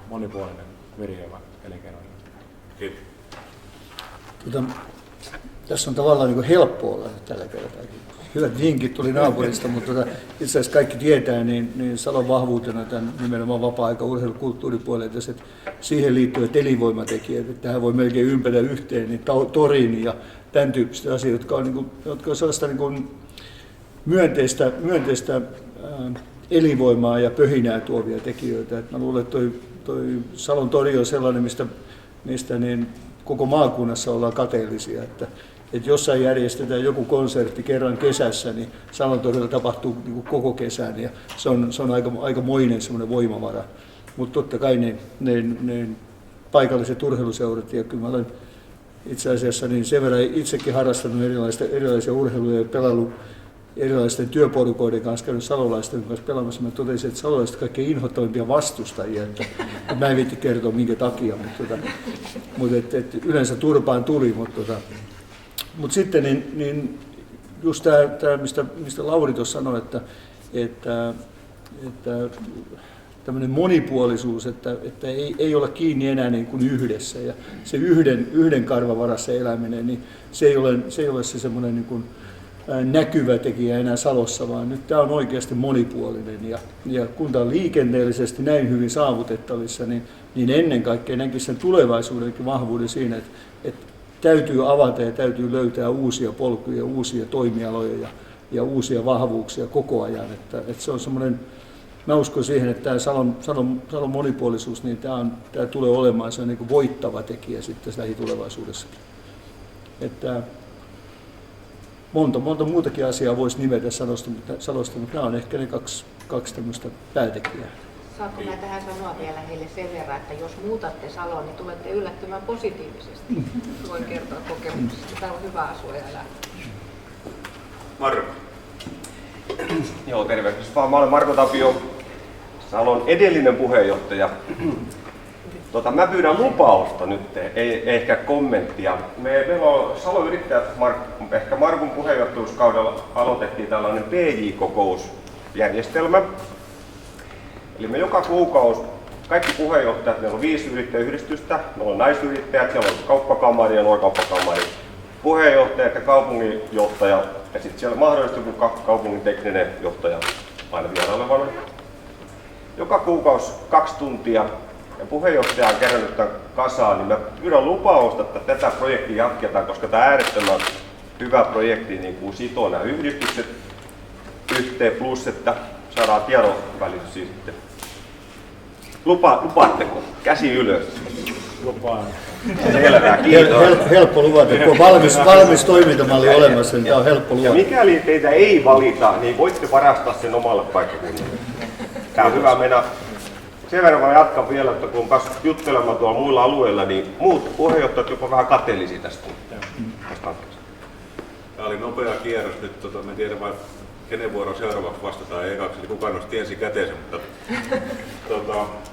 monipuolinen viriävä elinkeinoinen. Kiitos. Tässä on tavallaan niin helppo olla tällä kertaa. Hyvät vinkit tuli naapurista, mutta itse asiassa kaikki tietää, niin Salon vahvuutena tämän nimenomaan vapaa-aika urheilukulttuuripuolelle, että siihen liittyvät elinvoimatekijät, että tähän voi melkein ympätä yhteen, niin torin ja tämän tyyppistä asioita, jotka on sellaista niin kuin myönteistä elinvoimaa ja pöhinää tuovia tekijöitä. Että mä luulen, että toi Salon tori on sellainen, mistä niin koko maakunnassa ollaan kateellisia. Että jossain järjestetään joku konsertti kerran kesässä, niin Salon torilla tapahtuu niin koko kesän ja se on aikamoinen semmoinen voimavara. Mutta totta kai ne paikalliset urheiluseurat, ja kyllä mä olen itse asiassa niin sen verran itsekin harrastanut erilaisia urheiluja ja pelailu erilaisten työporukoiden kanssa, käynyt salolaisten kanssa pelaamassa. Mä totesin, että salolaiset ovat kaikkein inhottavimpia vastustajia. Että mä en viitti kertoa minkä takia, mutta yleensä turpaan tuli. Mutta sitten niin just tämä mistä Lauri tuossa sanoi, että tämmöinen monipuolisuus, että ei olla kiinni enää niin kuin yhdessä. Ja se yhden karvan varassa eläminen, niin se ei ole se semmoinen niin kuin näkyvä tekijä enää Salossa, vaan nyt tämä on oikeasti monipuolinen. Ja kun tämä on liikenteellisesti näin hyvin saavutettavissa, niin ennen kaikkea näkisin sen tulevaisuudenkin vahvuuden siinä, että täytyy avata ja täytyy löytää uusia polkuja, uusia toimialoja ja uusia vahvuuksia koko ajan. Että se on semmoinen, mä uskon siihen, että tämä Salon monipuolisuus, niin tämä tulee olemaan se niin kuin voittava tekijä sitten lähitulevaisuudessakin. Että monta muutakin asiaa voisi nimetä Salosta, mutta nämä on ehkä ne kaksi tämmöistä päätekijää. Saanko mä tähän sanoa vielä heille sen verran, että jos muutatte Saloon, niin tulette yllättymään positiivisesti. Voin kertoa kokemuksesta. Täällä on hyvä asua ja elää. Marko. Joo, tervehdys vaan. Mä olen Marko Tapio, Salon edellinen puheenjohtaja. Mä pyydän lupausta nyt, ei ehkä kommenttia. Meillä on Salon yrittäjät, ehkä Markun puheenjohtajuuskaudella aloitettiin tällainen PJ-kokousjärjestelmä. Eli me joka kuukausi, kaikki puheenjohtajat, meillä on 5 yrittäjäyhdistystä, meillä on naisyrittäjät, siellä on kauppakamari ja nuorkauppakamari, puheenjohtajat ja kaupunginjohtaja, ja sitten siellä mahdollisesti kaupungin tekninen johtaja aina vierailevana. Joka kuukausi 2 tuntia, ja puheenjohtaja on kerännyt tämän kasaan, niin mä pyydän lupausta, että tätä projektia jatketaan, koska tämä äärettömän hyvä projekti niin kuin sitoo nämä yhdistykset yhteen, plus että saadaan tiedonvälitys sitten. Lupaatteko? Käsi ylös. Lupaan. Selvä, kiitos. Helppo luvata, kun on valmis toimintamalli olemassa, niin tämä on helppo luvata. Ja mikäli teitä ei valita, niin voitte varastaa sen omalle paikkakunnalle. Tämä on hyvä mennä. Sen verran mä jatkan vielä, että kun on päässyt juttelemaan tuolla muilla alueilla, niin muut puheenjohtajat jopa vähän kateellisia tästä hankkeesta. Tämä oli nopea kierros nyt, mä en tiedä vai kenen vuoro seuraavaksi vastataan ekaksi, eli kukaan nosti ensin käteensä, mutta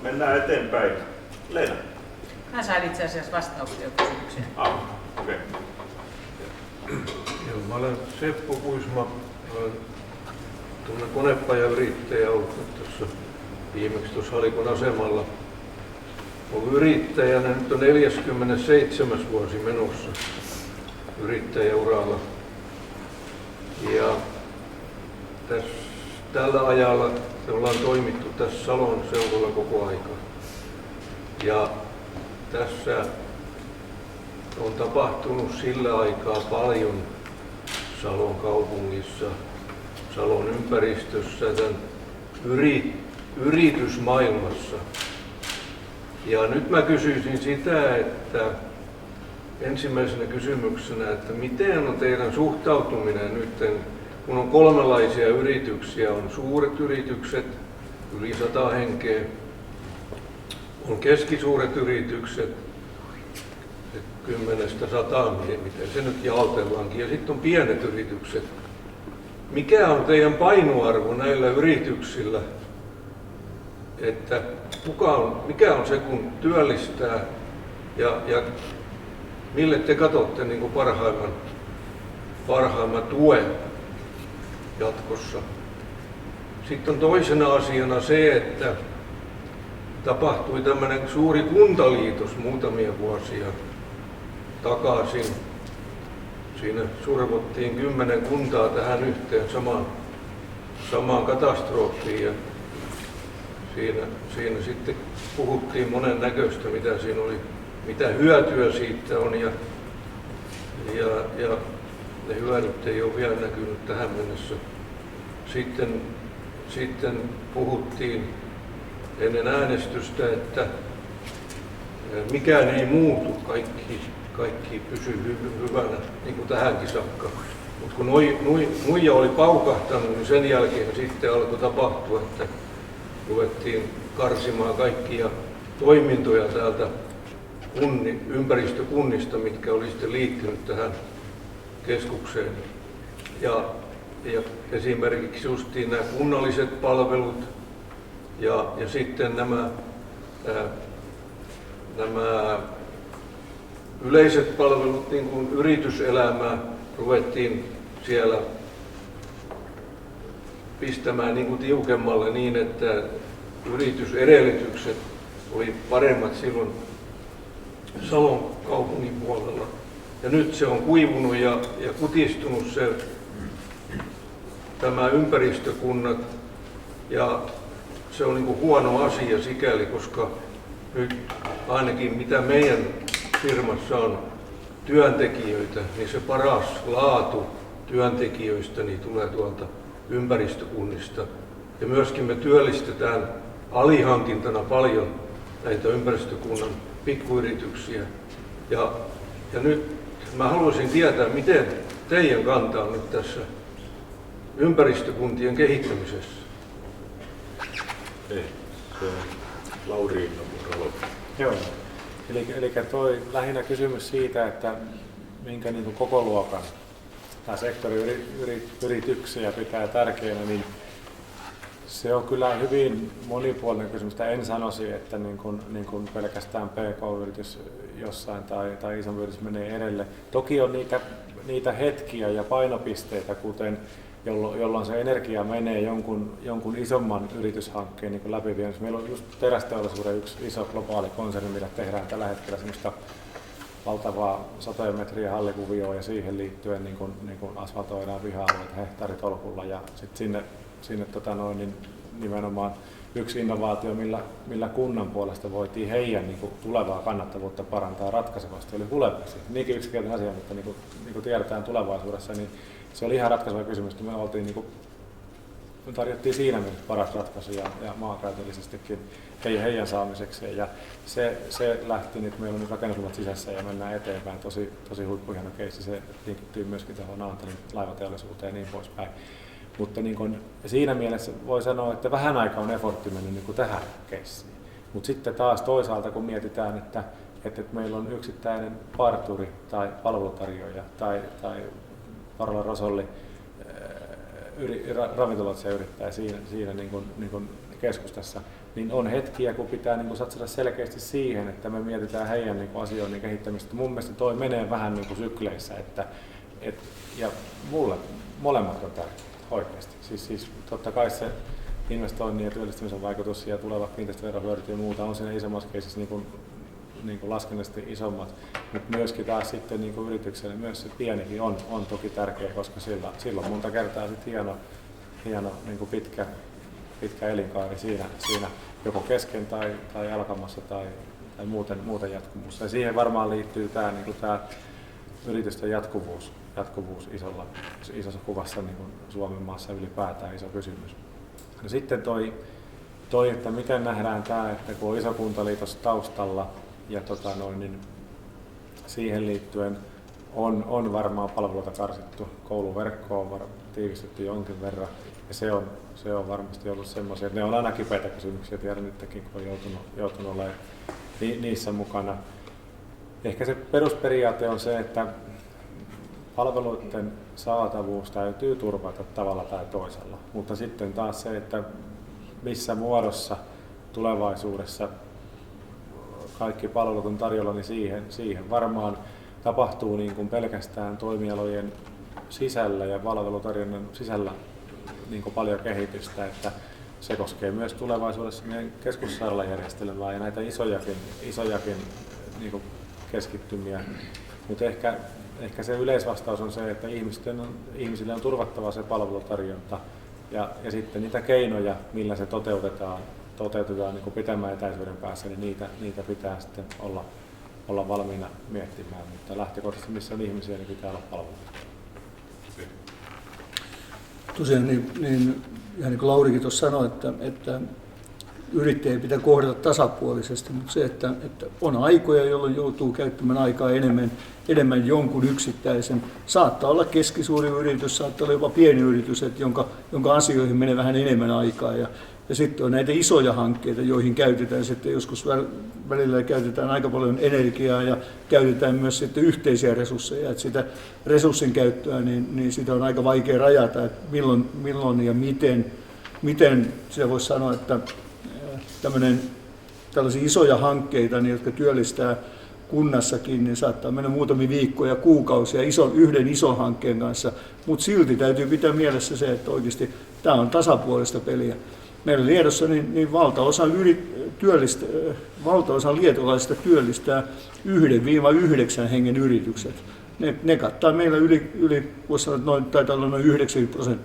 mennään eteenpäin. Leena. Mä sain itse asiassa vastauksia kysymykseen. Okei. Joo, mä olen Seppo Kuisma, olen konepajayrittäjä ollut tuossa viimeksi tuossa Halikon asemalla. Olen yrittäjänä, nyt on 47. vuosi menossa yrittäjäuralla. Ja tällä ajalla ollaan toimittu tässä Salon seudulla koko aika. Ja tässä on tapahtunut sillä aikaa paljon Salon kaupungissa, Salon ympäristössä, tämän yritysmaailmassa. Ja nyt mä kysyisin sitä, että ensimmäisenä kysymyksenä, että miten on teidän suhtautuminen nyt, kun on 3 yrityksiä, on suuret yritykset, yli 100 henkeä, on keskisuuret yritykset, 10-100, miten se nyt jaotellaankin, ja sitten on pienet yritykset. Mikä on teidän painoarvo näillä yrityksillä, että mikä on se, kun työllistää, ja mille te katsotte niin kuin parhaimman tuen jatkossa? Sitten on toisena asiana se, että tapahtui tämmöinen suuri kuntaliitos muutamia vuosia takaisin. Siinä survottiin 10 kuntaa tähän yhteen samaan katastrofiin. Ja siinä sitten puhuttiin monen näköistä, mitä siinä oli, mitä hyötyä siitä on, ja ne hyödyt ei ole vielä näkynyt tähän mennessä. Sitten puhuttiin ennen äänestystä, että mikään ei muutu, kaikki pysyy hyvänä, niin kuin tähänkin saakka. Mutta kun nuija oli paukahtanut, niin sen jälkeen sitten alkoi tapahtua, että ruvettiin karsimaan kaikkia toimintoja täältä ympäristökunnista, mitkä oli sitten liittynyt tähän keskukseen. Ja ja esimerkiksi justiin nämä kunnalliset palvelut ja sitten nämä yleiset palvelut, niin kuin yrityselämää, ruvettiin siellä pistämään niin kuin tiukemmalle niin, että yritysedellytykset oli paremmat silloin Salon kaupungin puolella. Ja nyt se on kuivunut ja kutistunut tämä ympäristökunnat, ja se on niin kuin huono asia sikäli, koska nyt ainakin mitä meidän firmassa on työntekijöitä, niin se paras laatu työntekijöistä niin tulee tuolta ympäristökunnista. Ja myöskin me työllistetään alihankintana paljon näitä ympäristökunnan pikkuyrityksiä. Ja nyt mä haluaisin tietää, miten teidän kanta on nyt tässä ympäristökuntien kehittämisessä. Ei, se on Lauri Innopuro. Joo. Eli toi lähinnä kysymys siitä, että minkä niin kuin koko luokan tai sektoriyrityksiä pitää tärkeänä, niin se on kyllä hyvin monipuolinen kysymys. En sanoisi, että niin kuin pelkästään PK-yritys jossain tai isompi yritys menee edelle. Toki on niitä hetkiä ja painopisteitä, kuten jolloin se energia menee jonkun isomman yrityshankkeen niin läpiviemisessä. Meillä on just terästeollisuuden yksi iso globaali konserni, millä tehdään tällä hetkellä semmoista valtavaa satojen metriä hallikuvioa ja siihen liittyen niin kuin asfaltoidaan viha-alueita hehtaaritolkulla ja sitten sinne niin nimenomaan yksi innovaatio, millä kunnan puolesta voitiin heidän niin kuin tulevaa kannattavuutta parantaa ratkaisevasti, oli hulevesi. Niinkin yksinkertainen asia, mutta niin kuin tiedetään tulevaisuudessa, niin se oli ihan ratkaiseva kysymys, että me tarjottiin siinä mielessä paras ratkaisu ja maankäytöllisestikin heidän saamiseksi. Ja se lähti nyt, meillä on nyt rakennusluvat sisässä ja mennään eteenpäin. Tosi huippuhieno keissi, se linkittyy myöskin tuohon Naantalin laivateollisuuteen ja niin poispäin. Mutta niin kun, siinä mielessä voi sanoa, että vähän aikaa on effortti mennyt niin kuin tähän keissiin. Mutta sitten taas toisaalta, kun mietitään, että meillä on yksittäinen parturi tai palvelutarjoaja tai Parola Rosolli ravintoloitsija yrittää siinä niin kuin keskustassa, niin on hetkiä, kun pitää niin kuin satsata selkeästi siihen, että me mietitään heidän niin kuin asioiden kehittämistä. Mun mielestä toi menee vähän niin kuin sykleissä, ja mulle molemmat on tärkeitä oikeasti. Siis totta kai se investoinnin ja työllistymisen vaikutus ja tulevat kiinteistöverohyödyt ja muuta on siinä isommassa keisissä niin kuin laskennallisesti isommat, mutta myöskin taas sitten niin kuin yritykselle myös se pienikin on toki tärkeä, koska silloin monta kertaa sitten hieno niin kuin pitkä elinkaari siinä joko kesken tai alkamassa tai muuten jatkuvuus. Ja siihen varmaan liittyy tämä niin kuin yritysten jatkuvuus isossa kuvassa niin kuin Suomen maassa ylipäätään iso kysymys. No sitten toi, että miten nähdään tämä, että kun on iso kuntaliitos taustalla ja niin siihen liittyen on varmaan palveluita karsittu, kouluverkkoa on tiivistetty jonkin verran ja se on varmasti ollut semmoisia, että ne on aina kipeitä kysymyksiä, tiedän nytkin, kun on joutunut olemaan niissä mukana. Ehkä se perusperiaate on se, että palveluiden saatavuus täytyy turvata tavalla tai toisella, mutta sitten taas se, että missä muodossa tulevaisuudessa kaikki palvelut on tarjolla, niin siihen varmaan tapahtuu niin kuin pelkästään toimialojen sisällä ja palvelutarjonnan sisällä niin kuin paljon kehitystä, että se koskee myös tulevaisuudessa meidän keskussairaalajärjestelmää ja näitä isojakin niin kuin keskittymiä, mutta ehkä se yleisvastaus on se, että ihmisille on turvattava se palvelutarjonta ja sitten niitä keinoja, millä se toteutetaan niin kuin pitemmän etäisyyden päässä, niin niitä pitää sitten olla valmiina miettimään, mutta lähtökohtaisesti missä on ihmisiä, niin pitää olla palveluita. Tosiaan niin kuin Laurikin tuossa sanoi, että yrittäjien pitää kohdata tasapuolisesti, mutta se, että on aikoja, jolloin joutuu käyttämään aikaa enemmän jonkun yksittäisen. Saattaa olla keskisuuri yritys, saattaa olla jopa pieni yritys, jonka asioihin menee vähän enemmän aikaa. Ja sitten on näitä isoja hankkeita, joihin käytetään sitten joskus välillä käytetään aika paljon energiaa ja käytetään myös sitten yhteisiä resursseja. Että sitä resurssin käyttöä, niin sitä on aika vaikea rajata, että milloin ja miten se voisi sanoa, että tällaisia isoja hankkeita, niin, jotka työllistää kunnassakin, niin saattaa mennä muutamia viikkoja, kuukausia yhden ison hankkeen kanssa, mutta silti täytyy pitää mielessä se, että oikeasti tämä on tasapuolista peliä. Meillä Liedossa niin valtaosa lietolaisista työllistää 1-9 hengen yritykset. Ne kattaa meillä yli voisi sanoa, että taitaa olla noin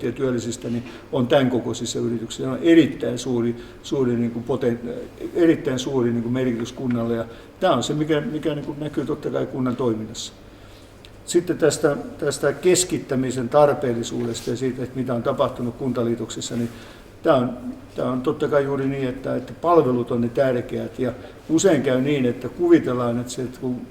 90% työllisistä, niin on tämän kokoisissa yrityksissä. Se on erittäin suuri niin kuin merkitys kunnalle, ja tämä on se, mikä niin kuin näkyy totta kai kunnan toiminnassa. Sitten tästä keskittämisen tarpeellisuudesta ja siitä, että mitä on tapahtunut kuntaliitoksissa, niin tämä on totta kai juuri niin, että palvelut on ne tärkeät, ja usein käy niin, että kuvitellaan, että kun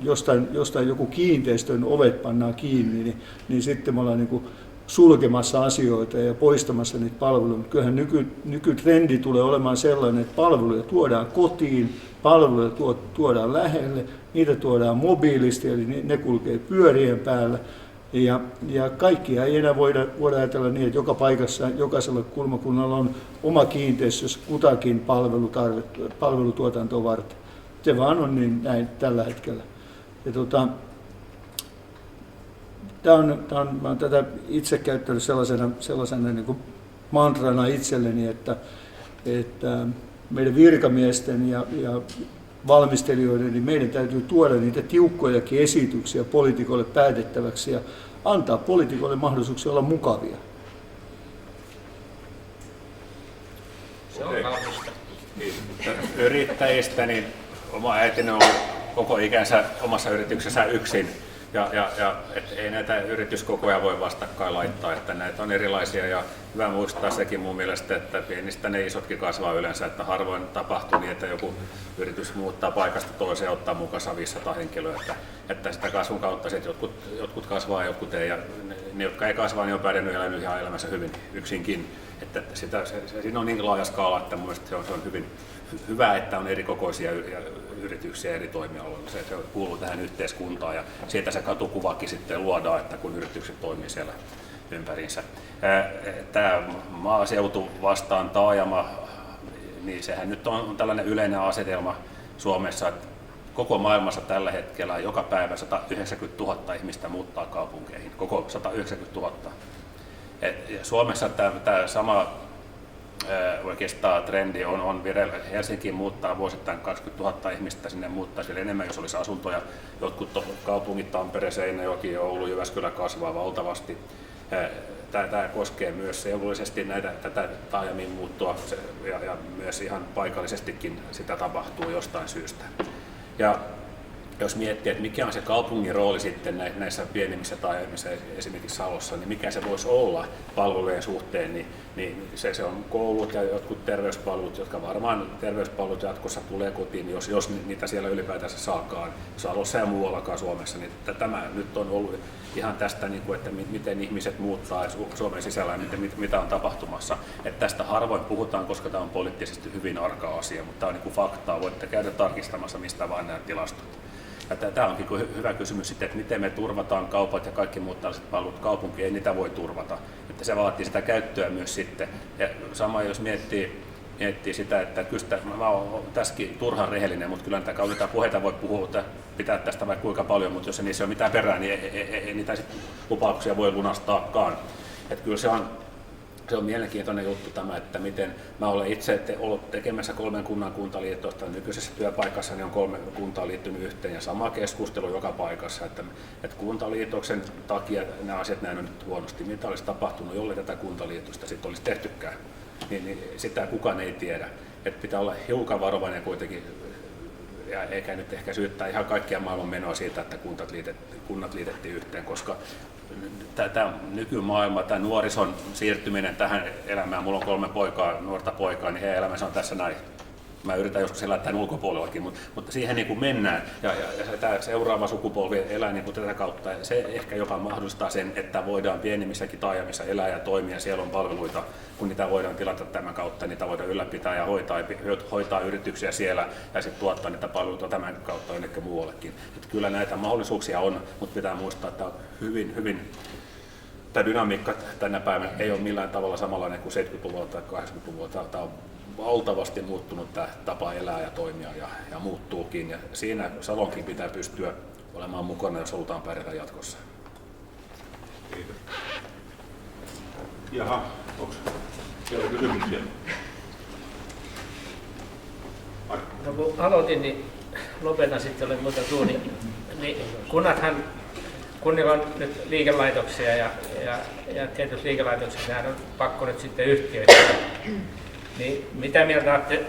jostain joku kiinteistön ovet pannaan kiinni, niin sitten me ollaan niin kuin sulkemassa asioita ja poistamassa niitä palveluja. Mutta kyllähän nykytrendi tulee olemaan sellainen, että palveluja tuodaan kotiin, palveluja tuodaan lähelle, niitä tuodaan mobiilisti, eli ne kulkee pyörien päällä. Ja kaikkia ei enää voida ajatella niin, että joka paikassa, jokaisella kulmakunnalla on oma kiinteistö, jos kutakin palvelutuotantoa varten. Se vaan on niin näin tällä hetkellä. Ja mä olen tätä itse käyttänyt sellaisena niin kuin mantrana itselleni, että meidän virkamiesten ja valmistelijoiden, niin meidän täytyy tuoda niitä tiukkojakin esityksiä poliitikoille päätettäväksi ja antaa poliitikoille mahdollisuuksia olla mukavia. Se on kaunista. Yrittäjistä, niin oma äitini on ollut koko ikänsä omassa yrityksessä yksin. Ei näitä yrityskokoja voi vastakkain laittaa, että näitä on erilaisia, ja hyvä muistaa sekin mun mielestä, että pienistä ne isotkin kasvaa yleensä, että harvoin tapahtuu niin, että joku yritys muuttaa paikasta toiseen ja ottaa mukaan 500 henkilöä, että sitä kasvun kautta sitten jotkut kasvaa ja jotkut ei, ja ne jotka ei kasvaa, niin on pärjännyt ja elänyt ihan elämänsä hyvin yksinkin, että siinä on niin laaja skaala, että mun mielestä se on hyvin hyvä, että on eri kokoisia yrityksiä eri toimialoilla. Se kuuluu tähän yhteiskuntaan ja siitä se katukuvakin sitten luodaan, että kun yritykset toimii siellä ympäriinsä. Tämä maaseutu vastaan taajama, niin sehän nyt on tällainen yleinen asetelma Suomessa, että koko maailmassa tällä hetkellä joka päivä 190 000 ihmistä muuttaa kaupunkeihin, koko 190 000. Ja Suomessa tämä sama oikeastaan trendi on vireillä. Helsinkiin muuttaa vuosittain 20 000 ihmistä, sinne muuttaisi vielä enemmän, jos olisi asuntoja. Jotkut kaupungit, Tampere, Seinäjoki, Oulu, Jyväskylä kasvaa valtavasti. Tämä koskee myös seudullisesti tätä taajamiin muuttua ja myös ihan paikallisestikin sitä tapahtuu jostain syystä. Ja jos miettii, että mikä on se kaupungin rooli sitten näissä pienimmissä taajamissa, esimerkiksi Salossa, niin mikä se voisi olla palvelujen suhteen, niin se on koulut ja jotkut terveyspalvelut, jotka varmaan terveyspalvelut jatkossa tulee kotiin, jos niitä siellä ylipäätänsä saakaan Salossa ja muuallakaan Suomessa. Niin tämä nyt on ollut ihan tästä, että miten ihmiset muuttaa Suomen sisällä ja mitä on tapahtumassa. Että tästä harvoin puhutaan, koska tämä on poliittisesti hyvin arka asia, mutta tämä on faktaa. Voitte käydä tarkistamassa mistä vaan nämä tilastot. Ja tämä onkin hyvä kysymys sitten, että miten me turvataan kaupat ja kaikki muut tällaiset palvelut. Kaupunki ei niitä voi turvata. Että se vaatii sitä käyttöä myös sitten. Ja sama jos miettii sitä, että kyllä mä oon tässäkin turhan rehellinen, mutta kyllä näitä puheita voi puhua, että pitää tästä vaikka kuinka paljon, mutta jos niissä ei ole mitään perää, niin ei niitä lupauksia voi lunastaakaan. Että kyllä se on mielenkiintoinen juttu tämä, että miten mä olen itse ollut tekemässä 3 kunnan kuntaliitosta. Nykyisessä työpaikassa niin on 3 kuntaa liittynyt yhteen ja sama keskustelu joka paikassa, että kuntaliitoksen takia nämä asiat näin on nyt huonosti. Mitä olisi tapahtunut, jollei tätä kuntaliitosta sitten olisi tehtykään, niin sitä kukaan ei tiedä. Että pitää olla hiukan varovainen kuitenkin, ja eikä nyt ehkä syyttää ihan kaikkia maailman menoa siitä, että kunnat liitettiin yhteen, koska tämä nykymaailma, tämä nuorison siirtyminen tähän elämään, mulla on 3 nuorta poikaa, niin heidän elämänsä on tässä näin. Mä yritän joskus elää tämän ulkopuolellakin, mutta siihen niin kuin mennään ja tämä seuraava sukupolvi elää niin kuin tätä kautta. Ja se ehkä jopa mahdollistaa sen, että voidaan pienemmissäkin taajamissa elää ja toimia. Siellä on palveluita, kun niitä voidaan tilata tämän kautta, niitä voidaan ylläpitää ja hoitaa yrityksiä siellä ja sitten tuottaa niitä palveluita tämän kautta jonnekin muuallekin. Että kyllä näitä mahdollisuuksia on, mutta pitää muistaa, että on hyvin tämä dynamiikka tänä päivänä ei ole millään tavalla samanlainen kuin 70-luvulla tai 80-luvulla. Tämä on valtavasti muuttunut tämä tapa elää ja toimia ja muuttuukin. Ja siinä Salonkin pitää pystyä olemaan mukana, jos halutaan pärjätä jatkossa. Kiitos. Jaha, onko siellä kysymyksiä? No kun aloitin, niin lopetan sitten, olen muuta tuuni. Niin kunnilla on nyt liikelaitoksia ja tietyt liikelaitokset, nehän on pakko nyt sitten yhtiöittää. Niin mitä mieltä olette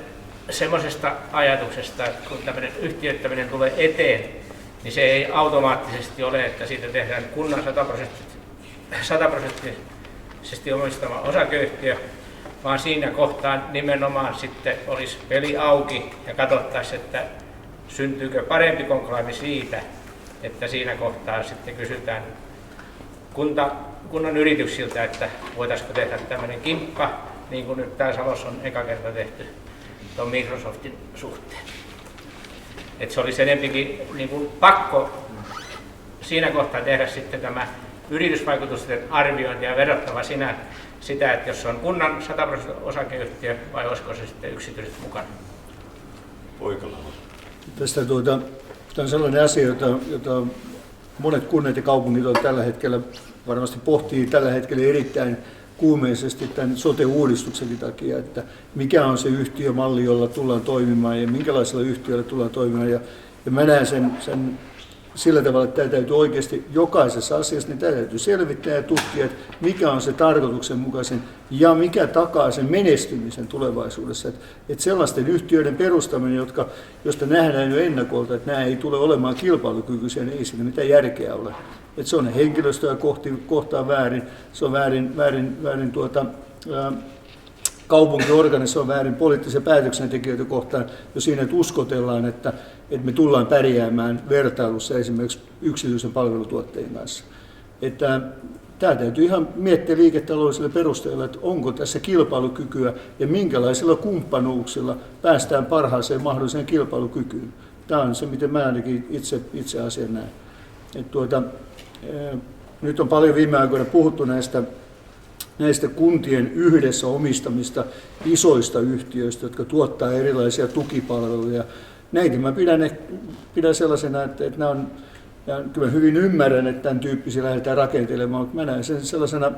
semmoisesta ajatuksesta, että kun tämmöinen yhtiöittäminen tulee eteen, niin se ei automaattisesti ole, että siitä tehdään kunnan 100% omistama osakeyhtiö, vaan siinä kohtaa nimenomaan sitten olisi peli auki ja katsottaisiin, että syntyykö parempi konklaavi siitä, että siinä kohtaa sitten kysytään kunnan yrityksiltä, että voitaisiinko tehdä tämmöinen kimppa, niin kuin nyt täällä Salossa on eka kerta tehty tuon Microsoftin suhteen. Että se olisi enempikin niin kuin pakko siinä kohtaa tehdä sitten tämä yritysvaikutusten arviointi ja verrattava sitä, että jos se on kunnan 100% osakeyhtiö vai olisiko se sitten yksityiset mukana. Tästä tämä on sellainen asia, jota monet kunnat ja kaupungit on tällä hetkellä varmasti pohtii tällä hetkellä erittäin kuumeisesti tämän sote-uudistuksenkin takia, että mikä on se yhtiömalli, jolla tullaan toimimaan ja minkälaisella yhtiöllä tullaan toimimaan. Ja mä näen sen sillä tavalla, että tämä täytyy oikeasti jokaisessa asiassa, niin tämä täytyy selvittää ja tutkia, että mikä on se tarkoituksenmukaisen ja mikä takaa sen menestymisen tulevaisuudessa. Että sellaisten yhtiöiden perustaminen, josta nähdään jo ennakolta, että nämä ei tule olemaan kilpailukykyisiä, niin ei siinä mitään järkeä ole. Että se on henkilöstöä kohtaan väärin, se on väärin kaupunkiorganisaatio on väärin poliittisia päätöksentekijöitä kohtaan, jo siinä, että uskotellaan, että me tullaan pärjäämään vertailussa esimerkiksi yksityisen palvelutuottajien kanssa. Että tämä täytyy ihan miettiä liiketaloudellisilla perusteilla, että onko tässä kilpailukykyä ja minkälaisilla kumppanuuksilla päästään parhaaseen mahdolliseen kilpailukykyyn. Tämä on se, miten mä ainakin itse asian näen. Nyt on paljon viime aikoina puhuttu näistä kuntien yhdessä omistamista isoista yhtiöistä, jotka tuottaa erilaisia tukipalveluja. Näitä mä pidän sellaisena, että nämä on, ja kyllä hyvin ymmärrän, että tämän tyyppisiä lähdetään rakentelemaan, mutta mä näen sen sellaisena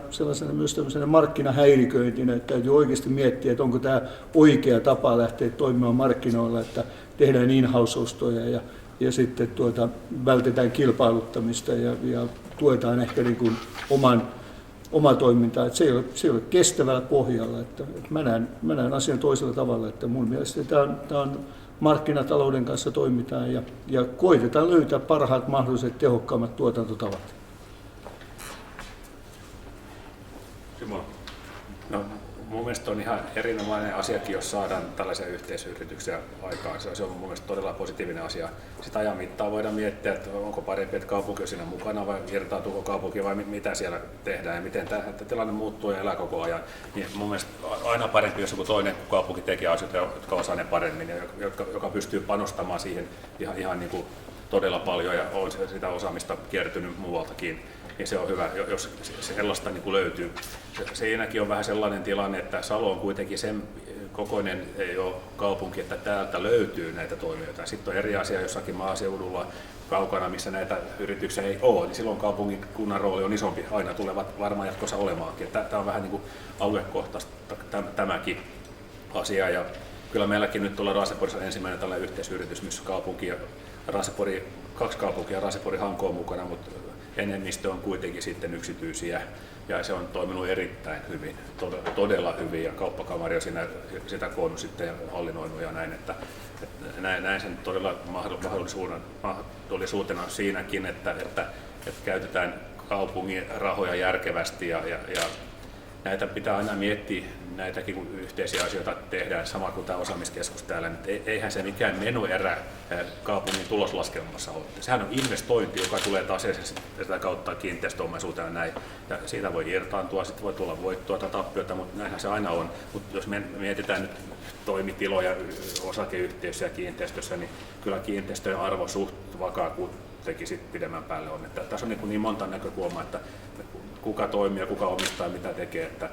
myös tämmöisenä markkinahäiriköintinä, että täytyy oikeasti miettiä, että onko tämä oikea tapa lähteä toimimaan markkinoilla, että tehdään in-house-ostoja ja sitten vältetään kilpailuttamista ja tuetaan ehkä niin kuin omaa toimintaa, että se ei ole kestävällä pohjalla. Että mä näen asian toisella tavalla, että mun mielestä tämä on markkinatalouden kanssa toimitaan ja koitetaan löytää parhaat mahdolliset tehokkaammat tuotantotavat. Simon. No, mun mielestä on ihan erinomainen asiakin, jos saadaan tällaisia yhteisyrityksiä aikaan. Se on mun mielestä todella positiivinen asia. Sitä ajan mittaan voidaan miettiä, että onko parempi, että kaupunki on siinä mukana vai irtautuuko kaupunki vai mitä siellä tehdään ja miten tämä tilanne muuttuu ja elää koko ajan. Niin mun mielestä aina parempi, jos joku toinen kaupunki tekee asioita, jotka osaa ne paremmin ja joka pystyy panostamaan siihen ihan niin kuin todella paljon ja on sitä osaamista kertynyt muualtakin. Niin se on hyvä, jos sellaista niin kuin löytyy. Siinäkin on vähän sellainen tilanne, että Salo on kuitenkin sen kokoinen jo kaupunki, että täältä löytyy näitä toimijoita. Sitten on eri asia jossakin maaseudulla kaukana, missä näitä yrityksiä ei ole, niin silloin kaupungin kunnan rooli on isompi. Aina tulevat varmaan jatkossa olemaankin. Tämä on vähän niin kuin aluekohtaista tämäkin asia. Ja kyllä meilläkin nyt tuolla Raaseporissa on ensimmäinen tällainen yhteisyritys, missä kaksi kaupunkia, Raasepori, Hanko on mukana, mutta enemmistö on kuitenkin sitten yksityisiä ja se on toiminut erittäin hyvin, todella hyvin ja kauppakamari on sitä koonnut sitten ja hallinnoinut ja näin, että näin sen todella mahdollisuutena siinäkin, että käytetään kaupungin rahoja järkevästi ja näitä pitää aina miettiä näitäkin yhteisiä asioita tehdään, sama kuin tämä osaamiskeskus täällä, niin eihän se mikään menoerä kaupungin tuloslaskelmassa ole. Sehän on investointi, joka tulee taas sitä kautta kiinteistöomaisuuteen ja näin. Ja siitä voi irtaantua, sitten voi tulla voittoa tai tappiota, mutta näinhän se aina on. Mutta jos me mietitään nyt toimitiloja osakeyhtiöissä ja kiinteistössä, niin kyllä kiinteistöjen arvo suht vakaa kuitenkin sit pidemmän päälle on. Että tässä on niin monta näkökulmaa, että kuka toimii ja kuka omistaa ja mitä tekee. Että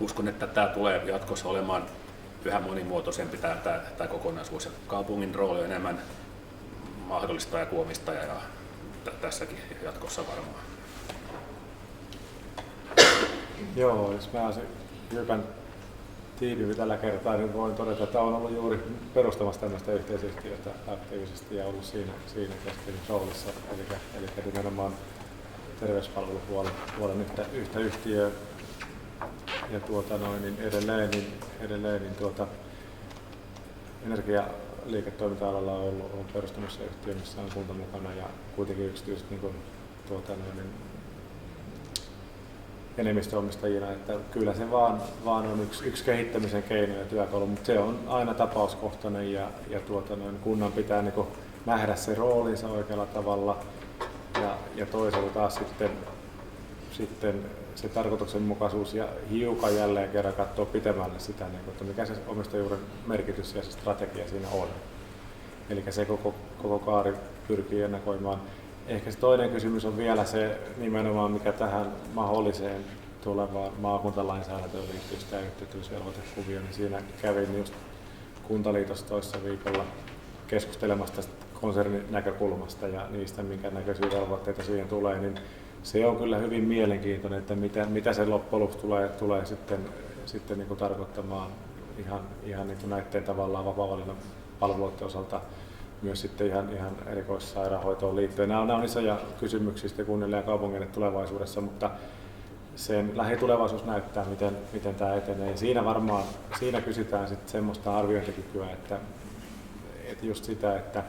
uskon, että tämä tulee jatkossa olemaan yhä monimuotoisempi tämä kokonaisuus. Ja kaupungin rooli on enemmän mahdollistaja kuin omistaja ja tässäkin jatkossa varmaan. Joo, jos mä hypän tiiviimmin tällä kertaa, niin voin todeta, että olen ollut juuri perustamassa tämmöistä yhteisyhtiötä aktiivisesti ja ollut siinä keskeisessä roolissa, eli nimenomaan terveyspalvelupuolen yhtä yhtiöä. Ja niin edelleen energialiiketoiminta-alalla on ollut perustamassa yhtiö, missä on kunta mukana ja kuitenkin yksityiset enemmistöomistajina, että kyllä se vaan on yksi kehittämisen keino ja työkalu, mutta se on aina tapauskohtainen ja kunnan pitää nähdä se roolinsa oikealla tavalla ja toisaalta taas sitten se tarkoituksenmukaisuus ja hiukan jälleen kerran katsoa pitemmälle sitä, että mikä se omistajuuden merkitys ja se strategia siinä on. Eli se koko kaari pyrkii ennakoimaan. Ehkä se toinen kysymys on vielä se nimenomaan, mikä tähän mahdolliseen tulevaan maakuntalainsäädäntöön liittyy sitä yhteytyysvelvoitekuvia, niin siinä kävin just Kuntaliitossa toissa viikolla keskustelemassa tästä konsernin näkökulmasta ja niistä, minkä näköisiä velvoitteita siihen tulee, niin se on kyllä hyvin mielenkiintoinen, että mitä se loppujen lopuksi tulee sitten niin kuin tarkoittamaan ihan niin kuin näiden tavallaan vapaa-valinnan palveluiden osalta myös sitten ihan erikoissairaanhoitoon liittyen. Nämä on isoja kysymyksiä kunnille ja kaupungeille tulevaisuudessa, mutta sen lähitulevaisuus näyttää, miten tämä etenee. Ja siinä kysytään sitten semmoista arviointikykyä, että just sitä, että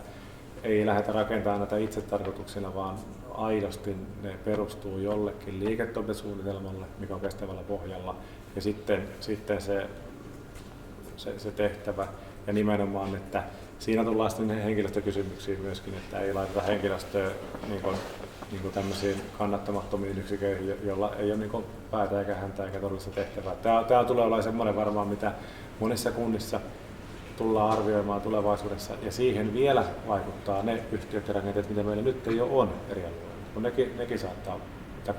ei lähdetä rakentamaan näitä itsetarkoituksena, vaan aidosti ne perustuu jollekin liiketoimintasuunnitelmalle, mikä on kestävällä pohjalla, ja sitten se tehtävä. Ja nimenomaan, että siinä tullaan sitten henkilöstökysymyksiin myöskin, että ei laiteta henkilöstöä niin kuin tämmöisiin kannattamattomiin yksiköihin, jolla ei ole niin kuin päätä eikä häntä eikä todellista tehtävää. Tämä tulee olemaan semmoinen varmaan, mitä monissa kunnissa tullaan arvioimaan tulevaisuudessa, ja siihen vielä vaikuttaa ne yhtiöt ja rakenteet, mitä meillä nyt jo on eri alueilla. Kun nekin saattaa,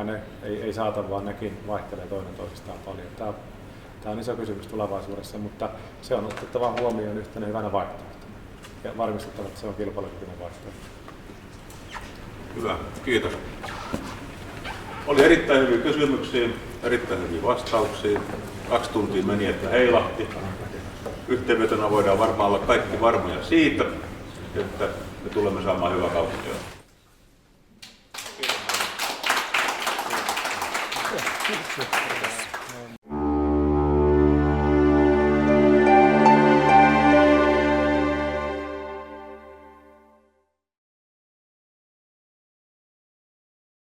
ne ei saata, vaan nekin vaihtelee toinen toisistaan paljon. Tämä on iso kysymys tulevaisuudessa, mutta se on otettava huomioon yhtenä hyvänä vaihtoehtona ja varmistettava, että se on kilpailukykyinen vaihtoehto. Hyvä, kiitos. Oli erittäin hyviä kysymyksiä, erittäin hyviä vastauksia. 2 tuntia meni, että heilahti. Yhteenvetona voidaan varmaan olla kaikki varmoja siitä, että me tulemme saamaan hyvää kaupunkia. Kiitos.